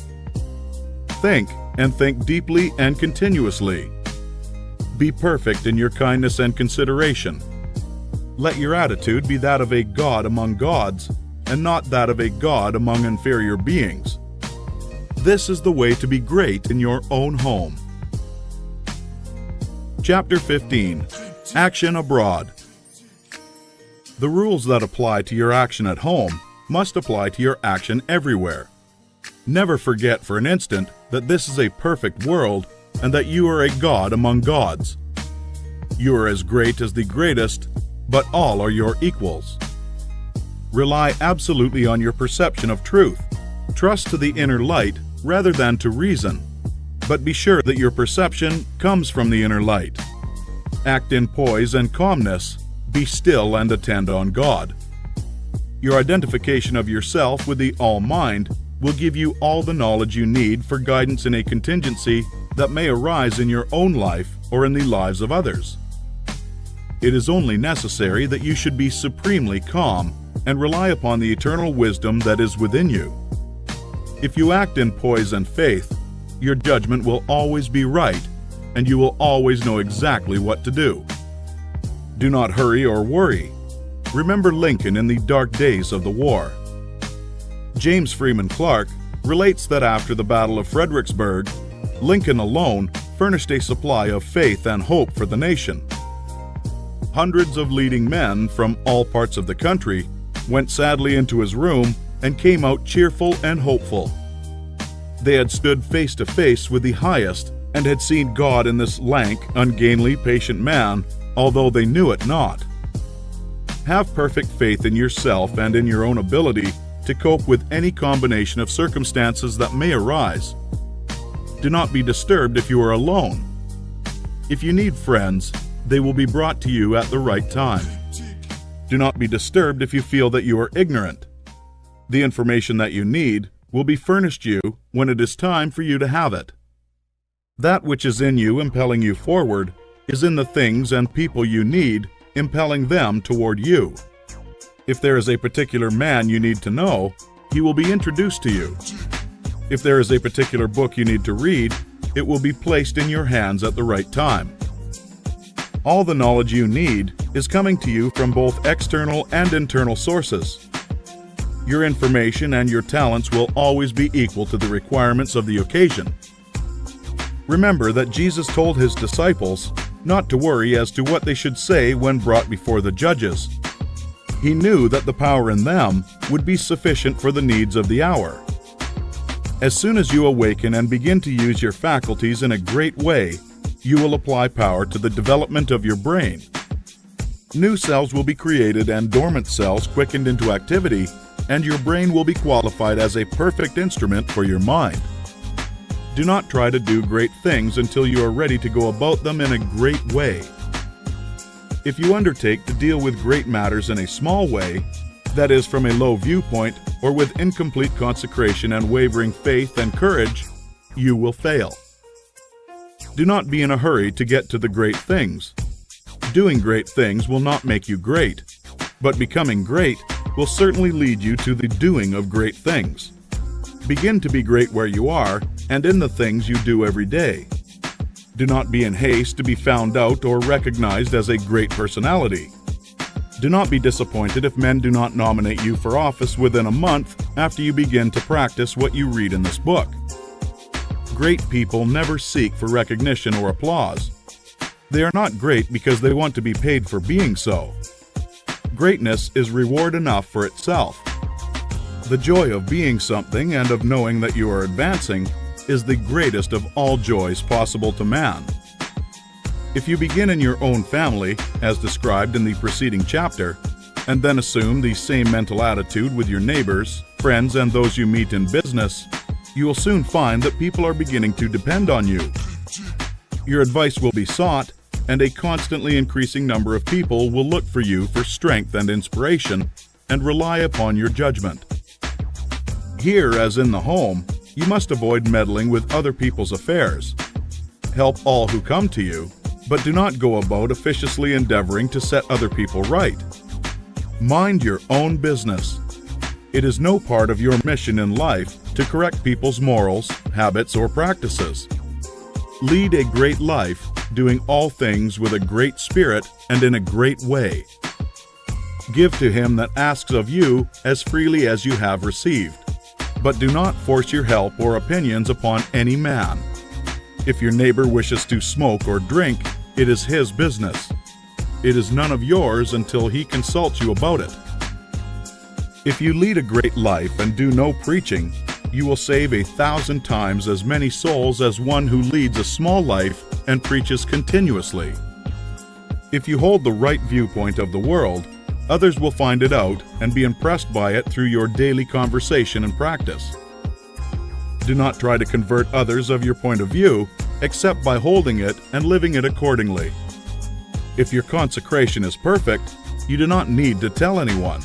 Think, and think deeply and continuously. Be perfect in your kindness and consideration. Let your attitude be that of a God among gods, and not that of a God among inferior beings. This is the way to be great in your own home. Chapter 15. Action Abroad. The rules that apply to your action at home must apply to your action everywhere. Never forget for an instant that this is a perfect world and that you are a God among gods. You are as great as the greatest, but all are your equals. Rely absolutely on your perception of truth. Trust to the inner light rather than to reason, but be sure that your perception comes from the inner light. Act in poise and calmness. Be still and attend on God. Your identification of yourself with the All-Mind will give you all the knowledge you need for guidance in a contingency that may arise in your own life or in the lives of others. It is only necessary that you should be supremely calm and rely upon the eternal wisdom that is within you. If you act in poise and faith, your judgment will always be right, and you will always know exactly what to do. Do not hurry or worry. Remember Lincoln in the dark days of the war. James Freeman Clarke relates that after the Battle of Fredericksburg, Lincoln alone furnished a supply of faith and hope for the nation. Hundreds of leading men from all parts of the country went sadly into his room and came out cheerful and hopeful. They had stood face to face with the highest and had seen God in this lank, ungainly, patient man, although they knew it not. Have perfect faith in yourself and in your own ability to cope with any combination of circumstances that may arise. Do not be disturbed if you are alone. If you need friends, they will be brought to you at the right time. Do not be disturbed if you feel that you are ignorant. The information that you need will be furnished you when it is time for you to have it. That which is in you impelling you forward is in the things and people you need, impelling them toward you. If there is a particular man you need to know, he will be introduced to you. If there is a particular book you need to read, it will be placed in your hands at the right time. All the knowledge you need is coming to you from both external and internal sources. Your information and your talents will always be equal to the requirements of the occasion. Remember that Jesus told his disciples not to worry as to what they should say when brought before the judges. He knew that the power in them would be sufficient for the needs of the hour. As soon as you awaken and begin to use your faculties in a great way, you will apply power to the development of your brain. New cells will be created and dormant cells quickened into activity, and your brain will be qualified as a perfect instrument for your mind. Do not try to do great things until you are ready to go about them in a great way. If you undertake to deal with great matters in a small way, that is, from a low viewpoint or with incomplete consecration and wavering faith and courage, you will fail. Do not be in a hurry to get to the great things. Doing great things will not make you great, but becoming great will certainly lead you to the doing of great things. Begin to be great where you are and in the things you do every day. Do not be in haste to be found out or recognized as a great personality. Do not be disappointed if men do not nominate you for office within a month after you begin to practice what you read in this book. Great people never seek for recognition or applause. They are not great because they want to be paid for being so. Greatness is reward enough for itself. The joy of being something and of knowing that you are advancing is the greatest of all joys possible to man. If you begin in your own family, as described in the preceding chapter, and then assume the same mental attitude with your neighbors, friends, and those you meet in business, you will soon find that people are beginning to depend on you. Your advice will be sought, and a constantly increasing number of people will look for you for strength and inspiration and rely upon your judgment. Here, as in the home, you must avoid meddling with other people's affairs. Help all who come to you, but do not go about officiously endeavoring to set other people right. Mind your own business. It is no part of your mission in life to correct people's morals, habits, or practices. Lead a great life, doing all things with a great spirit and in a great way. Give to him that asks of you as freely as you have received, but do not force your help or opinions upon any man. If your neighbor wishes to smoke or drink, it is his business. It is none of yours until he consults you about it. If you lead a great life and do no preaching, you will save 1,000 times as many souls as one who leads a small life and preaches continuously. If you hold the right viewpoint of the world, others will find it out and be impressed by it through your daily conversation and practice. Do not try to convert others of your point of view, except by holding it and living it accordingly. If your consecration is perfect, you do not need to tell anyone.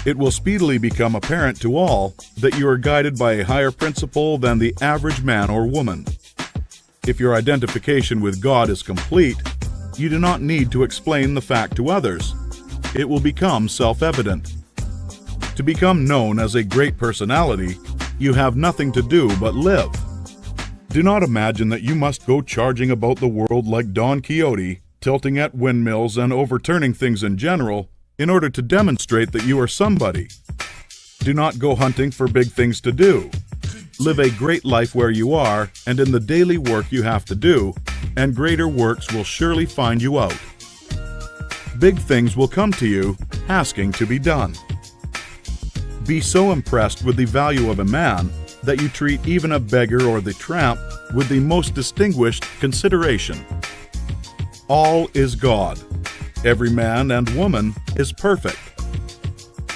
It will speedily become apparent to all that you are guided by a higher principle than the average man or woman. If your identification with God is complete, you do not need to explain the fact to others. It will become self-evident. To become known as a great personality, you have nothing to do but live. Do not imagine that you must go charging about the world like Don Quixote, tilting at windmills and overturning things in general, in order to demonstrate that you are somebody. Do not go hunting for big things to do. Live a great life where you are and in the daily work you have to do, and greater works will surely find you out. Big things will come to you, asking to be done. Be so impressed with the value of a man that you treat even a beggar or the tramp with the most distinguished consideration. All is God. Every man and woman is perfect.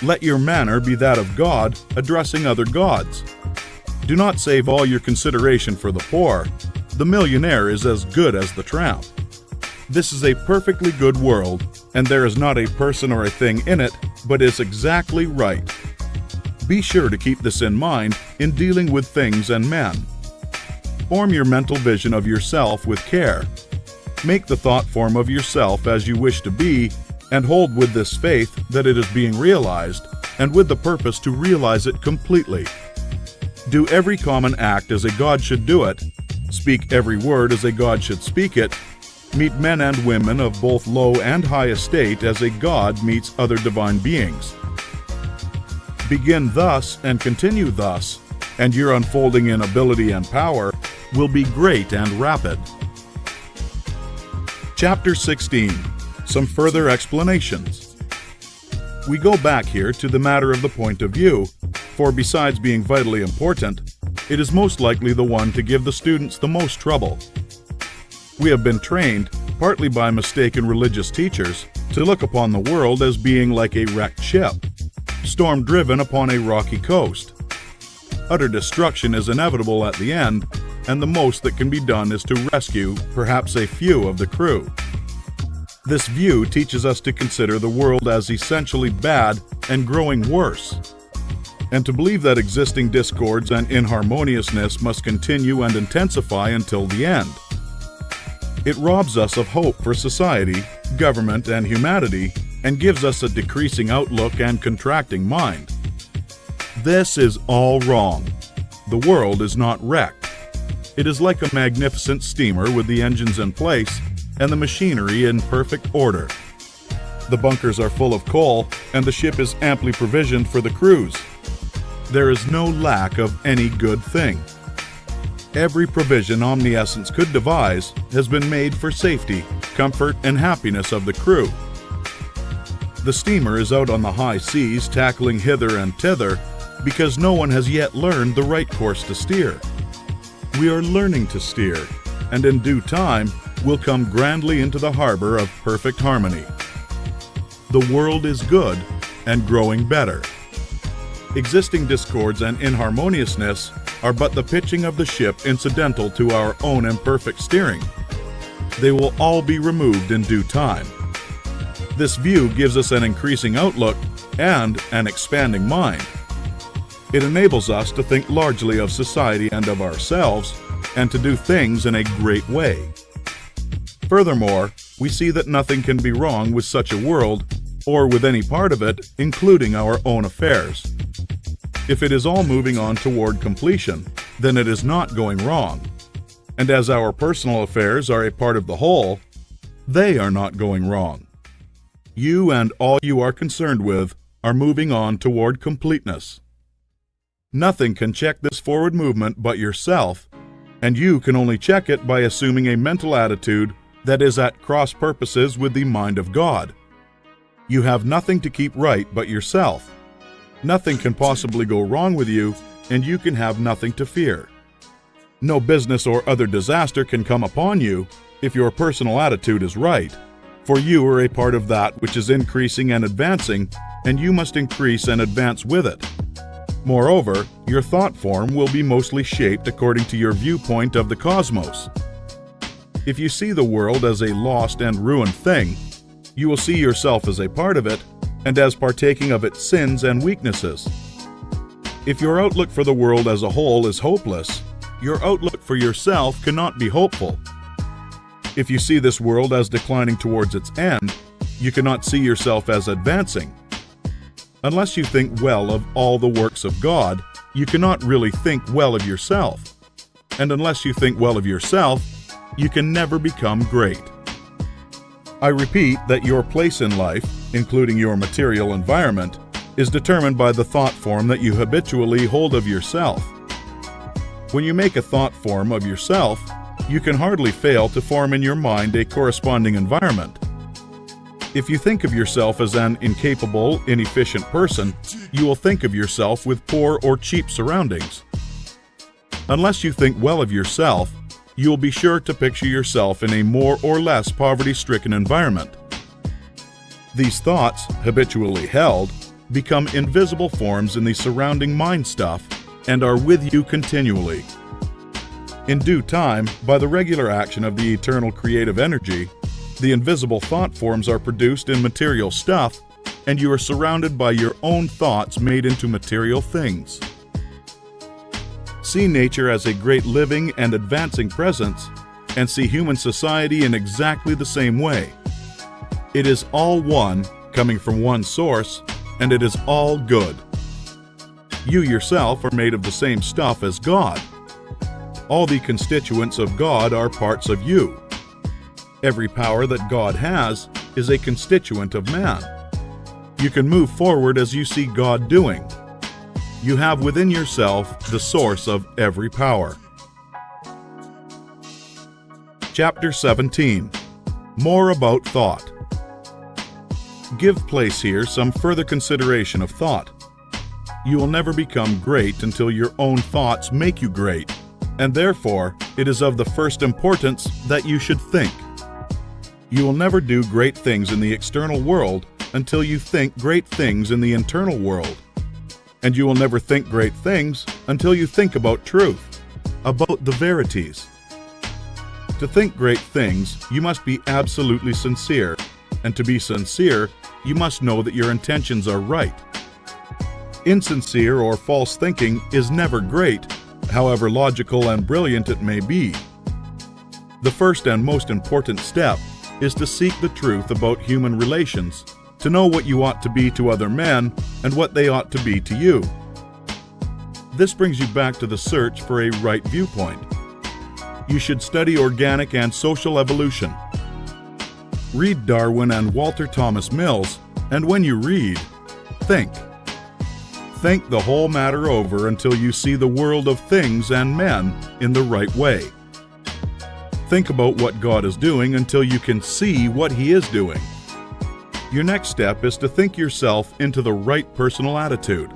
Let your manner be that of God, addressing other gods. Do not save all your consideration for the poor. The millionaire is as good as the tramp. This is a perfectly good world, and there is not a person or a thing in it, but is exactly right. Be sure to keep this in mind in dealing with things and men. Form your mental vision of yourself with care. Make the thought form of yourself as you wish to be, and hold with this faith that it is being realized, and with the purpose to realize it completely. Do every common act as a God should do it. Speak every word as a God should speak it. Meet men and women of both low and high estate as a God meets other divine beings. Begin thus and continue thus, and your unfolding in ability and power will be great and rapid. Chapter 16. Some further explanations. We go back here to the matter of the point of view, for besides being vitally important, it is most likely the one to give the students the most trouble. We have been trained, partly by mistaken religious teachers, to look upon the world as being like a wrecked ship, storm-driven upon a rocky coast. Utter destruction is inevitable at the end, and the most that can be done is to rescue perhaps a few of the crew. This view teaches us to consider the world as essentially bad and growing worse, and to believe that existing discords and inharmoniousness must continue and intensify until the end. It robs us of hope for society, government, and humanity, and gives us a decreasing outlook and contracting mind. This is all wrong. The world is not wrecked. It is like a magnificent steamer with the engines in place and the machinery in perfect order. The bunkers are full of coal, and the ship is amply provisioned for the cruise. There is no lack of any good thing. Every provision Omniscience could devise has been made for safety, comfort, and happiness of the crew. The steamer is out on the high seas tackling hither and thither, because no one has yet learned the right course to steer. We are learning to steer, and in due time, we'll come grandly into the harbor of perfect harmony. The world is good and growing better. Existing discords and inharmoniousness are but the pitching of the ship incidental to our own imperfect steering. They will all be removed in due time. This view gives us an increasing outlook and an expanding mind. It enables us to think largely of society and of ourselves, and to do things in a great way. Furthermore, we see that nothing can be wrong with such a world, or with any part of it, including our own affairs. If it is all moving on toward completion, then it is not going wrong. And as our personal affairs are a part of the whole, they are not going wrong. You and all you are concerned with are moving on toward completeness. Nothing can check this forward movement but yourself, and you can only check it by assuming a mental attitude that is at cross purposes with the mind of God. You have nothing to keep right but yourself. Nothing can possibly go wrong with you, and you can have nothing to fear. No business or other disaster can come upon you if your personal attitude is right, for you are a part of that which is increasing and advancing, and you must increase and advance with it. Moreover, your thought form will be mostly shaped according to your viewpoint of the cosmos. If you see the world as a lost and ruined thing, you will see yourself as a part of it, and as partaking of its sins and weaknesses. If your outlook for the world as a whole is hopeless, your outlook for yourself cannot be hopeful. If you see this world as declining towards its end, you cannot see yourself as advancing. Unless you think well of all the works of God, you cannot really think well of yourself. And unless you think well of yourself, you can never become great. I repeat that your place in life, including your material environment, is determined by the thought form that you habitually hold of yourself. When you make a thought form of yourself, you can hardly fail to form in your mind a corresponding environment. If you think of yourself as an incapable, inefficient person, you will think of yourself with poor or cheap surroundings. Unless you think well of yourself, you will be sure to picture yourself in a more or less poverty-stricken environment. These thoughts, habitually held, become invisible forms in the surrounding mind stuff and are with you continually. In due time, by the regular action of the eternal creative energy, the invisible thought forms are produced in material stuff, and you are surrounded by your own thoughts made into material things. See nature as a great living and advancing presence, and see human society in exactly the same way. It is all one, coming from one source, and it is all good. You yourself are made of the same stuff as God. All the constituents of God are parts of you. Every power that God has is a constituent of man. You can move forward as you see God doing. You have within yourself the source of every power. Chapter 17. More about thought. Give place here some further consideration of thought. You will never become great until your own thoughts make you great, and therefore it is of the first importance that you should think. You will never do great things in the external world until you think great things in the internal world. And you will never think great things until you think about truth, about the verities. To think great things, you must be absolutely sincere, and to be sincere, you must know that your intentions are right. Insincere or false thinking is never great, however logical and brilliant it may be. The first and most important step is to seek the truth about human relations, to know what you ought to be to other men and what they ought to be to you. This brings you back to the search for a right viewpoint. You should study organic and social evolution. Read Darwin and Walter Thomas Mills, and when you read, think. Think the whole matter over until you see the world of things and men in the right way. Think about what God is doing until you can see what He is doing. Your next step is to think yourself into the right personal attitude.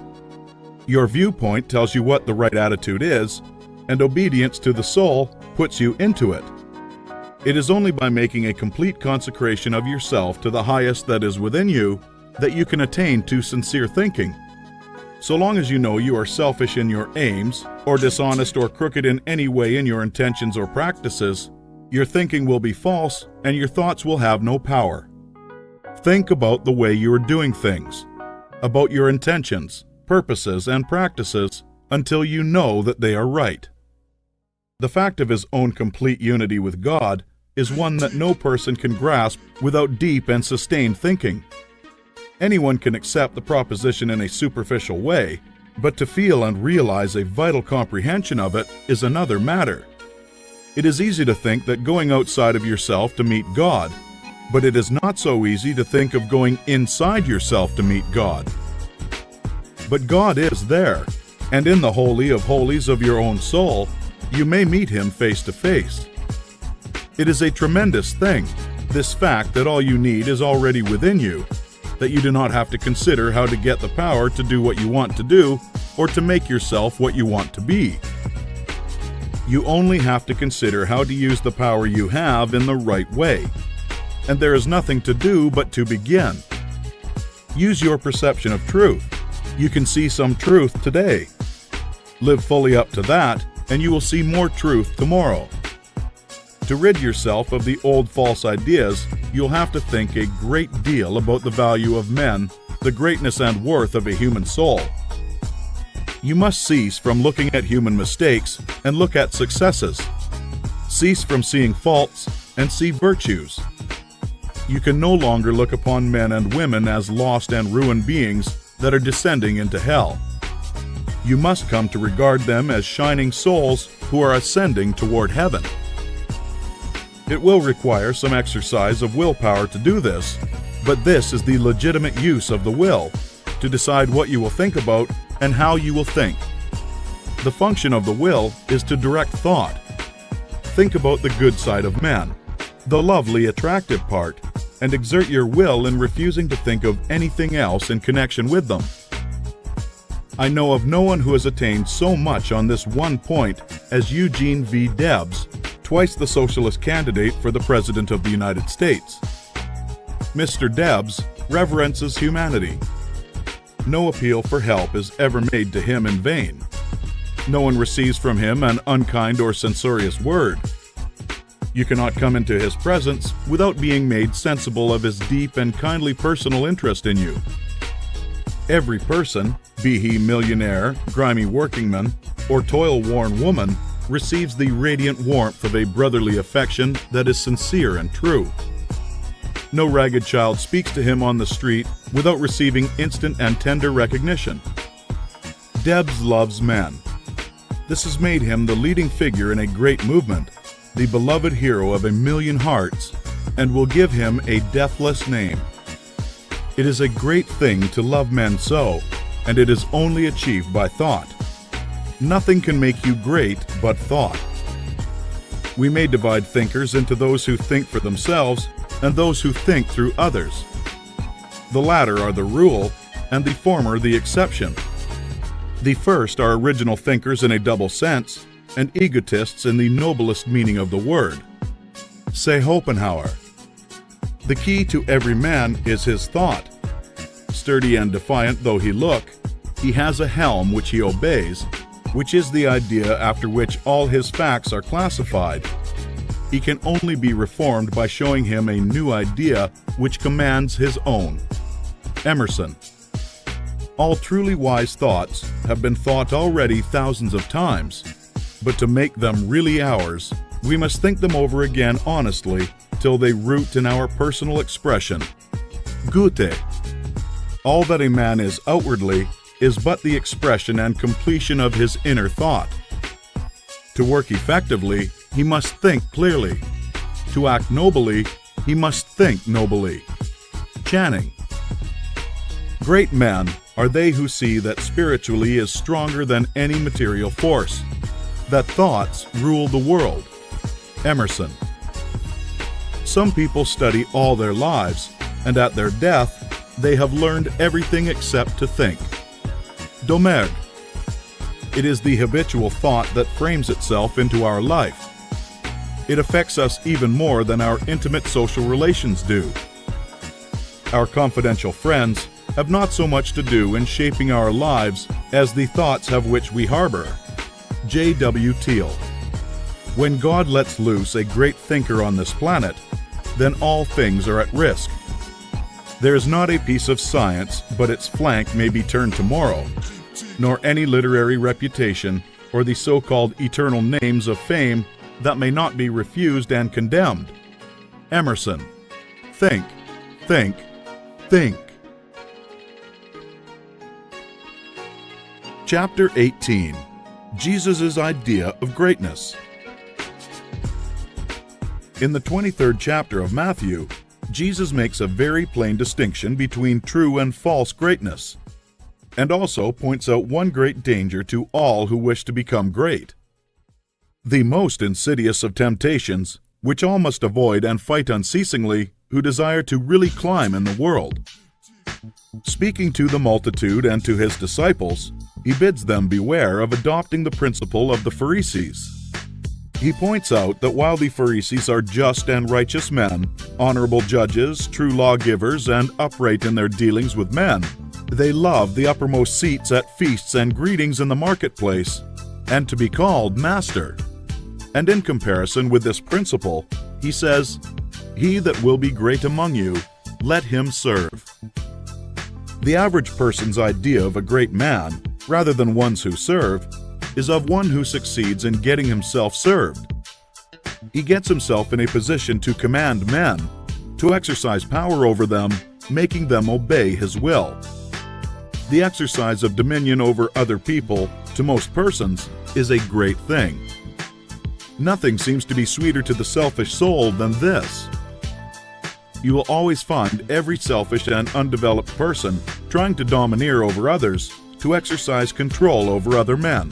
Your viewpoint tells you what the right attitude is, and obedience to the soul puts you into it. It is only by making a complete consecration of yourself to the highest that is within you that you can attain to sincere thinking. So long as you know you are selfish in your aims, or dishonest or crooked in any way in your intentions or practices, your thinking will be false and your thoughts will have no power. Think about the way you are doing things, about your intentions, purposes, and practices until you know that they are right. The fact of his own complete unity with God is one that no person can grasp without deep and sustained thinking. Anyone can accept the proposition in a superficial way, but to feel and realize a vital comprehension of it is another matter. It is easy to think that going outside of yourself to meet God, but it is not so easy to think of going inside yourself to meet God. But God is there, and in the Holy of Holies of your own soul, you may meet Him face to face. It is a tremendous thing, this fact that all you need is already within you, that you do not have to consider how to get the power to do what you want to do or to make yourself what you want to be. You only have to consider how to use the power you have in the right way, and there is nothing to do but to begin. Use your perception of truth. You can see some truth today. Live fully up to that, and you will see more truth tomorrow. To rid yourself of the old false ideas, you'll have to think a great deal about the value of men, the greatness and worth of a human soul. You must cease from looking at human mistakes and look at successes. Cease from seeing faults and see virtues. You can no longer look upon men and women as lost and ruined beings that are descending into hell. You must come to regard them as shining souls who are ascending toward heaven. It will require some exercise of willpower to do this, but this is the legitimate use of the will, to decide what you will think about and how you will think. The function of the will is to direct thought. Think about the good side of men, the lovely, attractive part, and exert your will in refusing to think of anything else in connection with them. I know of no one who has attained so much on this one point as Eugene V. Debs, twice the socialist candidate for the President of the United States. Mr. Debs reverences humanity. No appeal for help is ever made to him in vain. No one receives from him an unkind or censorious word. You cannot come into his presence without being made sensible of his deep and kindly personal interest in you. Every person, be he millionaire, grimy workingman, or toil-worn woman, receives the radiant warmth of a brotherly affection that is sincere and true. No ragged child speaks to him on the street without receiving instant and tender recognition. Debs loves men. This has made him the leading figure in a great movement, the beloved hero of 1,000,000 hearts, and will give him a deathless name. It is a great thing to love men so, and it is only achieved by thought. Nothing can make you great but thought. We may divide thinkers into those who think for themselves and those who think through others. The latter are the rule, and the former the exception. The first are original thinkers in a double sense, and egotists in the noblest meaning of the word. Say Schopenhauer. The key to every man is his thought. Sturdy and defiant though he look, he has a helm which he obeys, which is the idea after which all his facts are classified. He can only be reformed by showing him a new idea which commands his own. Emerson. All truly wise thoughts have been thought already thousands of times, but to make them really ours, we must think them over again honestly till they root in our personal expression. Goethe. All that a man is outwardly is but the expression and completion of his inner thought. To work effectively, he must think clearly. To act nobly, he must think nobly. Channing. Great men are they who see that spiritually is stronger than any material force, that thoughts rule the world. Emerson. Some people study all their lives, and at their death, they have learned everything except to think. Domergue. It is the habitual thought that frames itself into our life. It affects us even more than our intimate social relations do. Our confidential friends have not so much to do in shaping our lives as the thoughts have which we harbor. J.W. Teal. When God lets loose a great thinker on this planet, then all things are at risk. There is not a piece of science but its flank may be turned tomorrow, nor any literary reputation or the so-called eternal names of fame that may not be refused and condemned. Emerson. Think, think, think. Chapter 18. Jesus' Idea of Greatness. In the 23rd chapter of Matthew, Jesus makes a very plain distinction between true and false greatness, and also points out one great danger to all who wish to become great. The most insidious of temptations, which all must avoid and fight unceasingly who desire to really climb in the world. Speaking to the multitude and to his disciples, he bids them beware of adopting the principle of the Pharisees. He points out that while the Pharisees are just and righteous men, honorable judges, true lawgivers, and upright in their dealings with men, they love the uppermost seats at feasts and greetings in the marketplace, and to be called master. And in comparison with this principle, he says, "He that will be great among you, let him serve." The average person's idea of a great man, rather than ones who serve, is of one who succeeds in getting himself served. He gets himself in a position to command men, to exercise power over them, making them obey his will. The exercise of dominion over other people, to most persons, is a great thing. Nothing seems to be sweeter to the selfish soul than this. You will always find every selfish and undeveloped person trying to domineer over others, to exercise control over other men.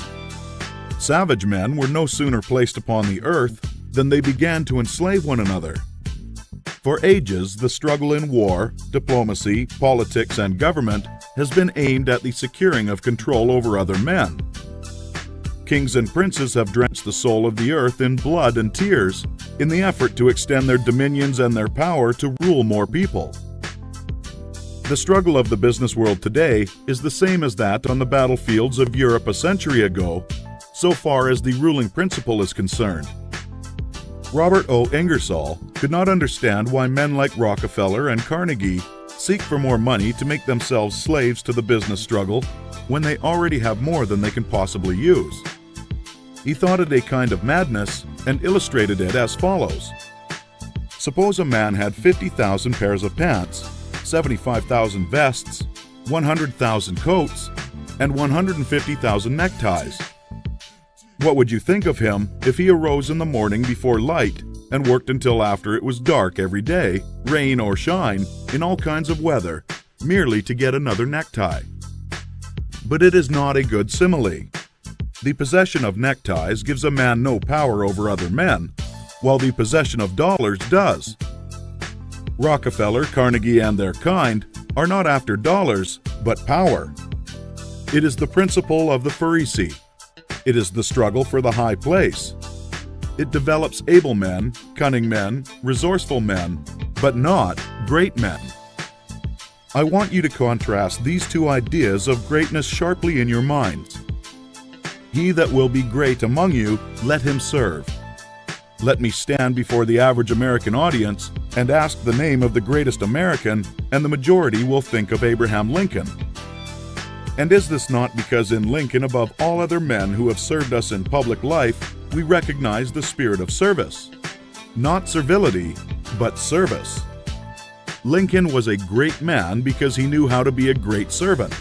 Savage men were no sooner placed upon the earth than they began to enslave one another. For ages, the struggle in war, diplomacy, politics, and government has been aimed at the securing of control over other men. Kings and princes have drenched the soul of the earth in blood and tears in the effort to extend their dominions and their power to rule more people. The struggle of the business world today is the same as that on the battlefields of Europe a century ago, so far as the ruling principle is concerned. Robert O. Ingersoll could not understand why men like Rockefeller and Carnegie seek for more money to make themselves slaves to the business struggle when they already have more than they can possibly use. He thought it a kind of madness and illustrated it as follows. Suppose a man had 50,000 pairs of pants, 75,000 vests, 100,000 coats, and 150,000 neckties. What would you think of him if he arose in the morning before light and worked until after it was dark every day, rain or shine, in all kinds of weather, merely to get another necktie? But it is not a good simile. The possession of neckties gives a man no power over other men, while the possession of dollars does. Rockefeller, Carnegie, and their kind are not after dollars, but power. It is the principle of the Pharisee. It is the struggle for the high place. It develops able men, cunning men, resourceful men, but not great men. I want you to contrast these two ideas of greatness sharply in your minds. He that will be great among you, let him serve. Let me stand before the average American audience and ask the name of the greatest American, and the majority will think of Abraham Lincoln. And is this not because in Lincoln, above all other men who have served us in public life, we recognize the spirit of service? Not servility, but service. Lincoln was a great man because he knew how to be a great servant.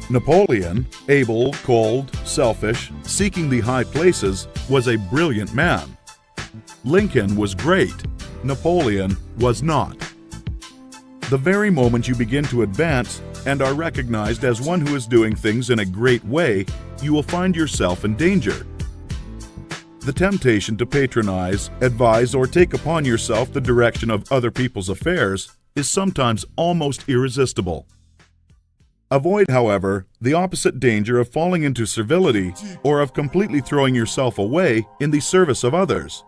Napoleon, able, cold, selfish, seeking the high places, was a brilliant man. Lincoln was great. Napoleon was not. The very moment you begin to advance and are recognized as one who is doing things in a great way, you will find yourself in danger. The temptation to patronize, advise, or take upon yourself the direction of other people's affairs is sometimes almost irresistible. Avoid, however, the opposite danger of falling into servility or of completely throwing yourself away in the service of others.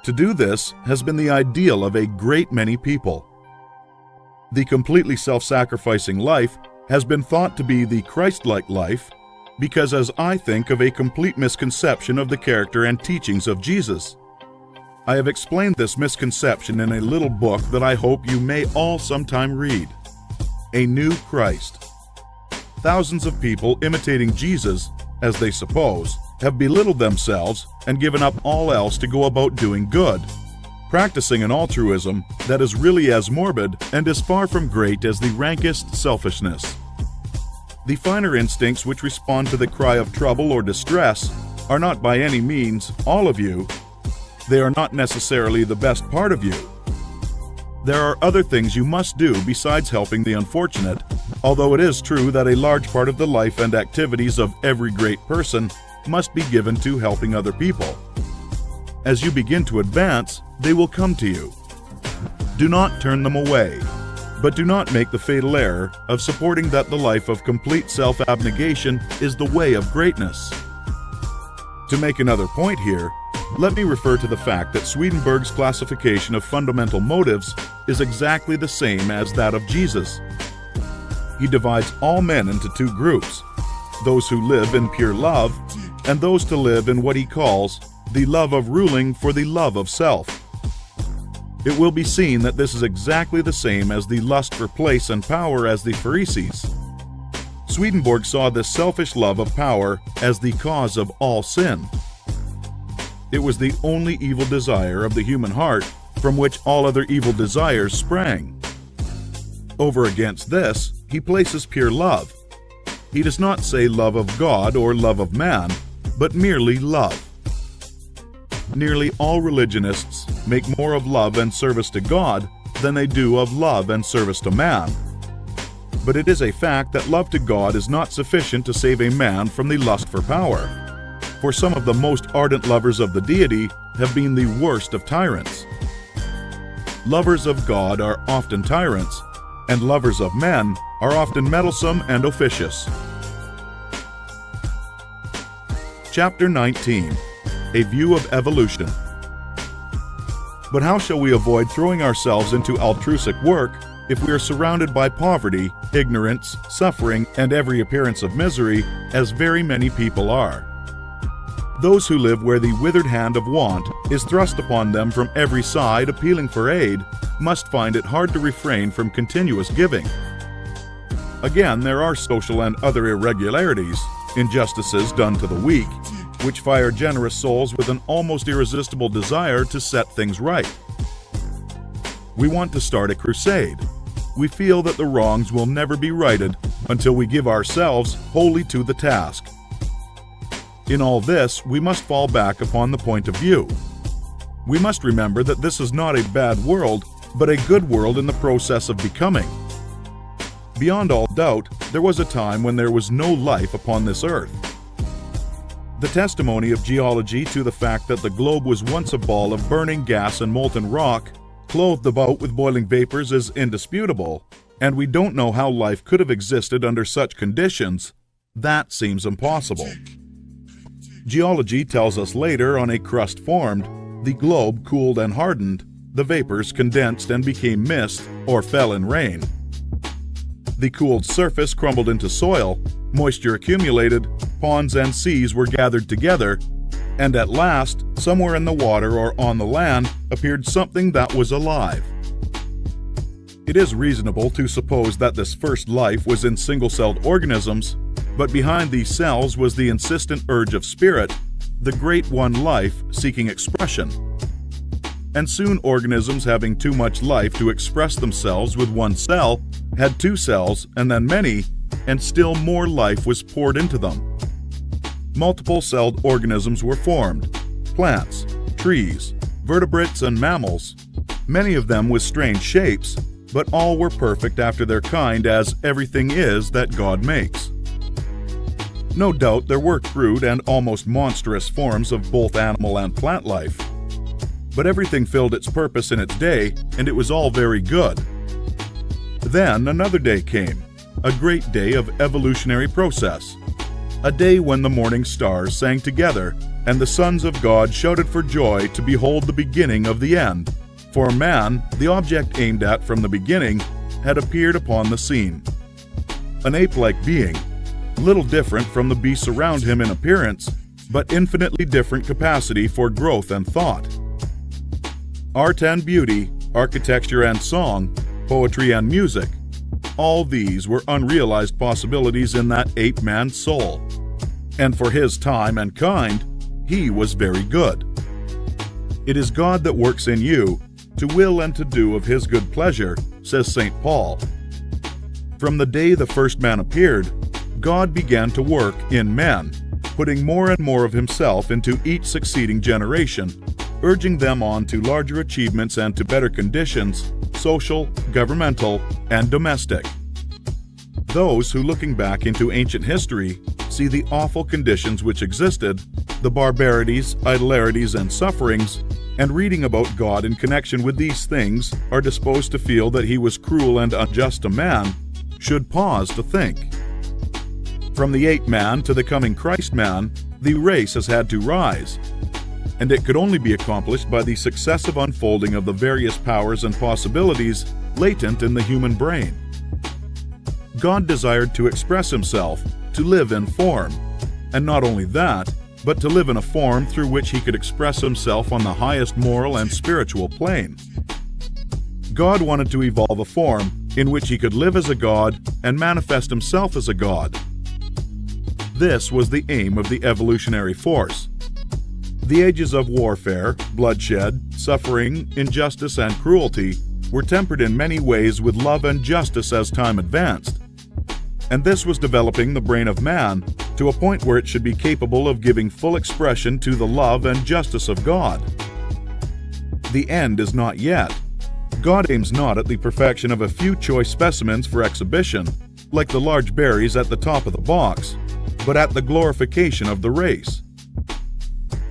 To do this has been the ideal of a great many people. The completely self-sacrificing life has been thought to be the Christ-like life because, as I think, of a complete misconception of the character and teachings of Jesus. I have explained this misconception in a little book that I hope you may all sometime read, A New Christ. Thousands of people imitating Jesus, as they suppose, have belittled themselves and given up all else to go about doing good, practicing an altruism that is really as morbid and as far from great as the rankest selfishness. The finer instincts which respond to the cry of trouble or distress are not by any means all of you. They are not necessarily the best part of you. There are other things you must do besides helping the unfortunate, although it is true that a large part of the life and activities of every great person must be given to helping other people. As you begin to advance, they will come to you. Do not turn them away, but do not make the fatal error of supporting that the life of complete self-abnegation is the way of greatness. To make another point here, let me refer to the fact that Swedenborg's classification of fundamental motives is exactly the same as that of Jesus. He divides all men into two groups, those who live in pure love and those to live in what he calls the love of ruling for the love of self. It will be seen that this is exactly the same as the lust for place and power as the Pharisees. Swedenborg saw this selfish love of power as the cause of all sin. It was the only evil desire of the human heart from which all other evil desires sprang. Over against this, he places pure love. He does not say love of God or love of man, but merely love. Nearly all religionists make more of love and service to God than they do of love and service to man. But it is a fact that love to God is not sufficient to save a man from the lust for power. For some of the most ardent lovers of the deity have been the worst of tyrants. Lovers of God are often tyrants, and lovers of men are often meddlesome and officious. Chapter 19. A View of Evolution. But how shall we avoid throwing ourselves into altruistic work if we are surrounded by poverty, ignorance, suffering, and every appearance of misery, as very many people are? Those who live where the withered hand of want is thrust upon them from every side appealing for aid must find it hard to refrain from continuous giving. Again, there are social and other irregularities, injustices done to the weak, which fire generous souls with an almost irresistible desire to set things right. We want to start a crusade. We feel that the wrongs will never be righted until we give ourselves wholly to the task. In all this, we must fall back upon the point of view. We must remember that this is not a bad world, but a good world in the process of becoming. Beyond all doubt, there was a time when there was no life upon this earth. The testimony of geology to the fact that the globe was once a ball of burning gas and molten rock, clothed about with boiling vapors, is indisputable, and we don't know how life could have existed under such conditions. That seems impossible. Geology tells us later on a crust formed, the globe cooled and hardened, the vapors condensed and became mist or fell in rain. The cooled surface crumbled into soil, moisture accumulated, ponds and seas were gathered together, and at last, somewhere in the water or on the land, appeared something that was alive. It is reasonable to suppose that this first life was in single-celled organisms, but behind these cells was the insistent urge of spirit, the great one life seeking expression. And soon organisms having too much life to express themselves with one cell had two cells and then many, and still more life was poured into them. Multiple-celled organisms were formed: plants, trees, vertebrates, and mammals, many of them with strange shapes, but all were perfect after their kind, as everything is that God makes. No doubt there were crude and almost monstrous forms of both animal and plant life. But everything filled its purpose in its day, and it was all very good. Then another day came, a great day of evolutionary process, a day when the morning stars sang together and the sons of God shouted for joy to behold the beginning of the end. For man, the object aimed at from the beginning, had appeared upon the scene. An ape-like being, little different from the beasts around him in appearance, but infinitely different capacity for growth and thought. Art and beauty, architecture and song, poetry and music, all these were unrealized possibilities in that ape-man's soul. And for his time and kind, he was very good. It is God that works in you, to will and to do of his good pleasure, says St. Paul. From the day the first man appeared, God began to work in men, putting more and more of himself into each succeeding generation, urging them on to larger achievements and to better conditions, social, governmental, and domestic. Those who, looking back into ancient history, see the awful conditions which existed, the barbarities, idolatries, and sufferings, and reading about God in connection with these things are disposed to feel that he was cruel and unjust to man, should pause to think. From the ape-man to the coming Christ-man, the race has had to rise, and it could only be accomplished by the successive unfolding of the various powers and possibilities latent in the human brain. God desired to express himself, to live in form, and not only that, but to live in a form through which he could express himself on the highest moral and spiritual plane. God wanted to evolve a form in which he could live as a god and manifest himself as a god. This was the aim of the evolutionary force. The ages of warfare, bloodshed, suffering, injustice, and cruelty were tempered in many ways with love and justice as time advanced. And this was developing the brain of man to a point where it should be capable of giving full expression to the love and justice of God. The end is not yet. God aims not at the perfection of a few choice specimens for exhibition, like the large berries at the top of the box, but at the glorification of the race.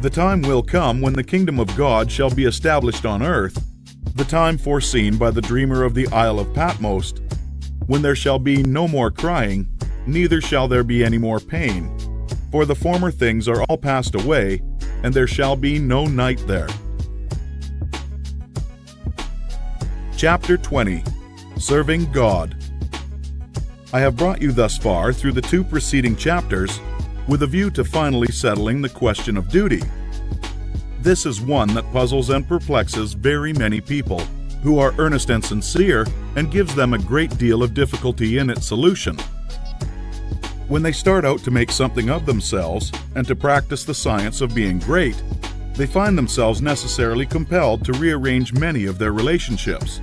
The time will come when the kingdom of God shall be established on earth, the time foreseen by the dreamer of the Isle of Patmos, when there shall be no more crying, neither shall there be any more pain, for the former things are all passed away, and there shall be no night there. Chapter 20. Serving God. I have brought you thus far through the two preceding chapters with a view to finally settling the question of duty. This is one that puzzles and perplexes very many people who are earnest and sincere, and gives them a great deal of difficulty in its solution. When they start out to make something of themselves and to practice the science of being great, they find themselves necessarily compelled to rearrange many of their relationships.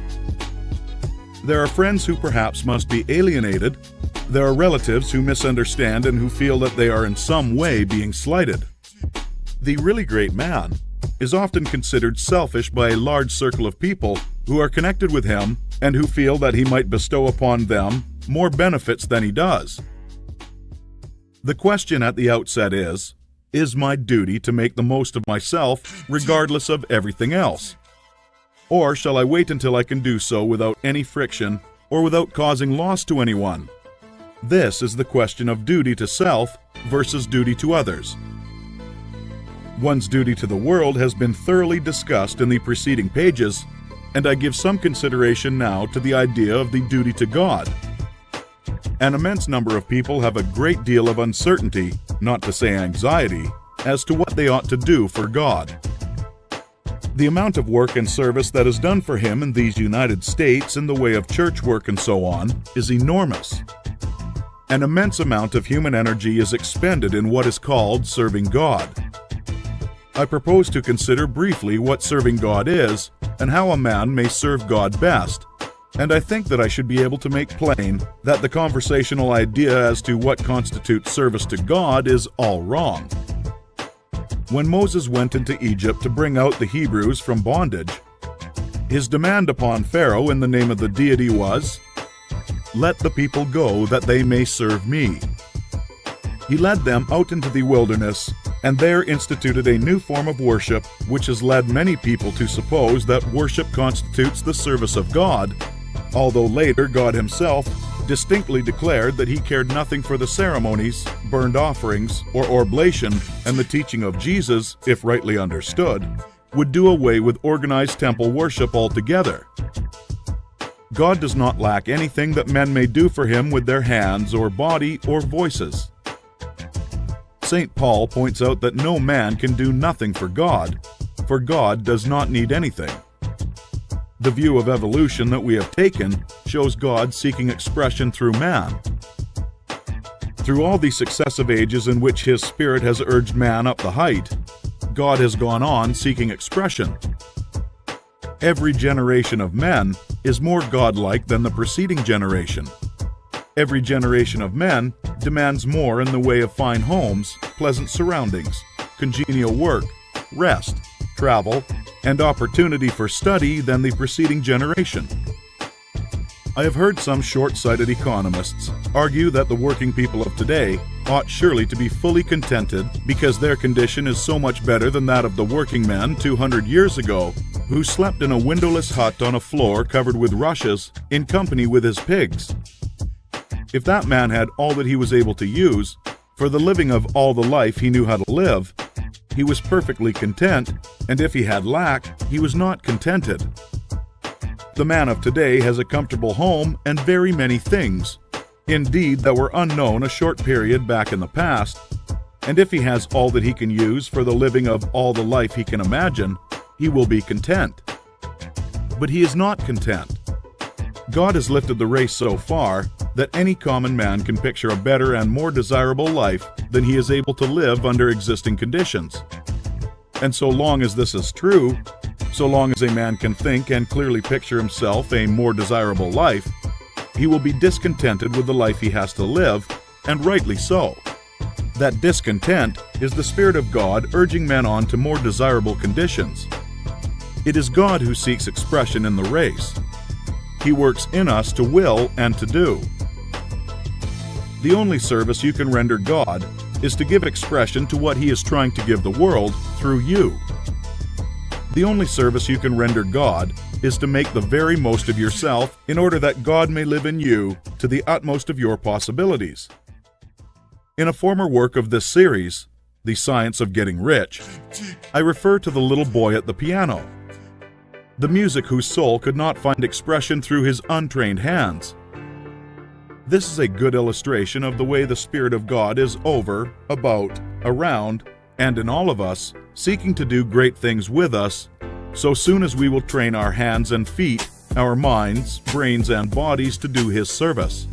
There are friends who perhaps must be alienated. There are relatives who misunderstand and who feel that they are in some way being slighted. The really great man is often considered selfish by a large circle of people who are connected with him and who feel that he might bestow upon them more benefits than he does. The question at the outset is my duty to make the most of myself regardless of everything else? Or shall I wait until I can do so without any friction or without causing loss to anyone? This is the question of duty to self versus duty to others. One's duty to the world has been thoroughly discussed in the preceding pages, and I give some consideration now to the idea of the duty to God. An immense number of people have a great deal of uncertainty, not to say anxiety, as to what they ought to do for God. The amount of work and service that is done for him in these United States in the way of church work and so on is enormous. An immense amount of human energy is expended in what is called serving God. I propose to consider briefly what serving God is and how a man may serve God best, and I think that I should be able to make plain that the conversational idea as to what constitutes service to God is all wrong. When Moses went into Egypt to bring out the Hebrews from bondage, his demand upon Pharaoh in the name of the deity was, "Let the people go that they may serve me." He led them out into the wilderness and there instituted a new form of worship which has led many people to suppose that worship constitutes the service of God, although later God himself distinctly declared that he cared nothing for the ceremonies, burnt offerings, or oblation, and the teaching of Jesus, if rightly understood, would do away with organized temple worship altogether. God does not lack anything that men may do for him with their hands or body or voices. St. Paul points out that no man can do nothing for God does not need anything. The view of evolution that we have taken shows God seeking expression through man. Through all the successive ages in which His Spirit has urged man up the height, God has gone on seeking expression. Every generation of men is more godlike than the preceding generation. Every generation of men demands more in the way of fine homes, pleasant surroundings, congenial work, rest, travel, and opportunity for study than the preceding generation. I have heard some short-sighted economists argue that the working people of today ought surely to be fully contented because their condition is so much better than that of the working man 200 years ago, who slept in a windowless hut on a floor covered with rushes in company with his pigs. If that man had all that he was able to use for the living of all the life he knew how to live, he was perfectly content, and if he had lack, he was not contented. The man of today has a comfortable home and very many things, indeed, that were unknown a short period back in the past, and if he has all that he can use for the living of all the life he can imagine, he will be content. But he is not content. God has lifted the race so far that any common man can picture a better and more desirable life than he is able to live under existing conditions. And so long as this is true, so long as a man can think and clearly picture himself a more desirable life, he will be discontented with the life he has to live, and rightly so. That discontent is the Spirit of God urging men on to more desirable conditions. It is God who seeks expression in the race. He works in us to will and to do. The only service you can render God is to give expression to what He is trying to give the world through you. The only service you can render God is to make the very most of yourself in order that God may live in you to the utmost of your possibilities. In a former work of this series, The Science of Getting Rich, I refer to the little boy at the piano, the music whose soul could not find expression through his untrained hands. This is a good illustration of the way the Spirit of God is over, about, around, and in all of us, seeking to do great things with us, so soon as we will train our hands and feet, our minds, brains, and bodies to do His service.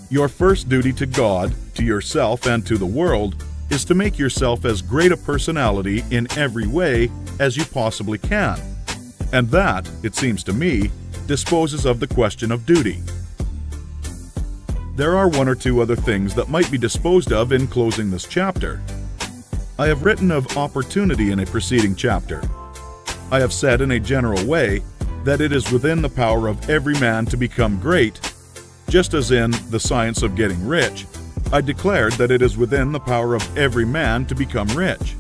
Your first duty to God, to yourself, and to the world is to make yourself as great a personality in every way as you possibly can. And that, it seems to me, disposes of the question of duty. There are one or two other things that might be disposed of in closing this chapter. I have written of opportunity in a preceding chapter. I have said in a general way that it is within the power of every man to become great, just as in The Science of Getting Rich, I declared that it is within the power of every man to become rich.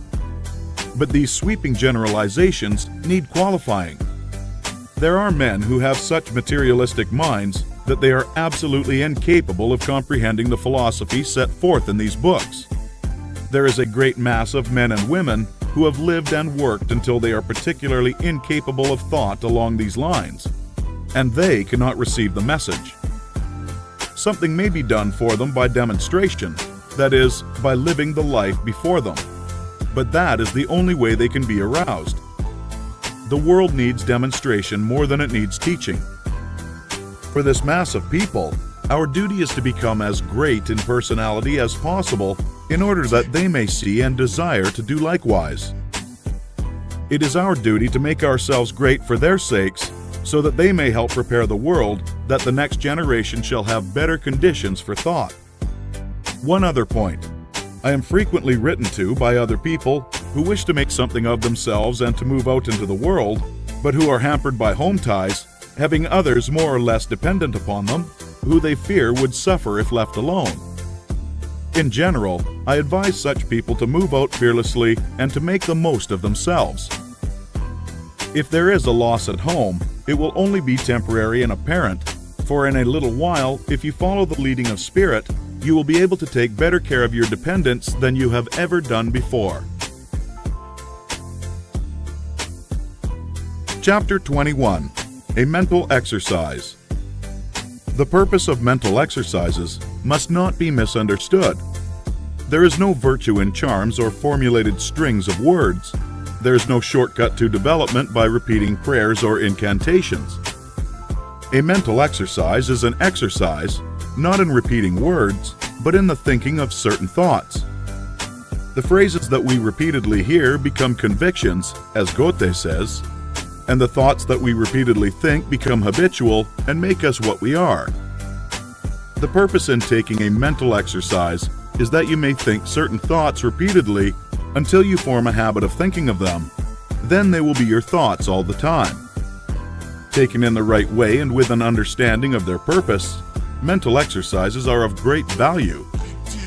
But these sweeping generalizations need qualifying. There are men who have such materialistic minds that they are absolutely incapable of comprehending the philosophy set forth in these books. There is a great mass of men and women who have lived and worked until they are particularly incapable of thought along these lines, and they cannot receive the message. Something may be done for them by demonstration, that is, by living the life before them, but that is the only way they can be aroused. The world needs demonstration more than it needs teaching. For this mass of people, our duty is to become as great in personality as possible in order that they may see and desire to do likewise. It is our duty to make ourselves great for their sakes, so that they may help prepare the world that the next generation shall have better conditions for thought. One other point. I am frequently written to by other people who wish to make something of themselves and to move out into the world, but who are hampered by home ties, having others more or less dependent upon them, who they fear would suffer if left alone. In general, I advise such people to move out fearlessly and to make the most of themselves. If there is a loss at home, it will only be temporary and apparent, For in a little while, if you follow the leading of Spirit, you will be able to take better care of your dependents than you have ever done before. Chapter 21. A Mental Exercise. The purpose of mental exercises must not be misunderstood. There is no virtue in charms or formulated strings of words. There is no shortcut to development by repeating prayers or incantations. A mental exercise is an exercise, not in repeating words, but in the thinking of certain thoughts. The phrases that we repeatedly hear become convictions, as Goethe says, and the thoughts that we repeatedly think become habitual and make us what we are. The purpose in taking a mental exercise is that you may think certain thoughts repeatedly until you form a habit of thinking of them. Then they will be your thoughts all the time. Taken in the right way and with an understanding of their purpose, mental exercises are of great value.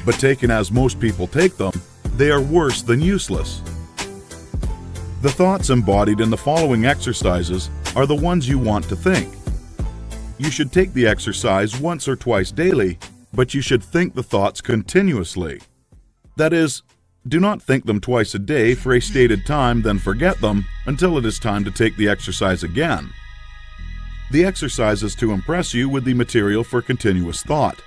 But taken as most people take them, they are worse than useless. The thoughts embodied in the following exercises are the ones you want to think. You should take the exercise once or twice daily, but you should think the thoughts continuously. That is, do not think them twice a day for a stated time, then forget them until it is time to take the exercise again. The exercise is to impress you with the material for continuous thought.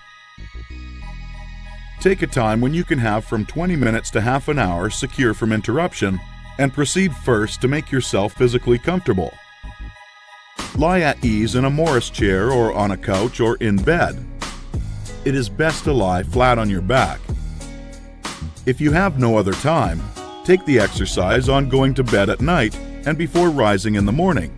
Take a time when you can have from 20 minutes to half an hour secure from interruption, and proceed first to make yourself physically comfortable. Lie at ease in a Morris chair or on a couch or in bed. It is best to lie flat on your back. If you have no other time, take the exercise on going to bed at night and before rising in the morning.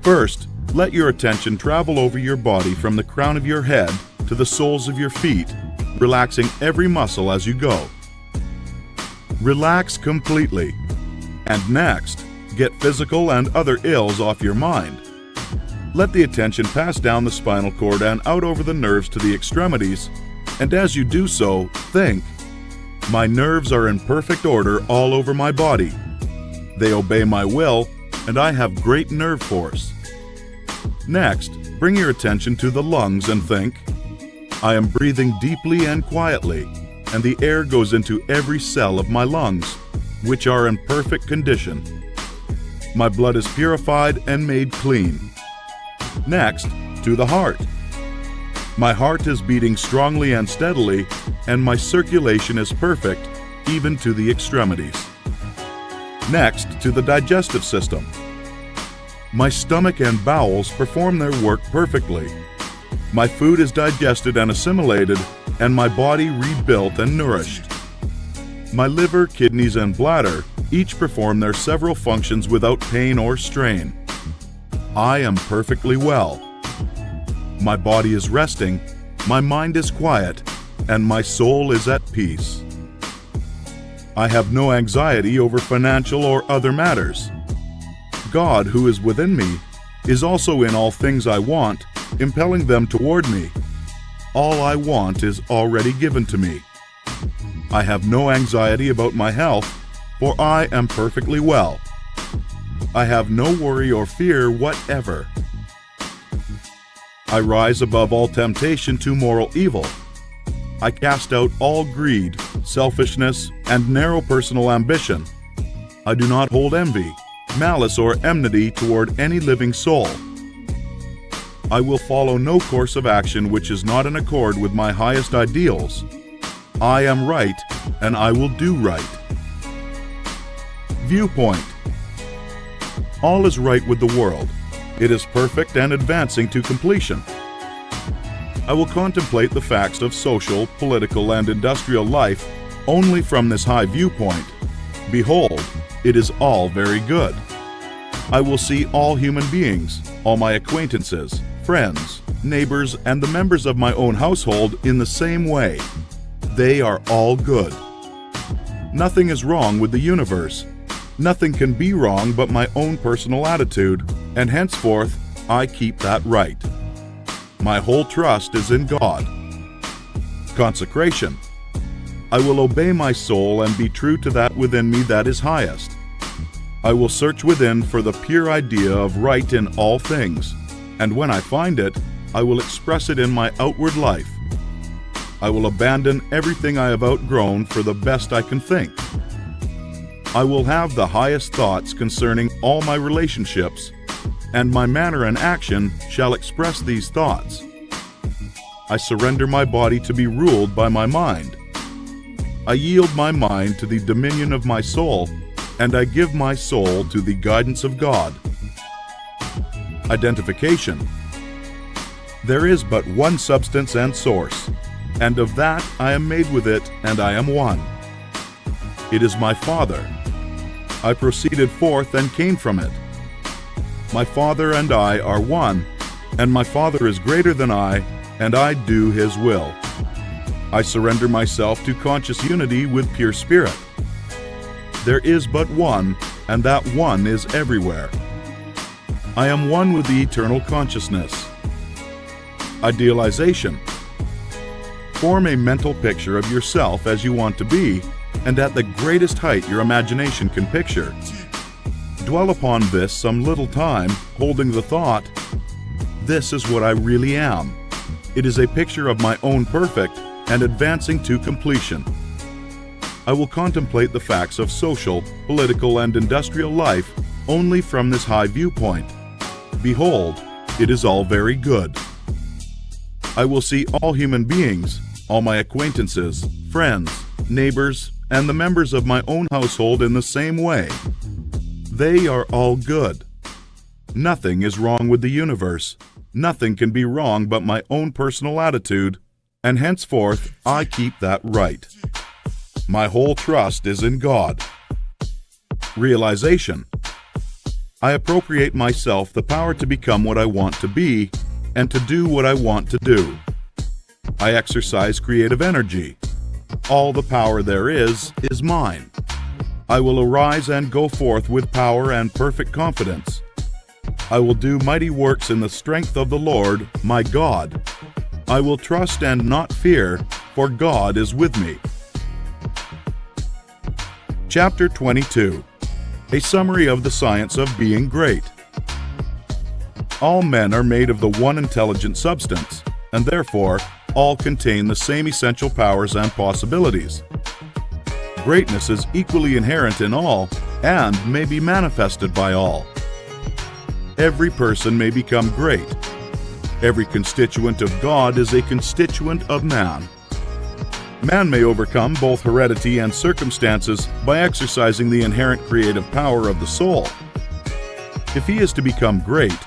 First, let your attention travel over your body from the crown of your head to the soles of your feet, relaxing every muscle as you go. Relax completely. And next, get physical and other ills off your mind. Let the attention pass down the spinal cord and out over the nerves to the extremities, and as you do so, think, "My nerves are in perfect order all over my body. They obey my will, and I have great nerve force." Next, bring your attention to the lungs and think, "I am breathing deeply and quietly, and the air goes into every cell of my lungs, which are in perfect condition. My blood is purified and made clean." Next, to the heart. "My heart is beating strongly and steadily, and my circulation is perfect, even to the extremities." Next, to the digestive system. "My stomach and bowels perform their work perfectly. My food is digested and assimilated, and my body rebuilt and nourished. My liver, kidneys, and bladder each perform their several functions without pain or strain. I am perfectly well. My body is resting, my mind is quiet, and my soul is at peace. I have no anxiety over financial or other matters. God, who is within me, is also in all things I want, impelling them toward me. All I want is already given to me. I have no anxiety about my health, for I am perfectly well. I have no worry or fear whatever. I rise above all temptation to moral evil. I cast out all greed, selfishness, and narrow personal ambition. I do not hold envy, malice, or enmity toward any living soul. I will follow no course of action which is not in accord with my highest ideals. I am right, and I will do right. Viewpoint. All is right with the world. It is perfect and advancing to completion. I will contemplate the facts of social, political, and industrial life only from this high viewpoint. Behold, it is all very good. I will see all human beings, all my acquaintances, friends, neighbors, and the members of my own household in the same way. They are all good. Nothing is wrong with the universe. Nothing can be wrong but my own personal attitude, and henceforth I keep that right. My whole trust is in God. Consecration. I will obey my soul and be true to that within me that is highest. I will search within for the pure idea of right in all things, and when I find it, I will express it in my outward life. I will abandon everything I have outgrown for the best I can think. I will have the highest thoughts concerning all my relationships, and my manner and action shall express these thoughts. I surrender my body to be ruled by my mind. I yield my mind to the dominion of my soul, and I give my soul to the guidance of God. Identification. There is but one substance and source, and of that I am made with it, and I am one. It is my Father. I proceeded forth and came from it. My Father and I are one, and my Father is greater than I, and I do His will. I surrender myself to conscious unity with pure spirit. There is but one, and that one is everywhere. I am one with the eternal consciousness. Idealization. Form a mental picture of yourself as you want to be, and at the greatest height your imagination can picture. Dwell upon this some little time, holding the thought, "This is what I really am." It is a picture of my own perfect and advancing to completion. I will contemplate the facts of social, political, and industrial life only from this high viewpoint. Behold, it is all very good. I will see all human beings, all my acquaintances, friends, neighbors, and the members of my own household in the same way. They are all good. Nothing is wrong with the universe. Nothing can be wrong but my own personal attitude, and henceforth I keep that right. My whole trust is in God. Realization. I appropriate myself the power to become what I want to be and to do what I want to do. I exercise creative energy. All the power there is mine. I will arise and go forth with power and perfect confidence. I will do mighty works in the strength of the Lord, my God. I will trust and not fear, for God is with me. Chapter 22. A summary of the science of being great. All men are made of the one intelligent substance, and therefore all contain the same essential powers and possibilities. Greatness is equally inherent in all, and may be manifested by all. Every person may become great. Every constituent of God is a constituent of man. Man may overcome both heredity and circumstances by exercising the inherent creative power of the soul. If he is to become great,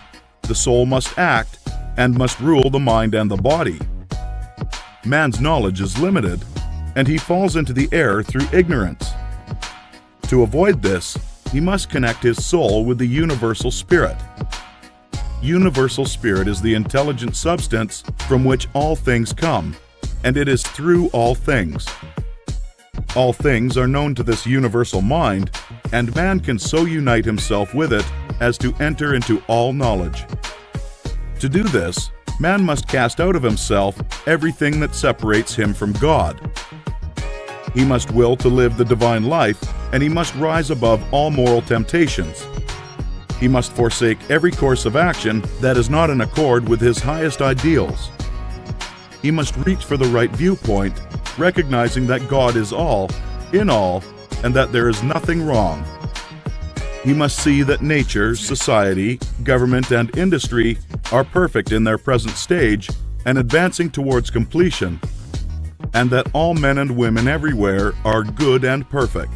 the soul must act and must rule the mind and the body. Man's knowledge is limited, and he falls into the error through ignorance. To avoid this, he must connect his soul with the universal spirit. Universal spirit is the intelligent substance from which all things come, and it is through all things. All things are known to this universal mind, and man can so unite himself with it as to enter into all knowledge. To do this, man must cast out of himself everything that separates him from God. He must will to live the divine life, and he must rise above all moral temptations. He must forsake every course of action that is not in accord with his highest ideals. He must reach for the right viewpoint, recognizing that God is all, in all, and that there is nothing wrong. He must see that nature, society, government, and industry are perfect in their present stage and advancing towards completion, and that all men and women everywhere are good and perfect.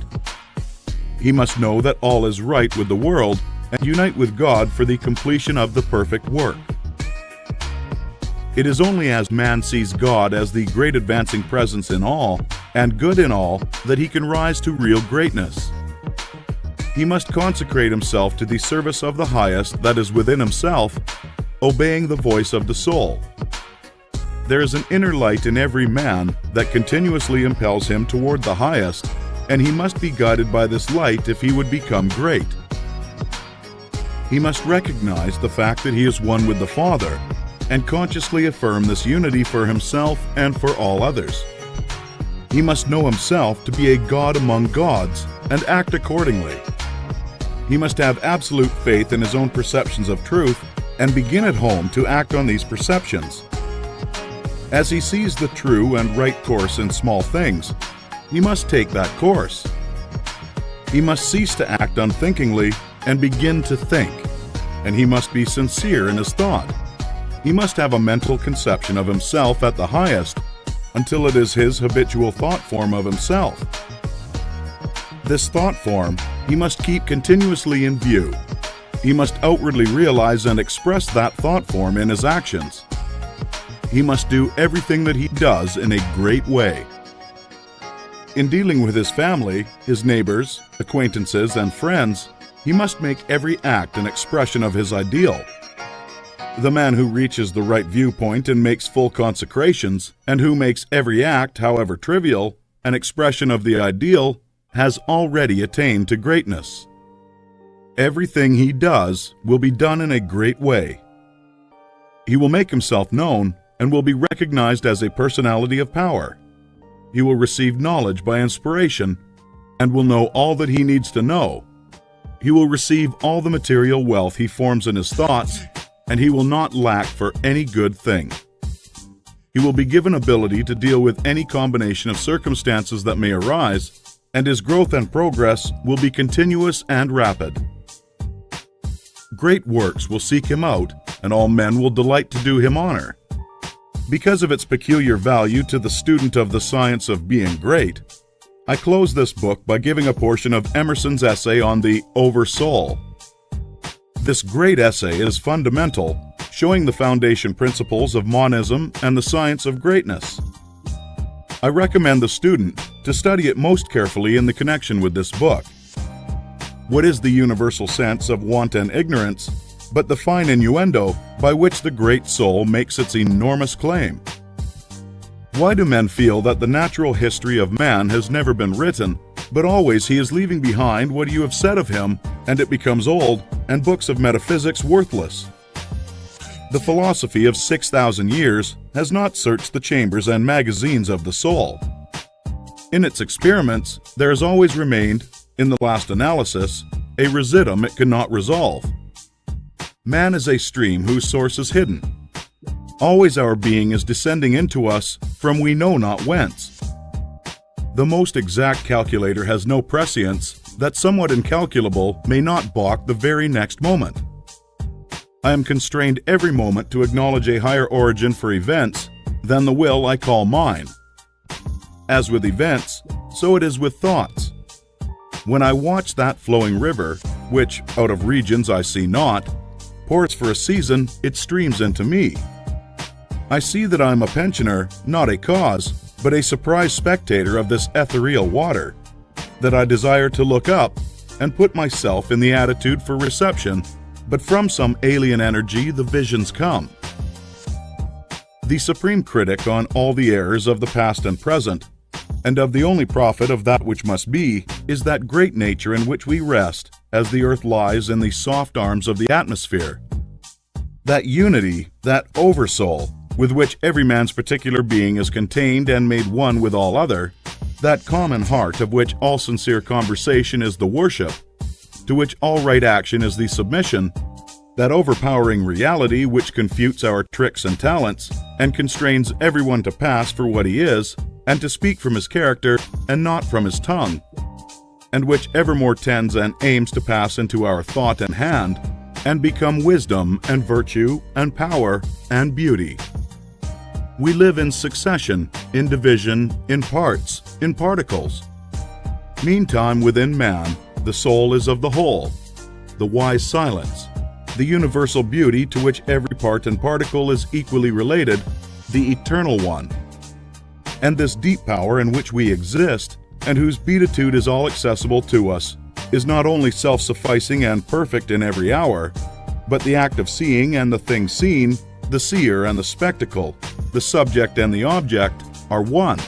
He must know that all is right with the world and unite with God for the completion of the perfect work. It is only as man sees God as the great advancing presence in all and good in all that he can rise to real greatness. He must consecrate himself to the service of the highest that is within himself, obeying the voice of the soul. There is an inner light in every man that continuously impels him toward the highest, and he must be guided by this light if he would become great. He must recognize the fact that he is one with the Father, and consciously affirm this unity for himself and for all others. He must know himself to be a God among gods, and act accordingly. He must have absolute faith in his own perceptions of truth, and begin at home to act on these perceptions. As he sees the true and right course in small things, he must take that course. He must cease to act unthinkingly and begin to think, and he must be sincere in his thought. He must have a mental conception of himself at the highest until it is his habitual thought form of himself. This thought form he must keep continuously in view. He must outwardly realize and express that thought form in his actions. He must do everything that he does in a great way. In dealing with his family, his neighbors, acquaintances, and friends, he must make every act an expression of his ideal. The man who reaches the right viewpoint and makes full consecrations, and who makes every act, however trivial, an expression of the ideal, has already attained to greatness. Everything he does will be done in a great way. He will make himself known and will be recognized as a personality of power. He will receive knowledge by inspiration and will know all that he needs to know. He will receive all the material wealth he forms in his thoughts, and he will not lack for any good thing. He will be given ability to deal with any combination of circumstances that may arise, and his growth and progress will be continuous and rapid. Great works will seek him out, and all men will delight to do him honor. Because of its peculiar value to the student of the science of being great, I close this book by giving a portion of Emerson's essay on the Over-Soul. This great essay is fundamental, showing the foundation principles of monism and the science of greatness. I recommend the student to study it most carefully in the connection with this book. What is the universal sense of want and ignorance, but the fine innuendo by which the great soul makes its enormous claim? Why do men feel that the natural history of man has never been written, but always he is leaving behind what you have said of him, and it becomes old, and books of metaphysics worthless? The philosophy of 6,000 years has not searched the chambers and magazines of the soul. In its experiments, there has always remained, in the last analysis, a residuum it cannot resolve. Man is a stream whose source is hidden. Always our being is descending into us from we know not whence. The most exact calculator has no prescience that somewhat incalculable may not balk the very next moment. I am constrained every moment to acknowledge a higher origin for events than the will I call mine. As with events, so it is with thoughts. When I watch that flowing river, which, out of regions I see not, pours for a season, it streams into me. I see that I am a pensioner, not a cause, but a surprised spectator of this ethereal water, that I desire to look up and put myself in the attitude for reception, but from some alien energy the visions come. The supreme critic on all the errors of the past and present, and of the only prophet of that which must be, is that great nature in which we rest as the earth lies in the soft arms of the atmosphere. That unity, that oversoul, with which every man's particular being is contained and made one with all other, that common heart of which all sincere conversation is the worship, to which all right action is the submission, that overpowering reality which confutes our tricks and talents, and constrains everyone to pass for what he is, and to speak from his character and not from his tongue, and which evermore tends and aims to pass into our thought and hand, and become wisdom and virtue and power and beauty. We live in succession, in division, in parts, in particles. Meantime, within man, the soul is of the whole, the wise silence, the universal beauty to which every part and particle is equally related, the eternal one. And this deep power in which we exist, and whose beatitude is all accessible to us, is not only self-sufficing and perfect in every hour, but the act of seeing and the thing seen, the seer and the spectacle, the subject and the object, are one.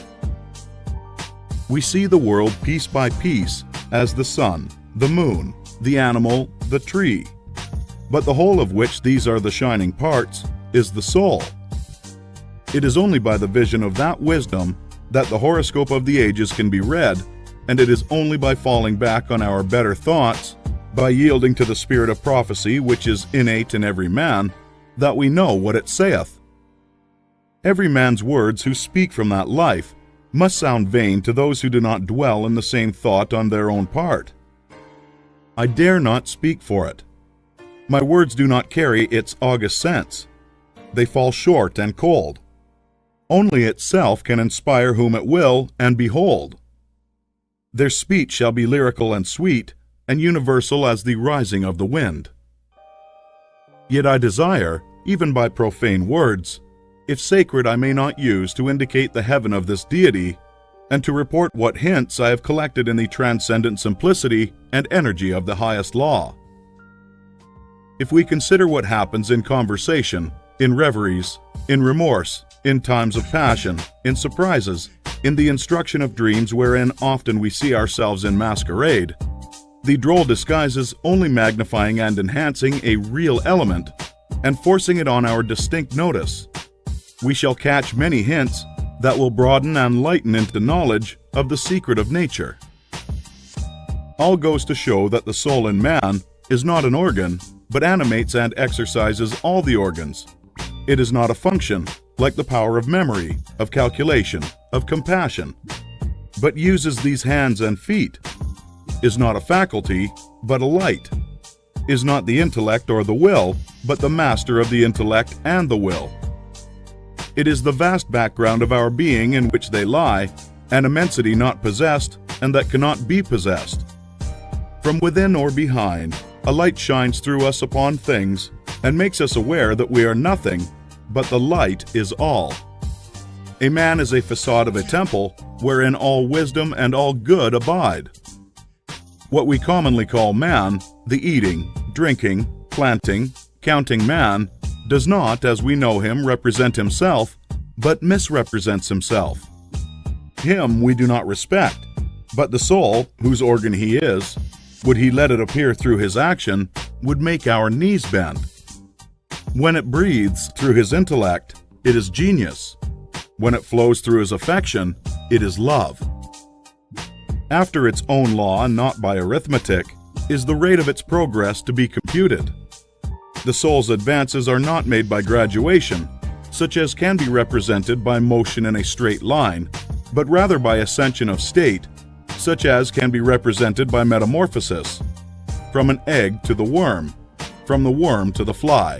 We see the world piece by piece as the sun, the moon, the animal, the tree, but the whole of which these are the shining parts is the soul. It is only by the vision of that wisdom that the horoscope of the ages can be read, and it is only by falling back on our better thoughts by yielding to the spirit of prophecy which is innate in every man, that we know what it saith. Every man's words who speak from that life must sound vain to those who do not dwell in the same thought on their own part. I dare not speak for it. My words do not carry its august sense. They fall short and cold. Only itself can inspire whom it will, and behold, their speech shall be lyrical and sweet, and universal as the rising of the wind. Yet I desire, even by profane words, if sacred I may not use to indicate the heaven of this deity, and to report what hints I have collected in the transcendent simplicity and energy of the highest law. If we consider what happens in conversation, in reveries, in remorse, in times of passion, in surprises, in the instruction of dreams wherein often we see ourselves in masquerade, the droll disguises only magnifying and enhancing a real element, and forcing it on our distinct notice, we shall catch many hints that will broaden and lighten into knowledge of the secret of nature. All goes to show that the soul in man is not an organ, but animates and exercises all the organs. It is not a function, like the power of memory, of calculation, of compassion, but uses these hands and feet, is not a faculty, but a light, is not the intellect or the will, but the master of the intellect and the will. It is the vast background of our being in which they lie, an immensity not possessed and that cannot be possessed. From within or behind, a light shines through us upon things and makes us aware that we are nothing, but the light is all. A man is a facade of a temple wherein all wisdom and all good abide. What we commonly call man, the eating, drinking, planting, counting man, does not, as we know him, represent himself, but misrepresents himself. Him we do not respect, but the soul, whose organ he is, would he let it appear through his action, would make our knees bend. When it breathes through his intellect, it is genius. When it flows through his affection, it is love. After its own law, and not by arithmetic, is the rate of its progress to be computed. The soul's advances are not made by graduation, such as can be represented by motion in a straight line, but rather by ascension of state, such as can be represented by metamorphosis, from an egg to the worm, from the worm to the fly.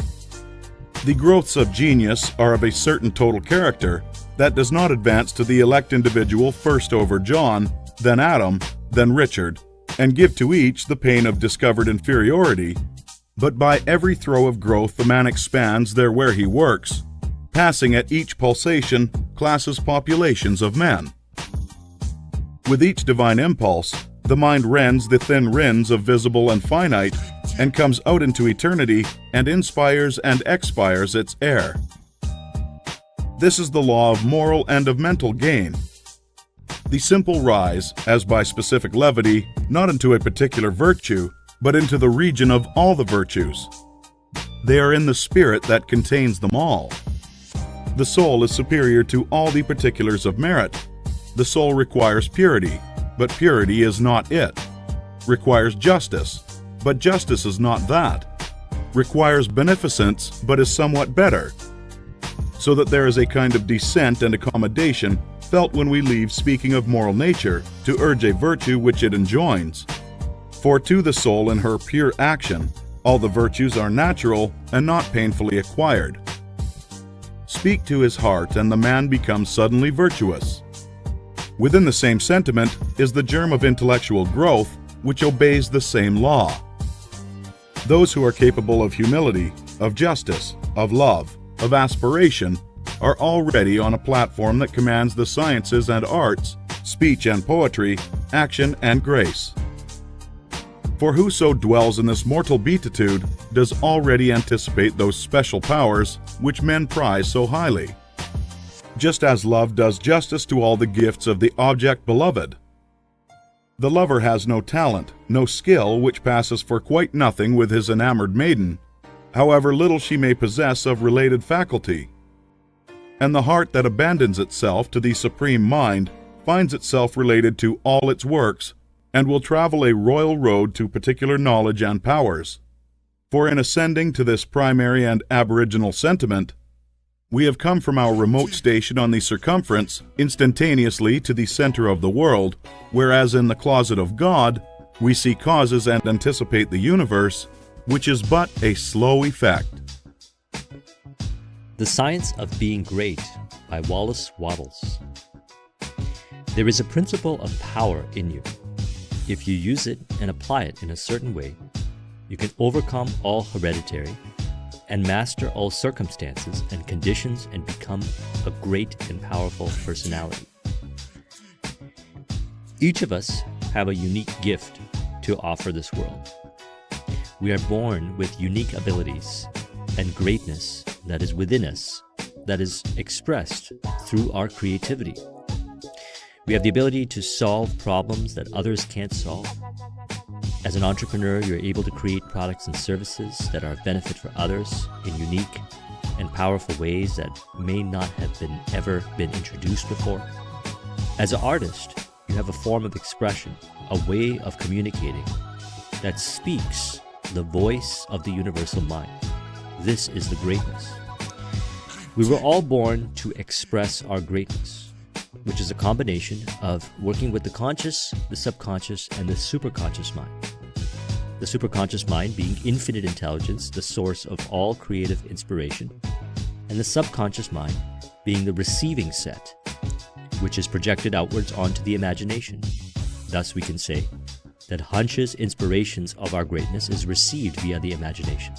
The growths of genius are of a certain total character that does not advance to the elect individual first over John, then Adam, then Richard, and give to each the pain of discovered inferiority, but by every throw of growth the man expands there where he works, passing at each pulsation classes populations of men. With each divine impulse, the mind rends the thin rinds of visible and finite, and comes out into eternity and inspires and expires its air. This is the law of moral and of mental gain. The simple rise, as by specific levity, not into a particular virtue, but into the region of all the virtues. They are in the spirit that contains them all. The soul is superior to all the particulars of merit. The soul requires purity, but purity is not it. Requires justice, but justice is not that. Requires beneficence, but is somewhat better. So that there is a kind of descent and accommodation felt when we leave speaking of moral nature to urge a virtue which it enjoins. For to the soul in her pure action, all the virtues are natural and not painfully acquired. Speak to his heart, and the man becomes suddenly virtuous. Within the same sentiment is the germ of intellectual growth, which obeys the same law. Those who are capable of humility, of justice, of love, of aspiration, are already on a platform that commands the sciences and arts, speech and poetry, action and grace. For whoso dwells in this mortal beatitude does already anticipate those special powers which men prize so highly, just as love does justice to all the gifts of the object beloved. The lover has no talent, no skill which passes for quite nothing with his enamored maiden, however little she may possess of related faculty. And the heart that abandons itself to the Supreme Mind finds itself related to all its works, and will travel a royal road to particular knowledge and powers. For in ascending to this primary and aboriginal sentiment, we have come from our remote station on the circumference instantaneously to the center of the world, whereas in the closet of God, we see causes and anticipate the universe, which is but a slow effect. The Science of Being Great by Wallace Wattles. There is a principle of power in you. If you use it and apply it in a certain way, you can overcome all hereditary and master all circumstances and conditions and become a great and powerful personality. Each of us have a unique gift to offer this world. We are born with unique abilities and greatness that is within us, that is expressed through our creativity. We have the ability to solve problems that others can't solve. As an entrepreneur, you're able to create products and services that are of benefit for others in unique and powerful ways that may not have ever been introduced before. As an artist, you have a form of expression, a way of communicating that speaks the voice of the universal mind. This is the greatness. We were all born to express our greatness, which is a combination of working with the conscious, the subconscious, and the superconscious mind. The superconscious mind being infinite intelligence, the source of all creative inspiration, and the subconscious mind being the receiving set, which is projected outwards onto the imagination. Thus we can say that Hansh's inspirations of our greatness is received via the imagination.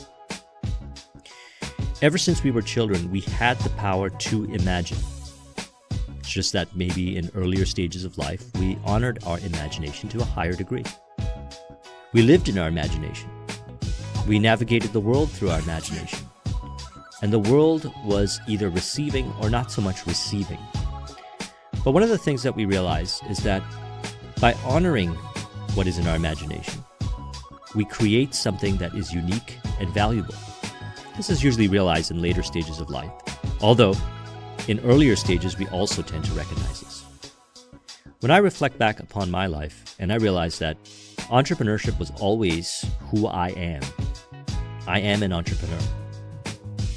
Ever since we were children, we had the power to imagine. It's just that maybe in earlier stages of life, we honored our imagination to a higher degree. We lived in our imagination. We navigated the world through our imagination. And the world was either receiving or not so much receiving. But one of the things that we realize is that by honoring what is in our imagination, we create something that is unique and valuable. This is usually realized in later stages of life, although in earlier stages we also tend to recognize this. When I reflect back upon my life, and I realize that entrepreneurship was always who I am. I am an entrepreneur.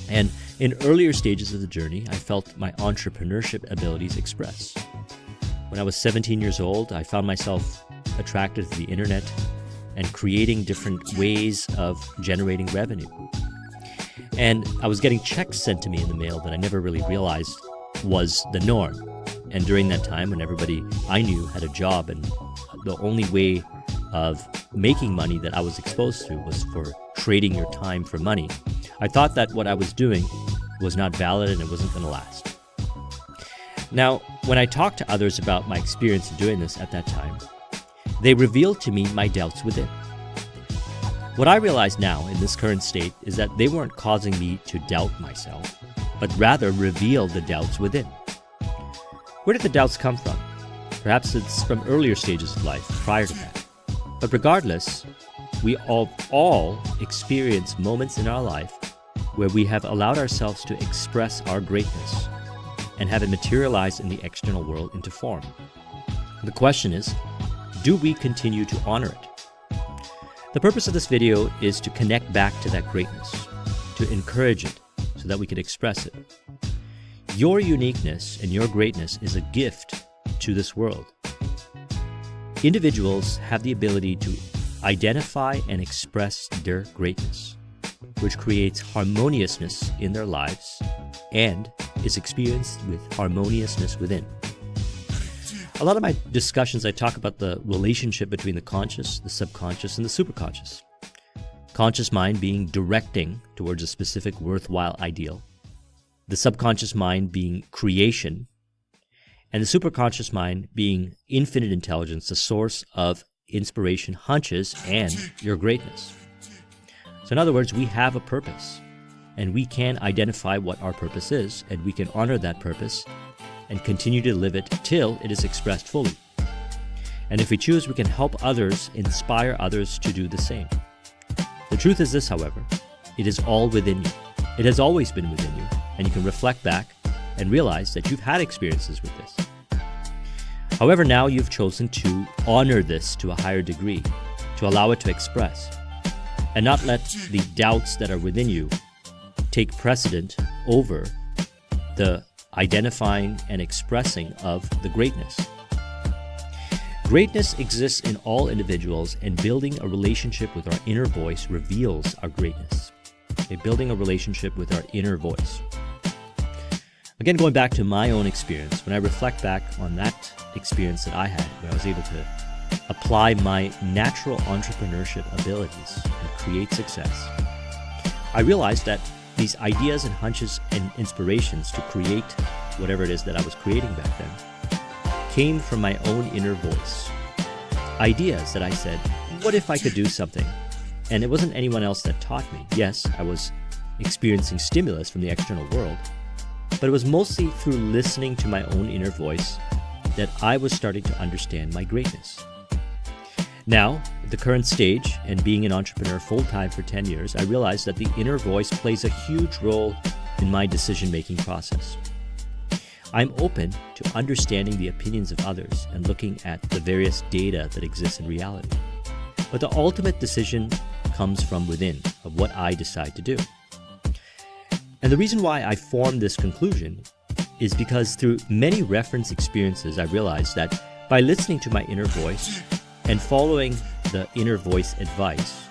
And in earlier stages of the journey, I felt my entrepreneurship abilities expressed. When I was 17 years old, I found myself attracted to the internet and creating different ways of generating revenue. And I was getting checks sent to me in the mail that I never really realized was the norm. And during that time, when everybody I knew had a job, and the only way of making money that I was exposed to was for trading your time for money, I thought that what I was doing was not valid and it wasn't going to last. Now, when I talked to others about my experience in doing this at that time, they revealed to me my doubts within. What I realize now in this current state is that they weren't causing me to doubt myself, but rather reveal the doubts within. Where did the doubts come from? Perhaps it's from earlier stages of life, prior to that. But regardless, we all experience moments in our life where we have allowed ourselves to express our greatness and have it materialize in the external world into form. The question is, do we continue to honor it? The purpose of this video is to connect back to that greatness, to encourage it so that we can express it. Your uniqueness and your greatness is a gift to this world. Individuals have the ability to identify and express their greatness, which creates harmoniousness in their lives and is experienced with harmoniousness within. A lot of my discussions, I talk about the relationship between the conscious, the subconscious, and the superconscious. Conscious mind being directing towards a specific worthwhile ideal, the subconscious mind being creation, and the superconscious mind being infinite intelligence, the source of inspiration, hunches, and your greatness. So in other words, we have a purpose, and we can identify what our purpose is, and we can honor that purpose and continue to live it till it is expressed fully. And if we choose, we can help others, inspire others to do the same. The truth is this, however, it is all within you. It has always been within you, and you can reflect back and realize that you've had experiences with this. However, now you've chosen to honor this to a higher degree, to allow it to express, and not let the doubts that are within you take precedent over the identifying and expressing of the greatness. Greatness exists in all individuals, and building a relationship with our inner voice reveals our greatness. Okay, building a relationship with our inner voice. Again, going back to my own experience, when I reflect back on that experience that I had, where I was able to apply my natural entrepreneurship abilities and create success, I realized that these ideas and hunches and inspirations to create whatever it is that I was creating back then came from my own inner voice. Ideas that I said, what if I could do something? And it wasn't anyone else that taught me. Yes, I was experiencing stimulus from the external world, but it was mostly through listening to my own inner voice that I was starting to understand my greatness. Now, at the current stage, and being an entrepreneur full-time for 10 years, I realized that the inner voice plays a huge role in my decision-making process. I'm open to understanding the opinions of others and looking at the various data that exists in reality. But the ultimate decision comes from within, of what I decide to do. And the reason why I formed this conclusion is because through many reference experiences, I realized that by listening to my inner voice and following the inner voice advice,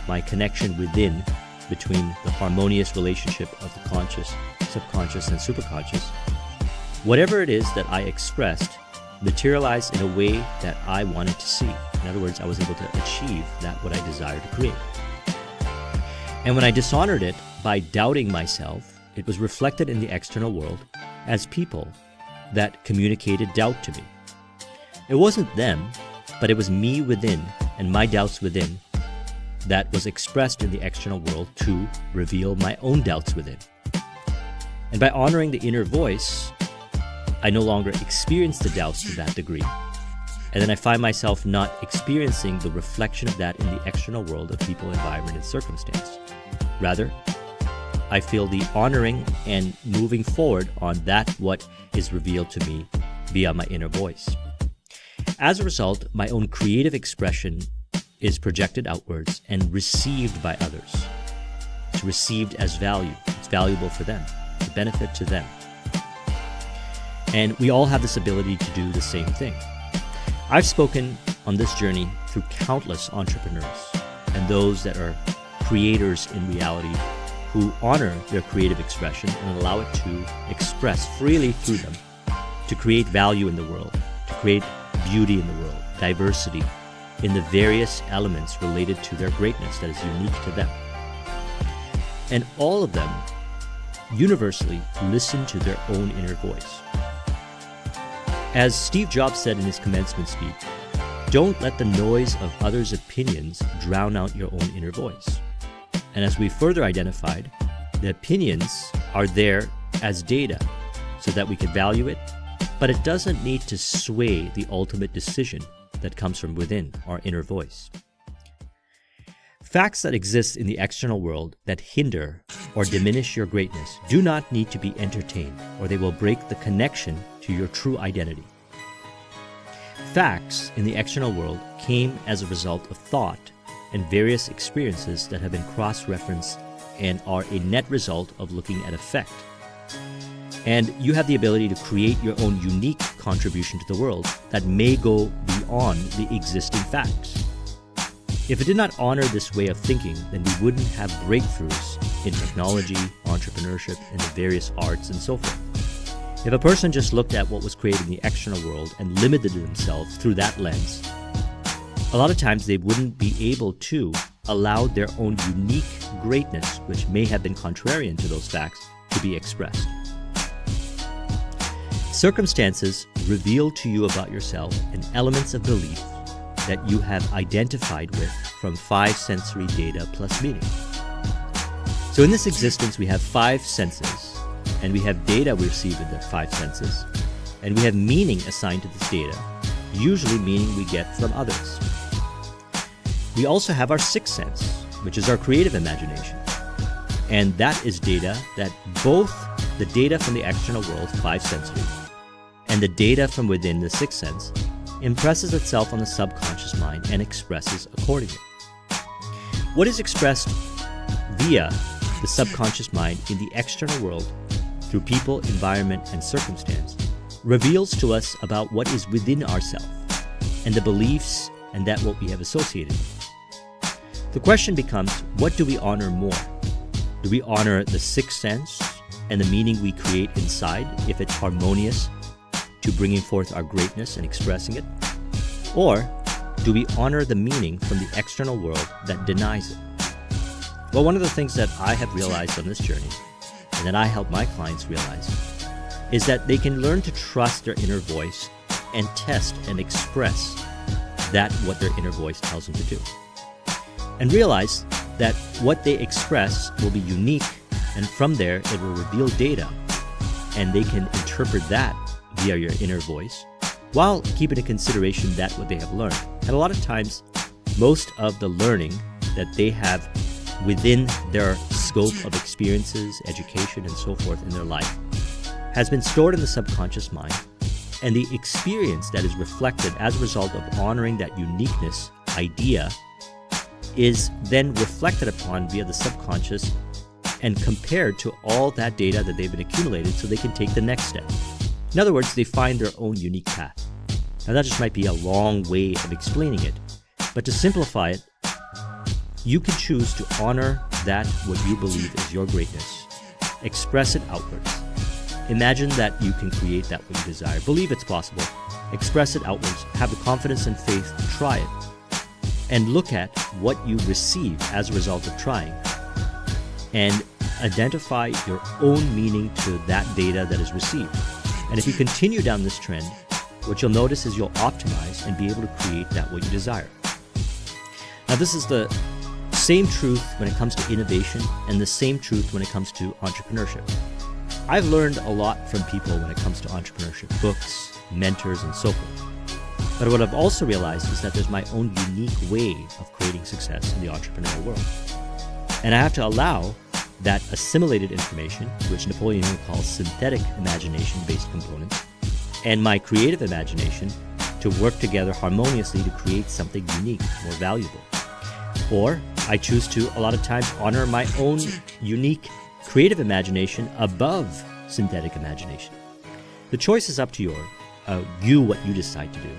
my connection within between the harmonious relationship of the conscious, subconscious, and superconscious, whatever it is that I expressed materialized in a way that I wanted to see. In other words, I was able to achieve that what I desired to create. And when I dishonored it by doubting myself, it was reflected in the external world as people that communicated doubt to me. It wasn't them, but it was me within and my doubts within that was expressed in the external world to reveal my own doubts within. And by honoring the inner voice, I no longer experience the doubts to that degree. And then I find myself not experiencing the reflection of that in the external world of people, environment, and circumstance. Rather, I feel the honoring and moving forward on that what is revealed to me via my inner voice. As a result, my own creative expression is projected outwards and received by others. It's received as value. It's valuable for them, it's a benefit to them. And we all have this ability to do the same thing. I've spoken on this journey through countless entrepreneurs and those that are creators in reality who honor their creative expression and allow it to express freely through them to create value in the world, to create beauty in the world, diversity in the various elements related to their greatness that is unique to them. And all of them universally listen to their own inner voice. As Steve Jobs said in his commencement speech, don't let the noise of others' opinions drown out your own inner voice. And as we further identified, the opinions are there as data so that we can value it, but it doesn't need to sway the ultimate decision that comes from within our inner voice. Facts that exist in the external world that hinder or diminish your greatness do not need to be entertained, or they will break the connection to your true identity. Facts in the external world came as a result of thought and various experiences that have been cross-referenced and are a net result of looking at effect. And you have the ability to create your own unique contribution to the world that may go beyond the existing facts. If it did not honor this way of thinking, then we wouldn't have breakthroughs in technology, entrepreneurship, and the various arts and so forth. If a person just looked at what was created in the external world and limited themselves through that lens, a lot of times they wouldn't be able to allow their own unique greatness, which may have been contrarian to those facts, to be expressed. Circumstances reveal to you about yourself and elements of belief that you have identified with from 5 sensory data plus meaning. So in this existence, we have 5 senses, and we have data we receive in the 5 senses, and we have meaning assigned to this data, usually meaning we get from others. We also have our 6th sense, which is our creative imagination, and that is data that both the data from the external world, 5 sensory, and the data from within the sixth sense impresses itself on the subconscious mind and expresses accordingly. What is expressed via the subconscious mind in the external world through people, environment, and circumstance reveals to us about what is within ourselves and the beliefs and that what we have associated with. The question becomes, what do we honor more? Do we honor the sixth sense and the meaning we create inside if it's harmonious to bringing forth our greatness and expressing it? Or do we honor the meaning from the external world that denies it? Well, one of the things that I have realized on this journey, and that I help my clients realize, is that they can learn to trust their inner voice and test and express that what their inner voice tells them to do. And realize that what they express will be unique, and from there it will reveal data, and they can interpret that via your inner voice while keeping in consideration that what they have learned. And a lot of times, most of the learning that they have within their scope of experiences, education, and so forth in their life has been stored in the subconscious mind, and the experience that is reflected as a result of honoring that uniqueness idea is then reflected upon via the subconscious and compared to all that data that they've been accumulated so they can take the next step. In other words, they find their own unique path. Now that just might be a long way of explaining it, but to simplify it, you can choose to honor that what you believe is your greatness. Express it outwards. Imagine that you can create that what you desire. Believe it's possible. Express it outwards. Have the confidence and faith to try it. And look at what you receive as a result of trying. And identify your own meaning to that data that is received. And if you continue down this trend, what you'll notice is you'll optimize and be able to create that what you desire. Now, this is the same truth when it comes to innovation and the same truth when it comes to entrepreneurship. I've learned a lot from people when it comes to entrepreneurship, books, mentors, and so forth. But what I've also realized is that there's my own unique way of creating success in the entrepreneurial world. And I have to allow that assimilated information, which Napoleon Hill calls synthetic imagination-based components, and my creative imagination to work together harmoniously to create something unique, more valuable. Or I choose to, a lot of times, honor my own unique creative imagination above synthetic imagination. The choice is up to you what you decide to do.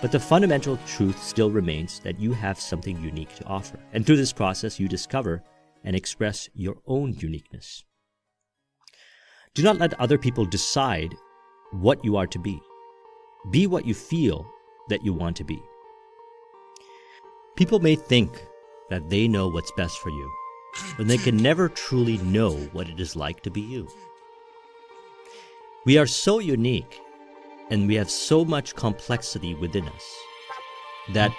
But the fundamental truth still remains that you have something unique to offer. And through this process, you discover and express your own uniqueness. Do not let other people decide what you are to be. Be what you feel that you want to be. People may think that they know what's best for you, but they can never truly know what it is like to be you. We are so unique, and we have so much complexity within us, that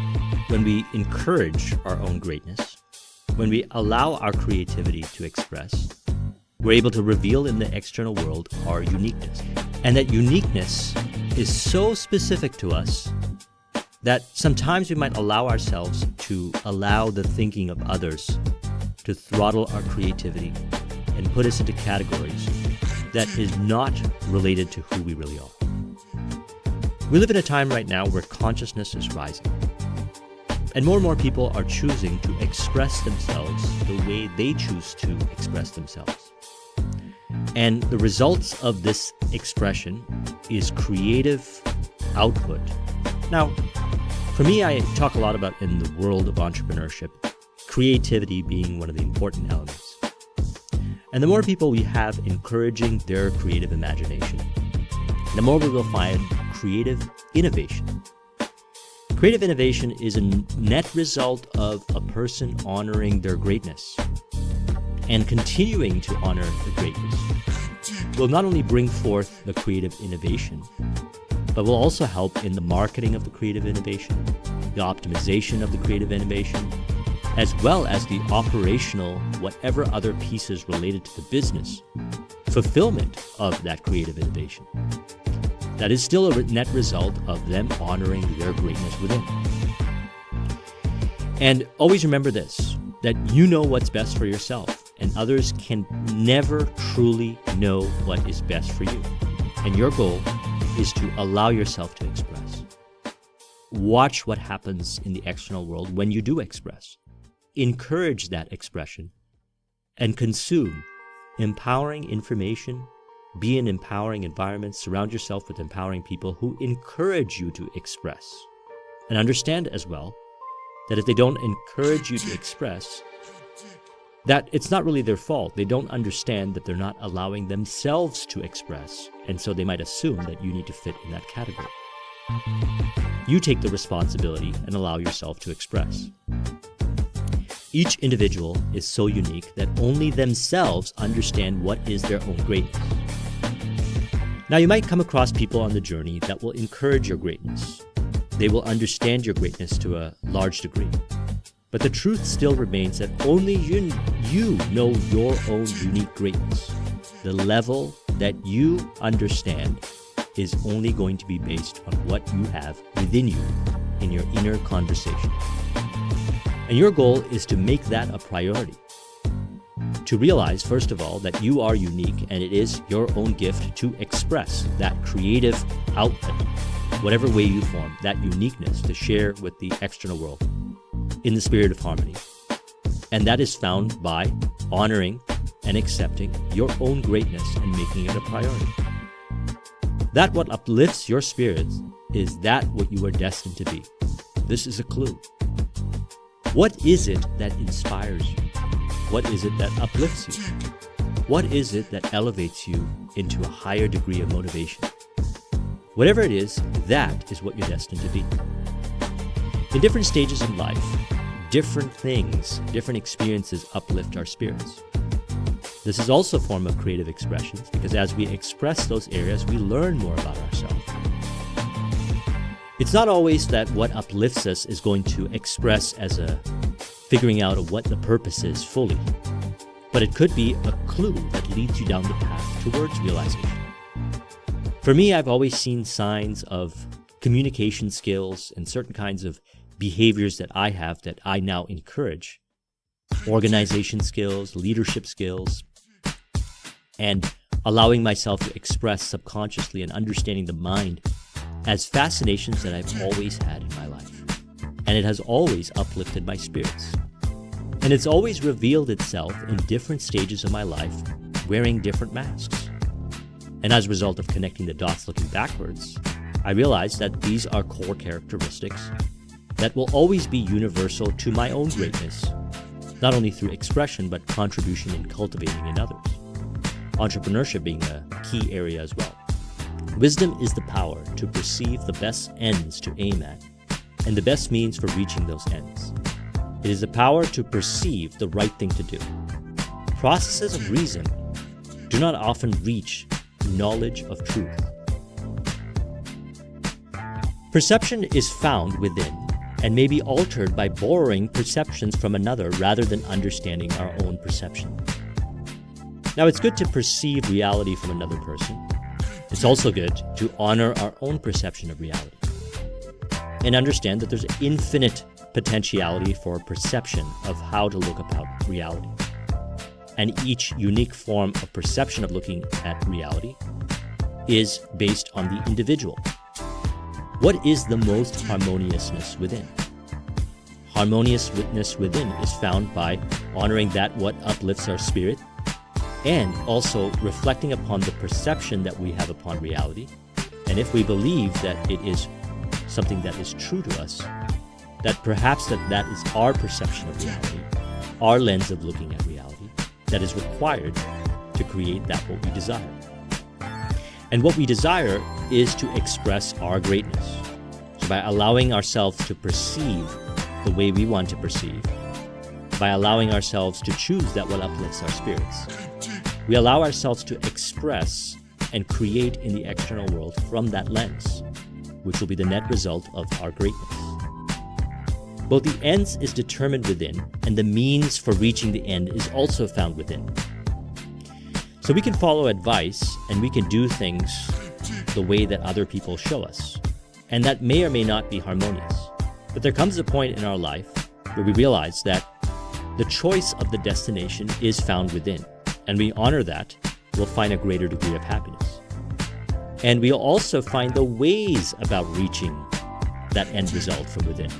when we encourage our own greatness, when we allow our creativity to express, we're able to reveal in the external world our uniqueness. And that uniqueness is so specific to us that sometimes we might allow ourselves to allow the thinking of others to throttle our creativity and put us into categories that is not related to who we really are. We live in a time right now where consciousness is rising. And more people are choosing to express themselves the way they choose to express themselves. And the results of this expression is creative output. Now, for me, I talk a lot about, in the world of entrepreneurship, creativity being one of the important elements. And the more people we have encouraging their creative imagination, the more we will find creative innovation. Creative innovation is a net result of a person honoring their greatness, and continuing to honor the greatness will not only bring forth the creative innovation, but will also help in the marketing of the creative innovation, the optimization of the creative innovation, as well as the operational, whatever other pieces related to the business, fulfillment of that creative innovation. That is still a net result of them honoring their greatness within. And always remember this, that you know what's best for yourself, and others can never truly know what is best for you. And your goal is to allow yourself to express. Watch what happens in the external world when you do express. Encourage that expression and consume empowering information. Be in empowering environments. Surround yourself with empowering people who encourage you to express. And understand as well that if they don't encourage you to express, that it's not really their fault. They don't understand that they're not allowing themselves to express, and so they might assume that you need to fit in that category. You take the responsibility and allow yourself to express. Each individual is so unique that only themselves understand what is their own greatness. Now, you might come across people on the journey that will encourage your greatness. They will understand your greatness to a large degree. But the truth still remains that only you know your own unique greatness. The level that you understand is only going to be based on what you have within you in your inner conversation. And your goal is to make that a priority. To realize, first of all, that you are unique and it is your own gift to express that creative outlet, whatever way you form, that uniqueness to share with the external world in the spirit of harmony. And that is found by honoring and accepting your own greatness and making it a priority. That what uplifts your spirit is that what you are destined to be. This is a clue. What is it that inspires you? What is it that uplifts you? What is it that elevates you into a higher degree of motivation? Whatever it is, that is what you're destined to be. In different stages of life, different things, different experiences uplift our spirits. This is also a form of creative expressions because as we express those areas, we learn more about ourselves. It's not always that what uplifts us is going to express as a figuring out of what the purpose is fully, but it could be a clue that leads you down the path towards realization. For me, I've always seen signs of communication skills and certain kinds of behaviors that I have that I now encourage. Organization skills, leadership skills, and allowing myself to express subconsciously and understanding the mind as fascinations that I've always had in my life. And it has always uplifted my spirits. And it's always revealed itself in different stages of my life, wearing different masks. And as a result of connecting the dots looking backwards, I realized that these are core characteristics that will always be universal to my own greatness, not only through expression, but contribution in cultivating in others. Entrepreneurship being a key area as well. Wisdom is the power to perceive the best ends to aim at and the best means for reaching those ends. It is the power to perceive the right thing to do. Processes of reason do not often reach knowledge of truth. Perception is found within and may be altered by borrowing perceptions from another rather than understanding our own perception. Now, it's good to perceive reality from another person. It's also good to honor our own perception of reality and understand that there's infinite potentiality for perception of how to look about reality. And each unique form of perception of looking at reality is based on the individual. What is the most harmoniousness within? Harmoniousness within is found by honoring that what uplifts our spirit and also reflecting upon the perception that we have upon reality. And if we believe that it is something that is true to us, that perhaps that is our perception of reality, our lens of looking at reality, that is required to create that what we desire. And what we desire is to express our greatness. So by allowing ourselves to perceive the way we want to perceive, by allowing ourselves to choose that what uplifts our spirits, we allow ourselves to express and create in the external world from that lens, which will be the net result of our greatness. Both the ends is determined within, and the means for reaching the end is also found within. So we can follow advice, and we can do things the way that other people show us, and that may or may not be harmonious. But there comes a point in our life where we realize that the choice of the destination is found within, and we honor that, we'll find a greater degree of happiness. And we'll also find the ways about reaching that end result from within.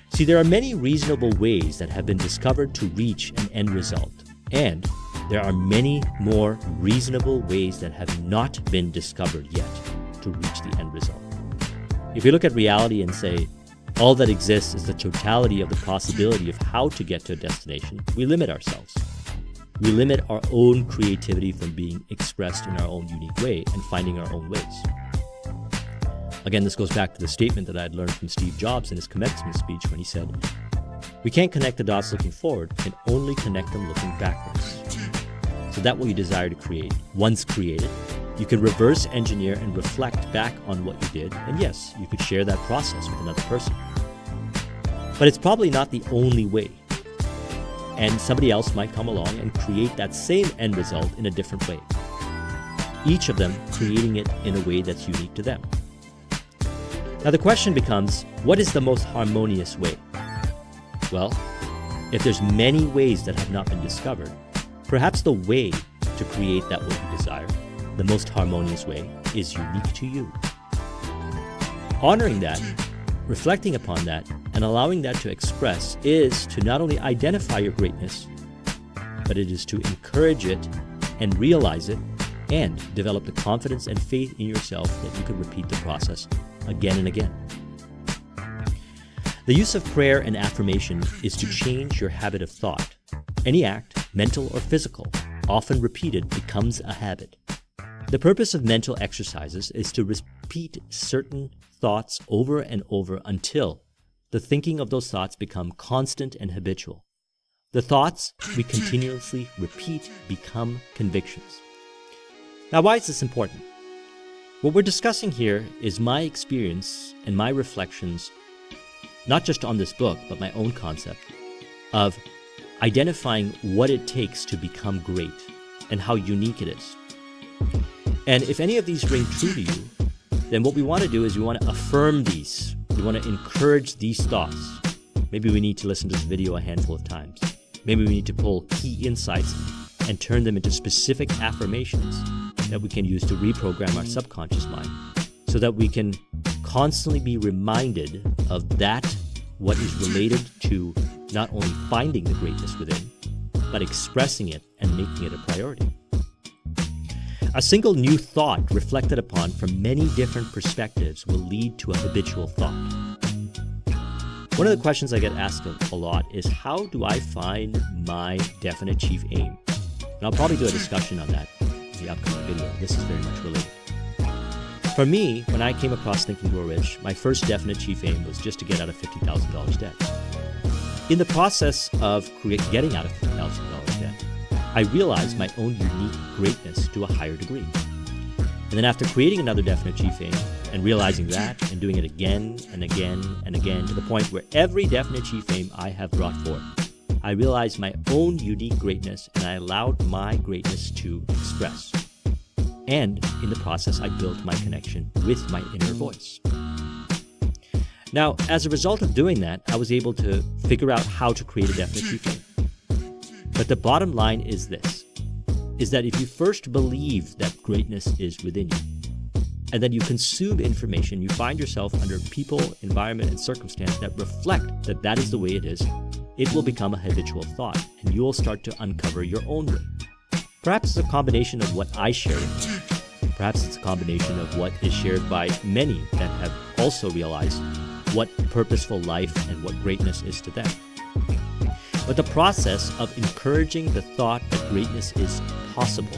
See, there are many reasonable ways that have been discovered to reach an end result, and there are many more reasonable ways that have not been discovered yet to reach the end result. If you look at reality and say, all that exists is the totality of the possibility of how to get to a destination, we limit ourselves. We limit our own creativity from being expressed in our own unique way and finding our own ways. Again, this goes back to the statement that I had learned from Steve Jobs in his commencement speech when he said, "We can't connect the dots looking forward, we can only connect them looking backwards." So that what you desire to create, once created, you can reverse engineer and reflect back on what you did, and yes, you could share that process with another person. But it's probably not the only way. And somebody else might come along and create that same end result in a different way. Each of them creating it in a way that's unique to them. Now the question becomes, what is the most harmonious way? Well, if there's many ways that have not been discovered, perhaps the way to create that what you desire, the most harmonious way, is unique to you. Honoring that, reflecting upon that, and allowing that to express is to not only identify your greatness, but it is to encourage it and realize it and develop the confidence and faith in yourself that you can repeat the process again and again. The use of prayer and affirmation is to change your habit of thought. Any act, mental or physical, often repeated, becomes a habit. The purpose of mental exercises is to repeat certain thoughts over and over until the thinking of those thoughts become constant and habitual. The thoughts we continuously repeat become convictions. Now, why is this important? What we're discussing here is my experience and my reflections, not just on this book, but my own concept of identifying what it takes to become great and how unique it is. And if any of these ring true to you, then what we want to do is we want to affirm these. We want to encourage these thoughts. Maybe we need to listen to this video a handful of times. Maybe we need to pull key insights and turn them into specific affirmations that we can use to reprogram our subconscious mind so that we can constantly be reminded of that what is related to not only finding the greatness within, but expressing it and making it a priority. A single new thought reflected upon from many different perspectives will lead to a habitual thought. One of the questions I get asked a lot is, how do I find my definite chief aim? And I'll probably do a discussion on that in the upcoming video. This is very much related. For me, when I came across Think and Grow Rich, my first definite chief aim was just to get out of $50,000 debt. In the process of getting out of $50,000 debt, I realized my own unique greatness to a higher degree. And then after creating another definite chief aim and realizing that and doing it again and again and again to the point where every definite chief aim I have brought forth, I realized my own unique greatness and I allowed my greatness to express. And in the process, I built my connection with my inner voice. Now, as a result of doing that, I was able to figure out how to create a definite chief aim. But the bottom line is this, is that if you first believe that greatness is within you, and then you consume information, you find yourself under people, environment, and circumstance that reflect that that is the way it is, it will become a habitual thought, and you will start to uncover your own way. Perhaps it's a combination of what I share with you. Perhaps it's a combination of what is shared by many that have also realized what purposeful life and what greatness is to them. But the process of encouraging the thought that greatness is possible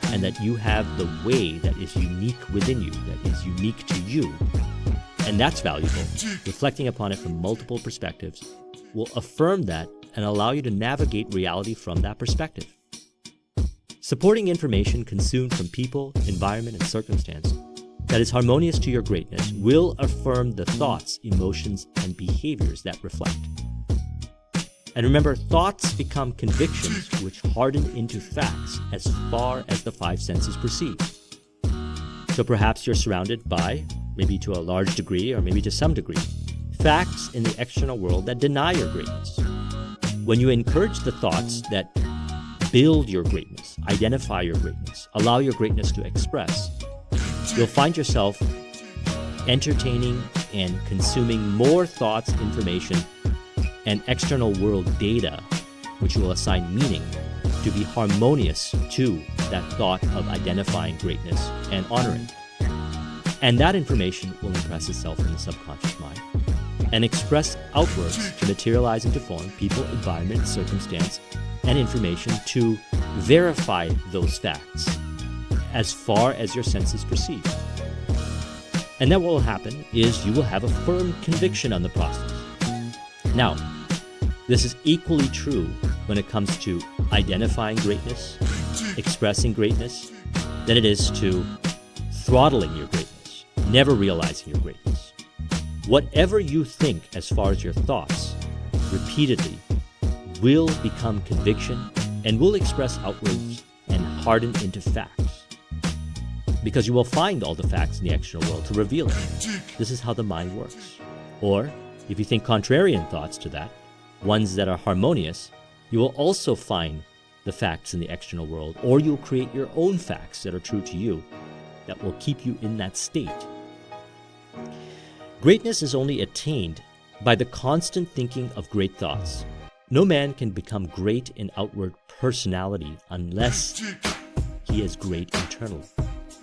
and that you have the way that is unique within you, that is unique to you, and that's valuable, reflecting upon it from multiple perspectives will affirm that and allow you to navigate reality from that perspective. Supporting information consumed from people, environment, and circumstance that is harmonious to your greatness will affirm the thoughts, emotions, and behaviors that reflect. And remember, thoughts become convictions which harden into facts as far as the five senses perceive. So perhaps you're surrounded by, maybe to a large degree or maybe to some degree, facts in the external world that deny your greatness. When you encourage the thoughts that build your greatness, identify your greatness, allow your greatness to express, you'll find yourself entertaining and consuming more thoughts, information, and external world data, which you will assign meaning to be harmonious to that thought of identifying greatness and honoring. And that information will impress itself in the subconscious mind and express outwards to materialize into form, people, environment, circumstance, and information to verify those facts as far as your senses perceive. And then what will happen is you will have a firm conviction on the process. Now, this is equally true when it comes to identifying greatness, expressing greatness, than it is to throttling your greatness, never realizing your greatness. Whatever you think as far as your thoughts, repeatedly, will become conviction and will express outwards and harden into facts. Because you will find all the facts in the external world to reveal it. This is how the mind works. Or, if you think contrarian thoughts to that, ones that are harmonious, you will also find the facts in the external world, or you'll create your own facts that are true to you that will keep you in that state. Greatness is only attained by the constant thinking of great thoughts. No man can become great in outward personality unless he is great internally.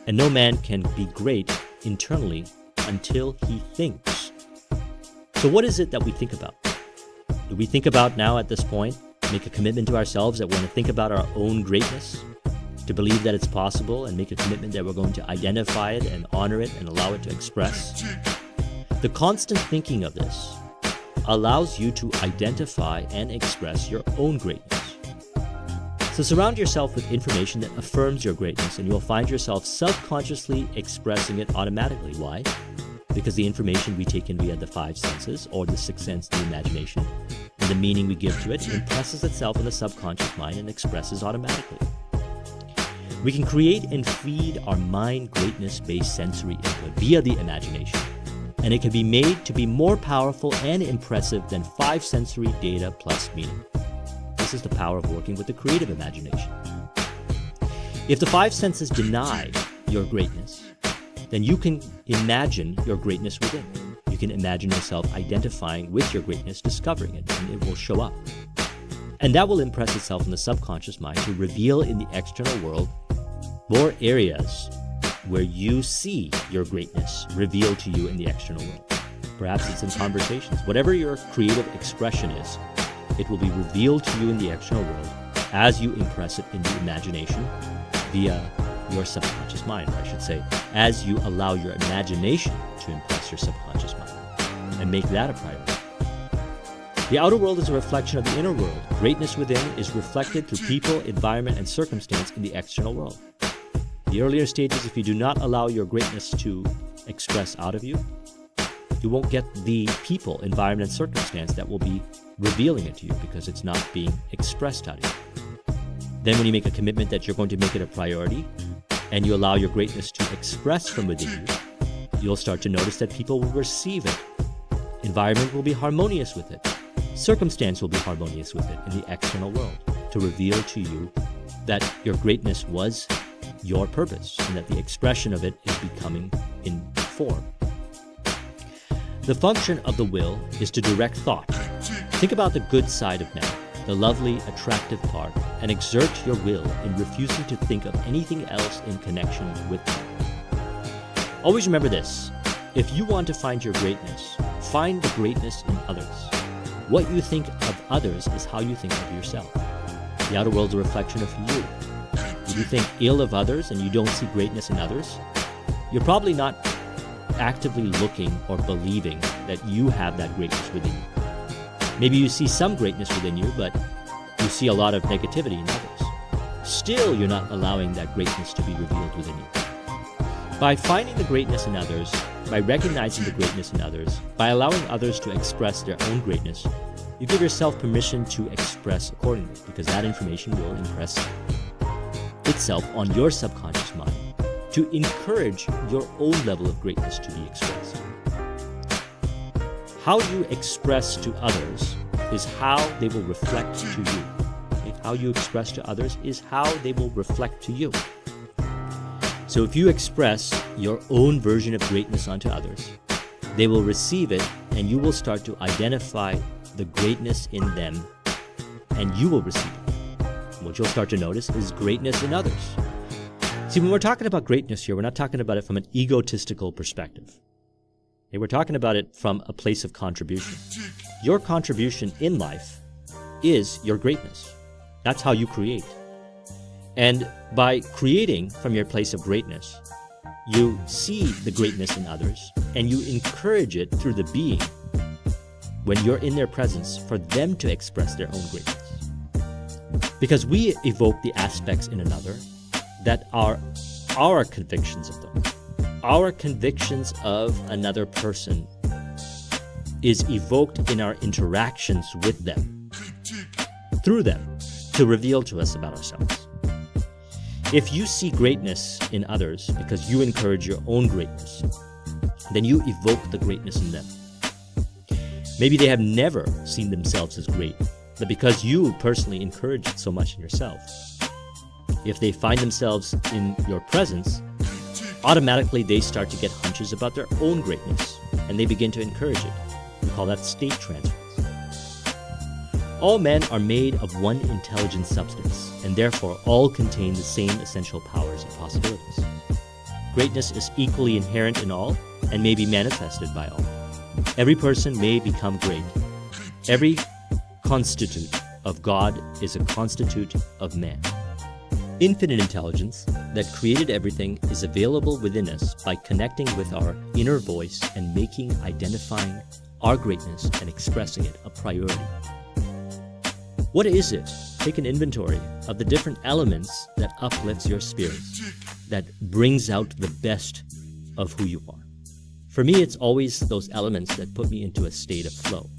And no man can be great internally until he thinks. So what is it that we think about? Do we think about now at this point, make a commitment to ourselves that we're going to think about our own greatness, to believe that it's possible, and make a commitment that we're going to identify it and honor it and allow it to express? The constant thinking of this allows you to identify and express your own greatness. So surround yourself with information that affirms your greatness, and you'll find yourself subconsciously expressing it automatically. Why? Because the information we take in via the five senses, or the sixth sense, the imagination, and the meaning we give to it, impresses itself in the subconscious mind and expresses automatically. We can create and feed our mind greatness-based sensory input via the imagination, and it can be made to be more powerful and impressive than five sensory data plus meaning. This is the power of working with the creative imagination. If the five senses deny your greatness, then you can imagine your greatness within. You can imagine yourself identifying with your greatness, discovering it, and it will show up. And that will impress itself in the subconscious mind to reveal in the external world more areas where you see your greatness revealed to you in the external world. Perhaps it's in conversations. Whatever your creative expression is, it will be revealed to you in the external world as you impress it in the imagination via your subconscious mind, or I should say, as you allow your imagination to impress your subconscious mind and make that a priority. The outer world is a reflection of the inner world. Greatness within is reflected through people, environment, and circumstance in the external world. The earlier stages, if you do not allow your greatness to express out of you, you won't get the people, environment, and circumstance that will be revealing it to you because it's not being expressed out of you. Then when you make a commitment that you're going to make it a priority and you allow your greatness to express from within you, you'll start to notice that people will receive it. Environment will be harmonious with it. Circumstance will be harmonious with it in the external world to reveal to you that your greatness was your purpose and that the expression of it is becoming in form. The function of the will is to direct thought. Think about the good side of man, the lovely, attractive part, and exert your will in refusing to think of anything else in connection with them. Always remember this: if you want to find your greatness, find the greatness in others. What you think of others is how you think of yourself. The outer world is a reflection of you. If you think ill of others and you don't see greatness in others, you're probably not actively looking or believing that you have that greatness within you. Maybe you see some greatness within you, but you see a lot of negativity in others. Still, you're not allowing that greatness to be revealed within you. By finding the greatness in others, by recognizing the greatness in others, by allowing others to express their own greatness, you give yourself permission to express accordingly, because that information will impress itself on your subconscious mind to encourage your own level of greatness to be expressed. How you express to others is how they will reflect to you. Okay? how you express to others is how they will reflect to you. So if you express your own version of greatness onto others, they will receive it, and you will start to identify the greatness in them, and you will receive it. What you'll start to notice is greatness in others. See, when we're talking about greatness here, we're not talking about it from an egotistical perspective. Okay, we're talking about it from a place of contribution. Your contribution in life is your greatness. That's how you create. And by creating from your place of greatness, you see the greatness in others, and you encourage it through the being when you're in their presence for them to express their own greatness. Because we evoke the aspects in another that are our convictions of them. Our convictions of another person is evoked in our interactions with them, through them, to reveal to us about ourselves. If you see greatness in others because you encourage your own greatness, then you evoke the greatness in them. Maybe they have never seen themselves as great, but because you personally encourage it so much in yourself, if they find themselves in your presence, automatically they start to get hunches about their own greatness, and they begin to encourage it. We call that state transference. All men are made of one intelligent substance, and therefore all contain the same essential powers and possibilities. Greatness is equally inherent in all and may be manifested by all. Every person may become great. Every constitute of God is a constitute of man. Infinite intelligence that created everything is available within us by connecting with our inner voice and making identifying our greatness and expressing it a priority. What is it? Take an inventory of the different elements that uplifts your spirit, that brings out the best of who you are. For me, it's always those elements that put me into a state of flow.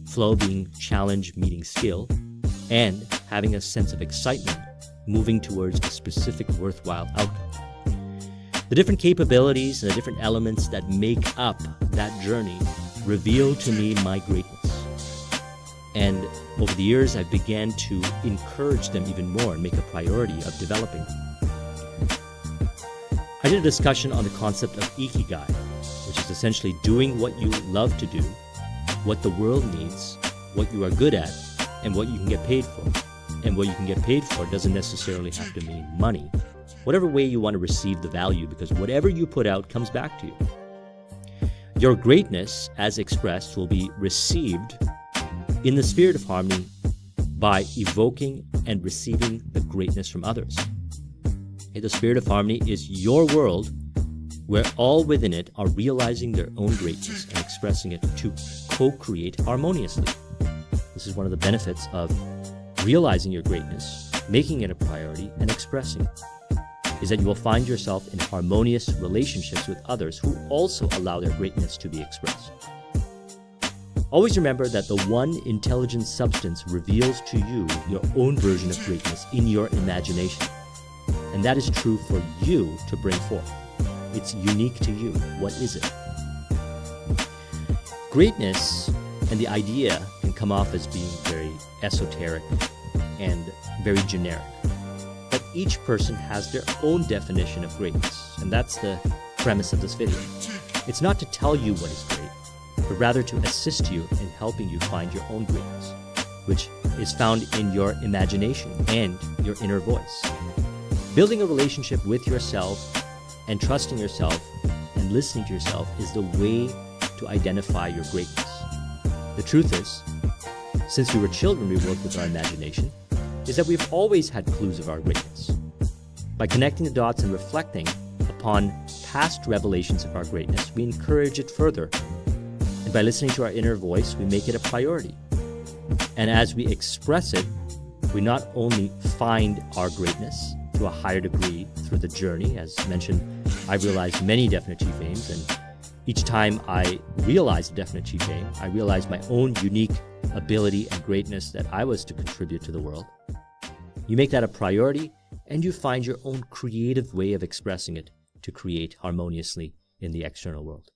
Flow being challenge meeting skill, and having a sense of excitement, moving towards a specific worthwhile outcome. The different capabilities and the different elements that make up that journey reveal to me my greatness. And over the years, I began to encourage them even more and make a priority of developing them. I did a discussion on the concept of ikigai, which is essentially doing what you love to do, what the world needs, what you are good at, and what you can get paid for. And what you can get paid for doesn't necessarily have to mean money. Whatever way you want to receive the value, because whatever you put out comes back to you. Your greatness, as expressed, will be received in the spirit of harmony by evoking and receiving the greatness from others. The spirit of harmony is your world where all within it are realizing their own greatness and expressing it to co-create harmoniously. This is one of the benefits of realizing your greatness, making it a priority, and expressing it, is that you will find yourself in harmonious relationships with others who also allow their greatness to be expressed. Always remember that the one intelligent substance reveals to you your own version of greatness in your imagination. And that is true for you to bring forth. It's unique to you. What is it? Greatness and the idea can come off as being very esoteric and very generic. But each person has their own definition of greatness, and that's the premise of this video. It's not to tell you what is great, but rather to assist you in helping you find your own greatness, which is found in your imagination and your inner voice. Building a relationship with yourself and trusting yourself and listening to yourself is the way to identify your greatness. The truth is, since we were children, we worked with our imagination, is that we've always had clues of our greatness. By connecting the dots and reflecting upon past revelations of our greatness, we encourage it further. And by listening to our inner voice, we make it a priority. And as we express it, we not only find our greatness to a higher degree through the journey. As mentioned, I realized many definite chief aims, and each time I realized a definite chief aim, I realized my own unique ability and greatness that I was to contribute to the world. You make that a priority, and you find your own creative way of expressing it to create harmoniously in the external world.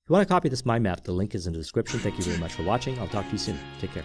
If you want to copy this mind map, the link is in the description. Thank you very much for watching. I'll talk to you soon. Take care.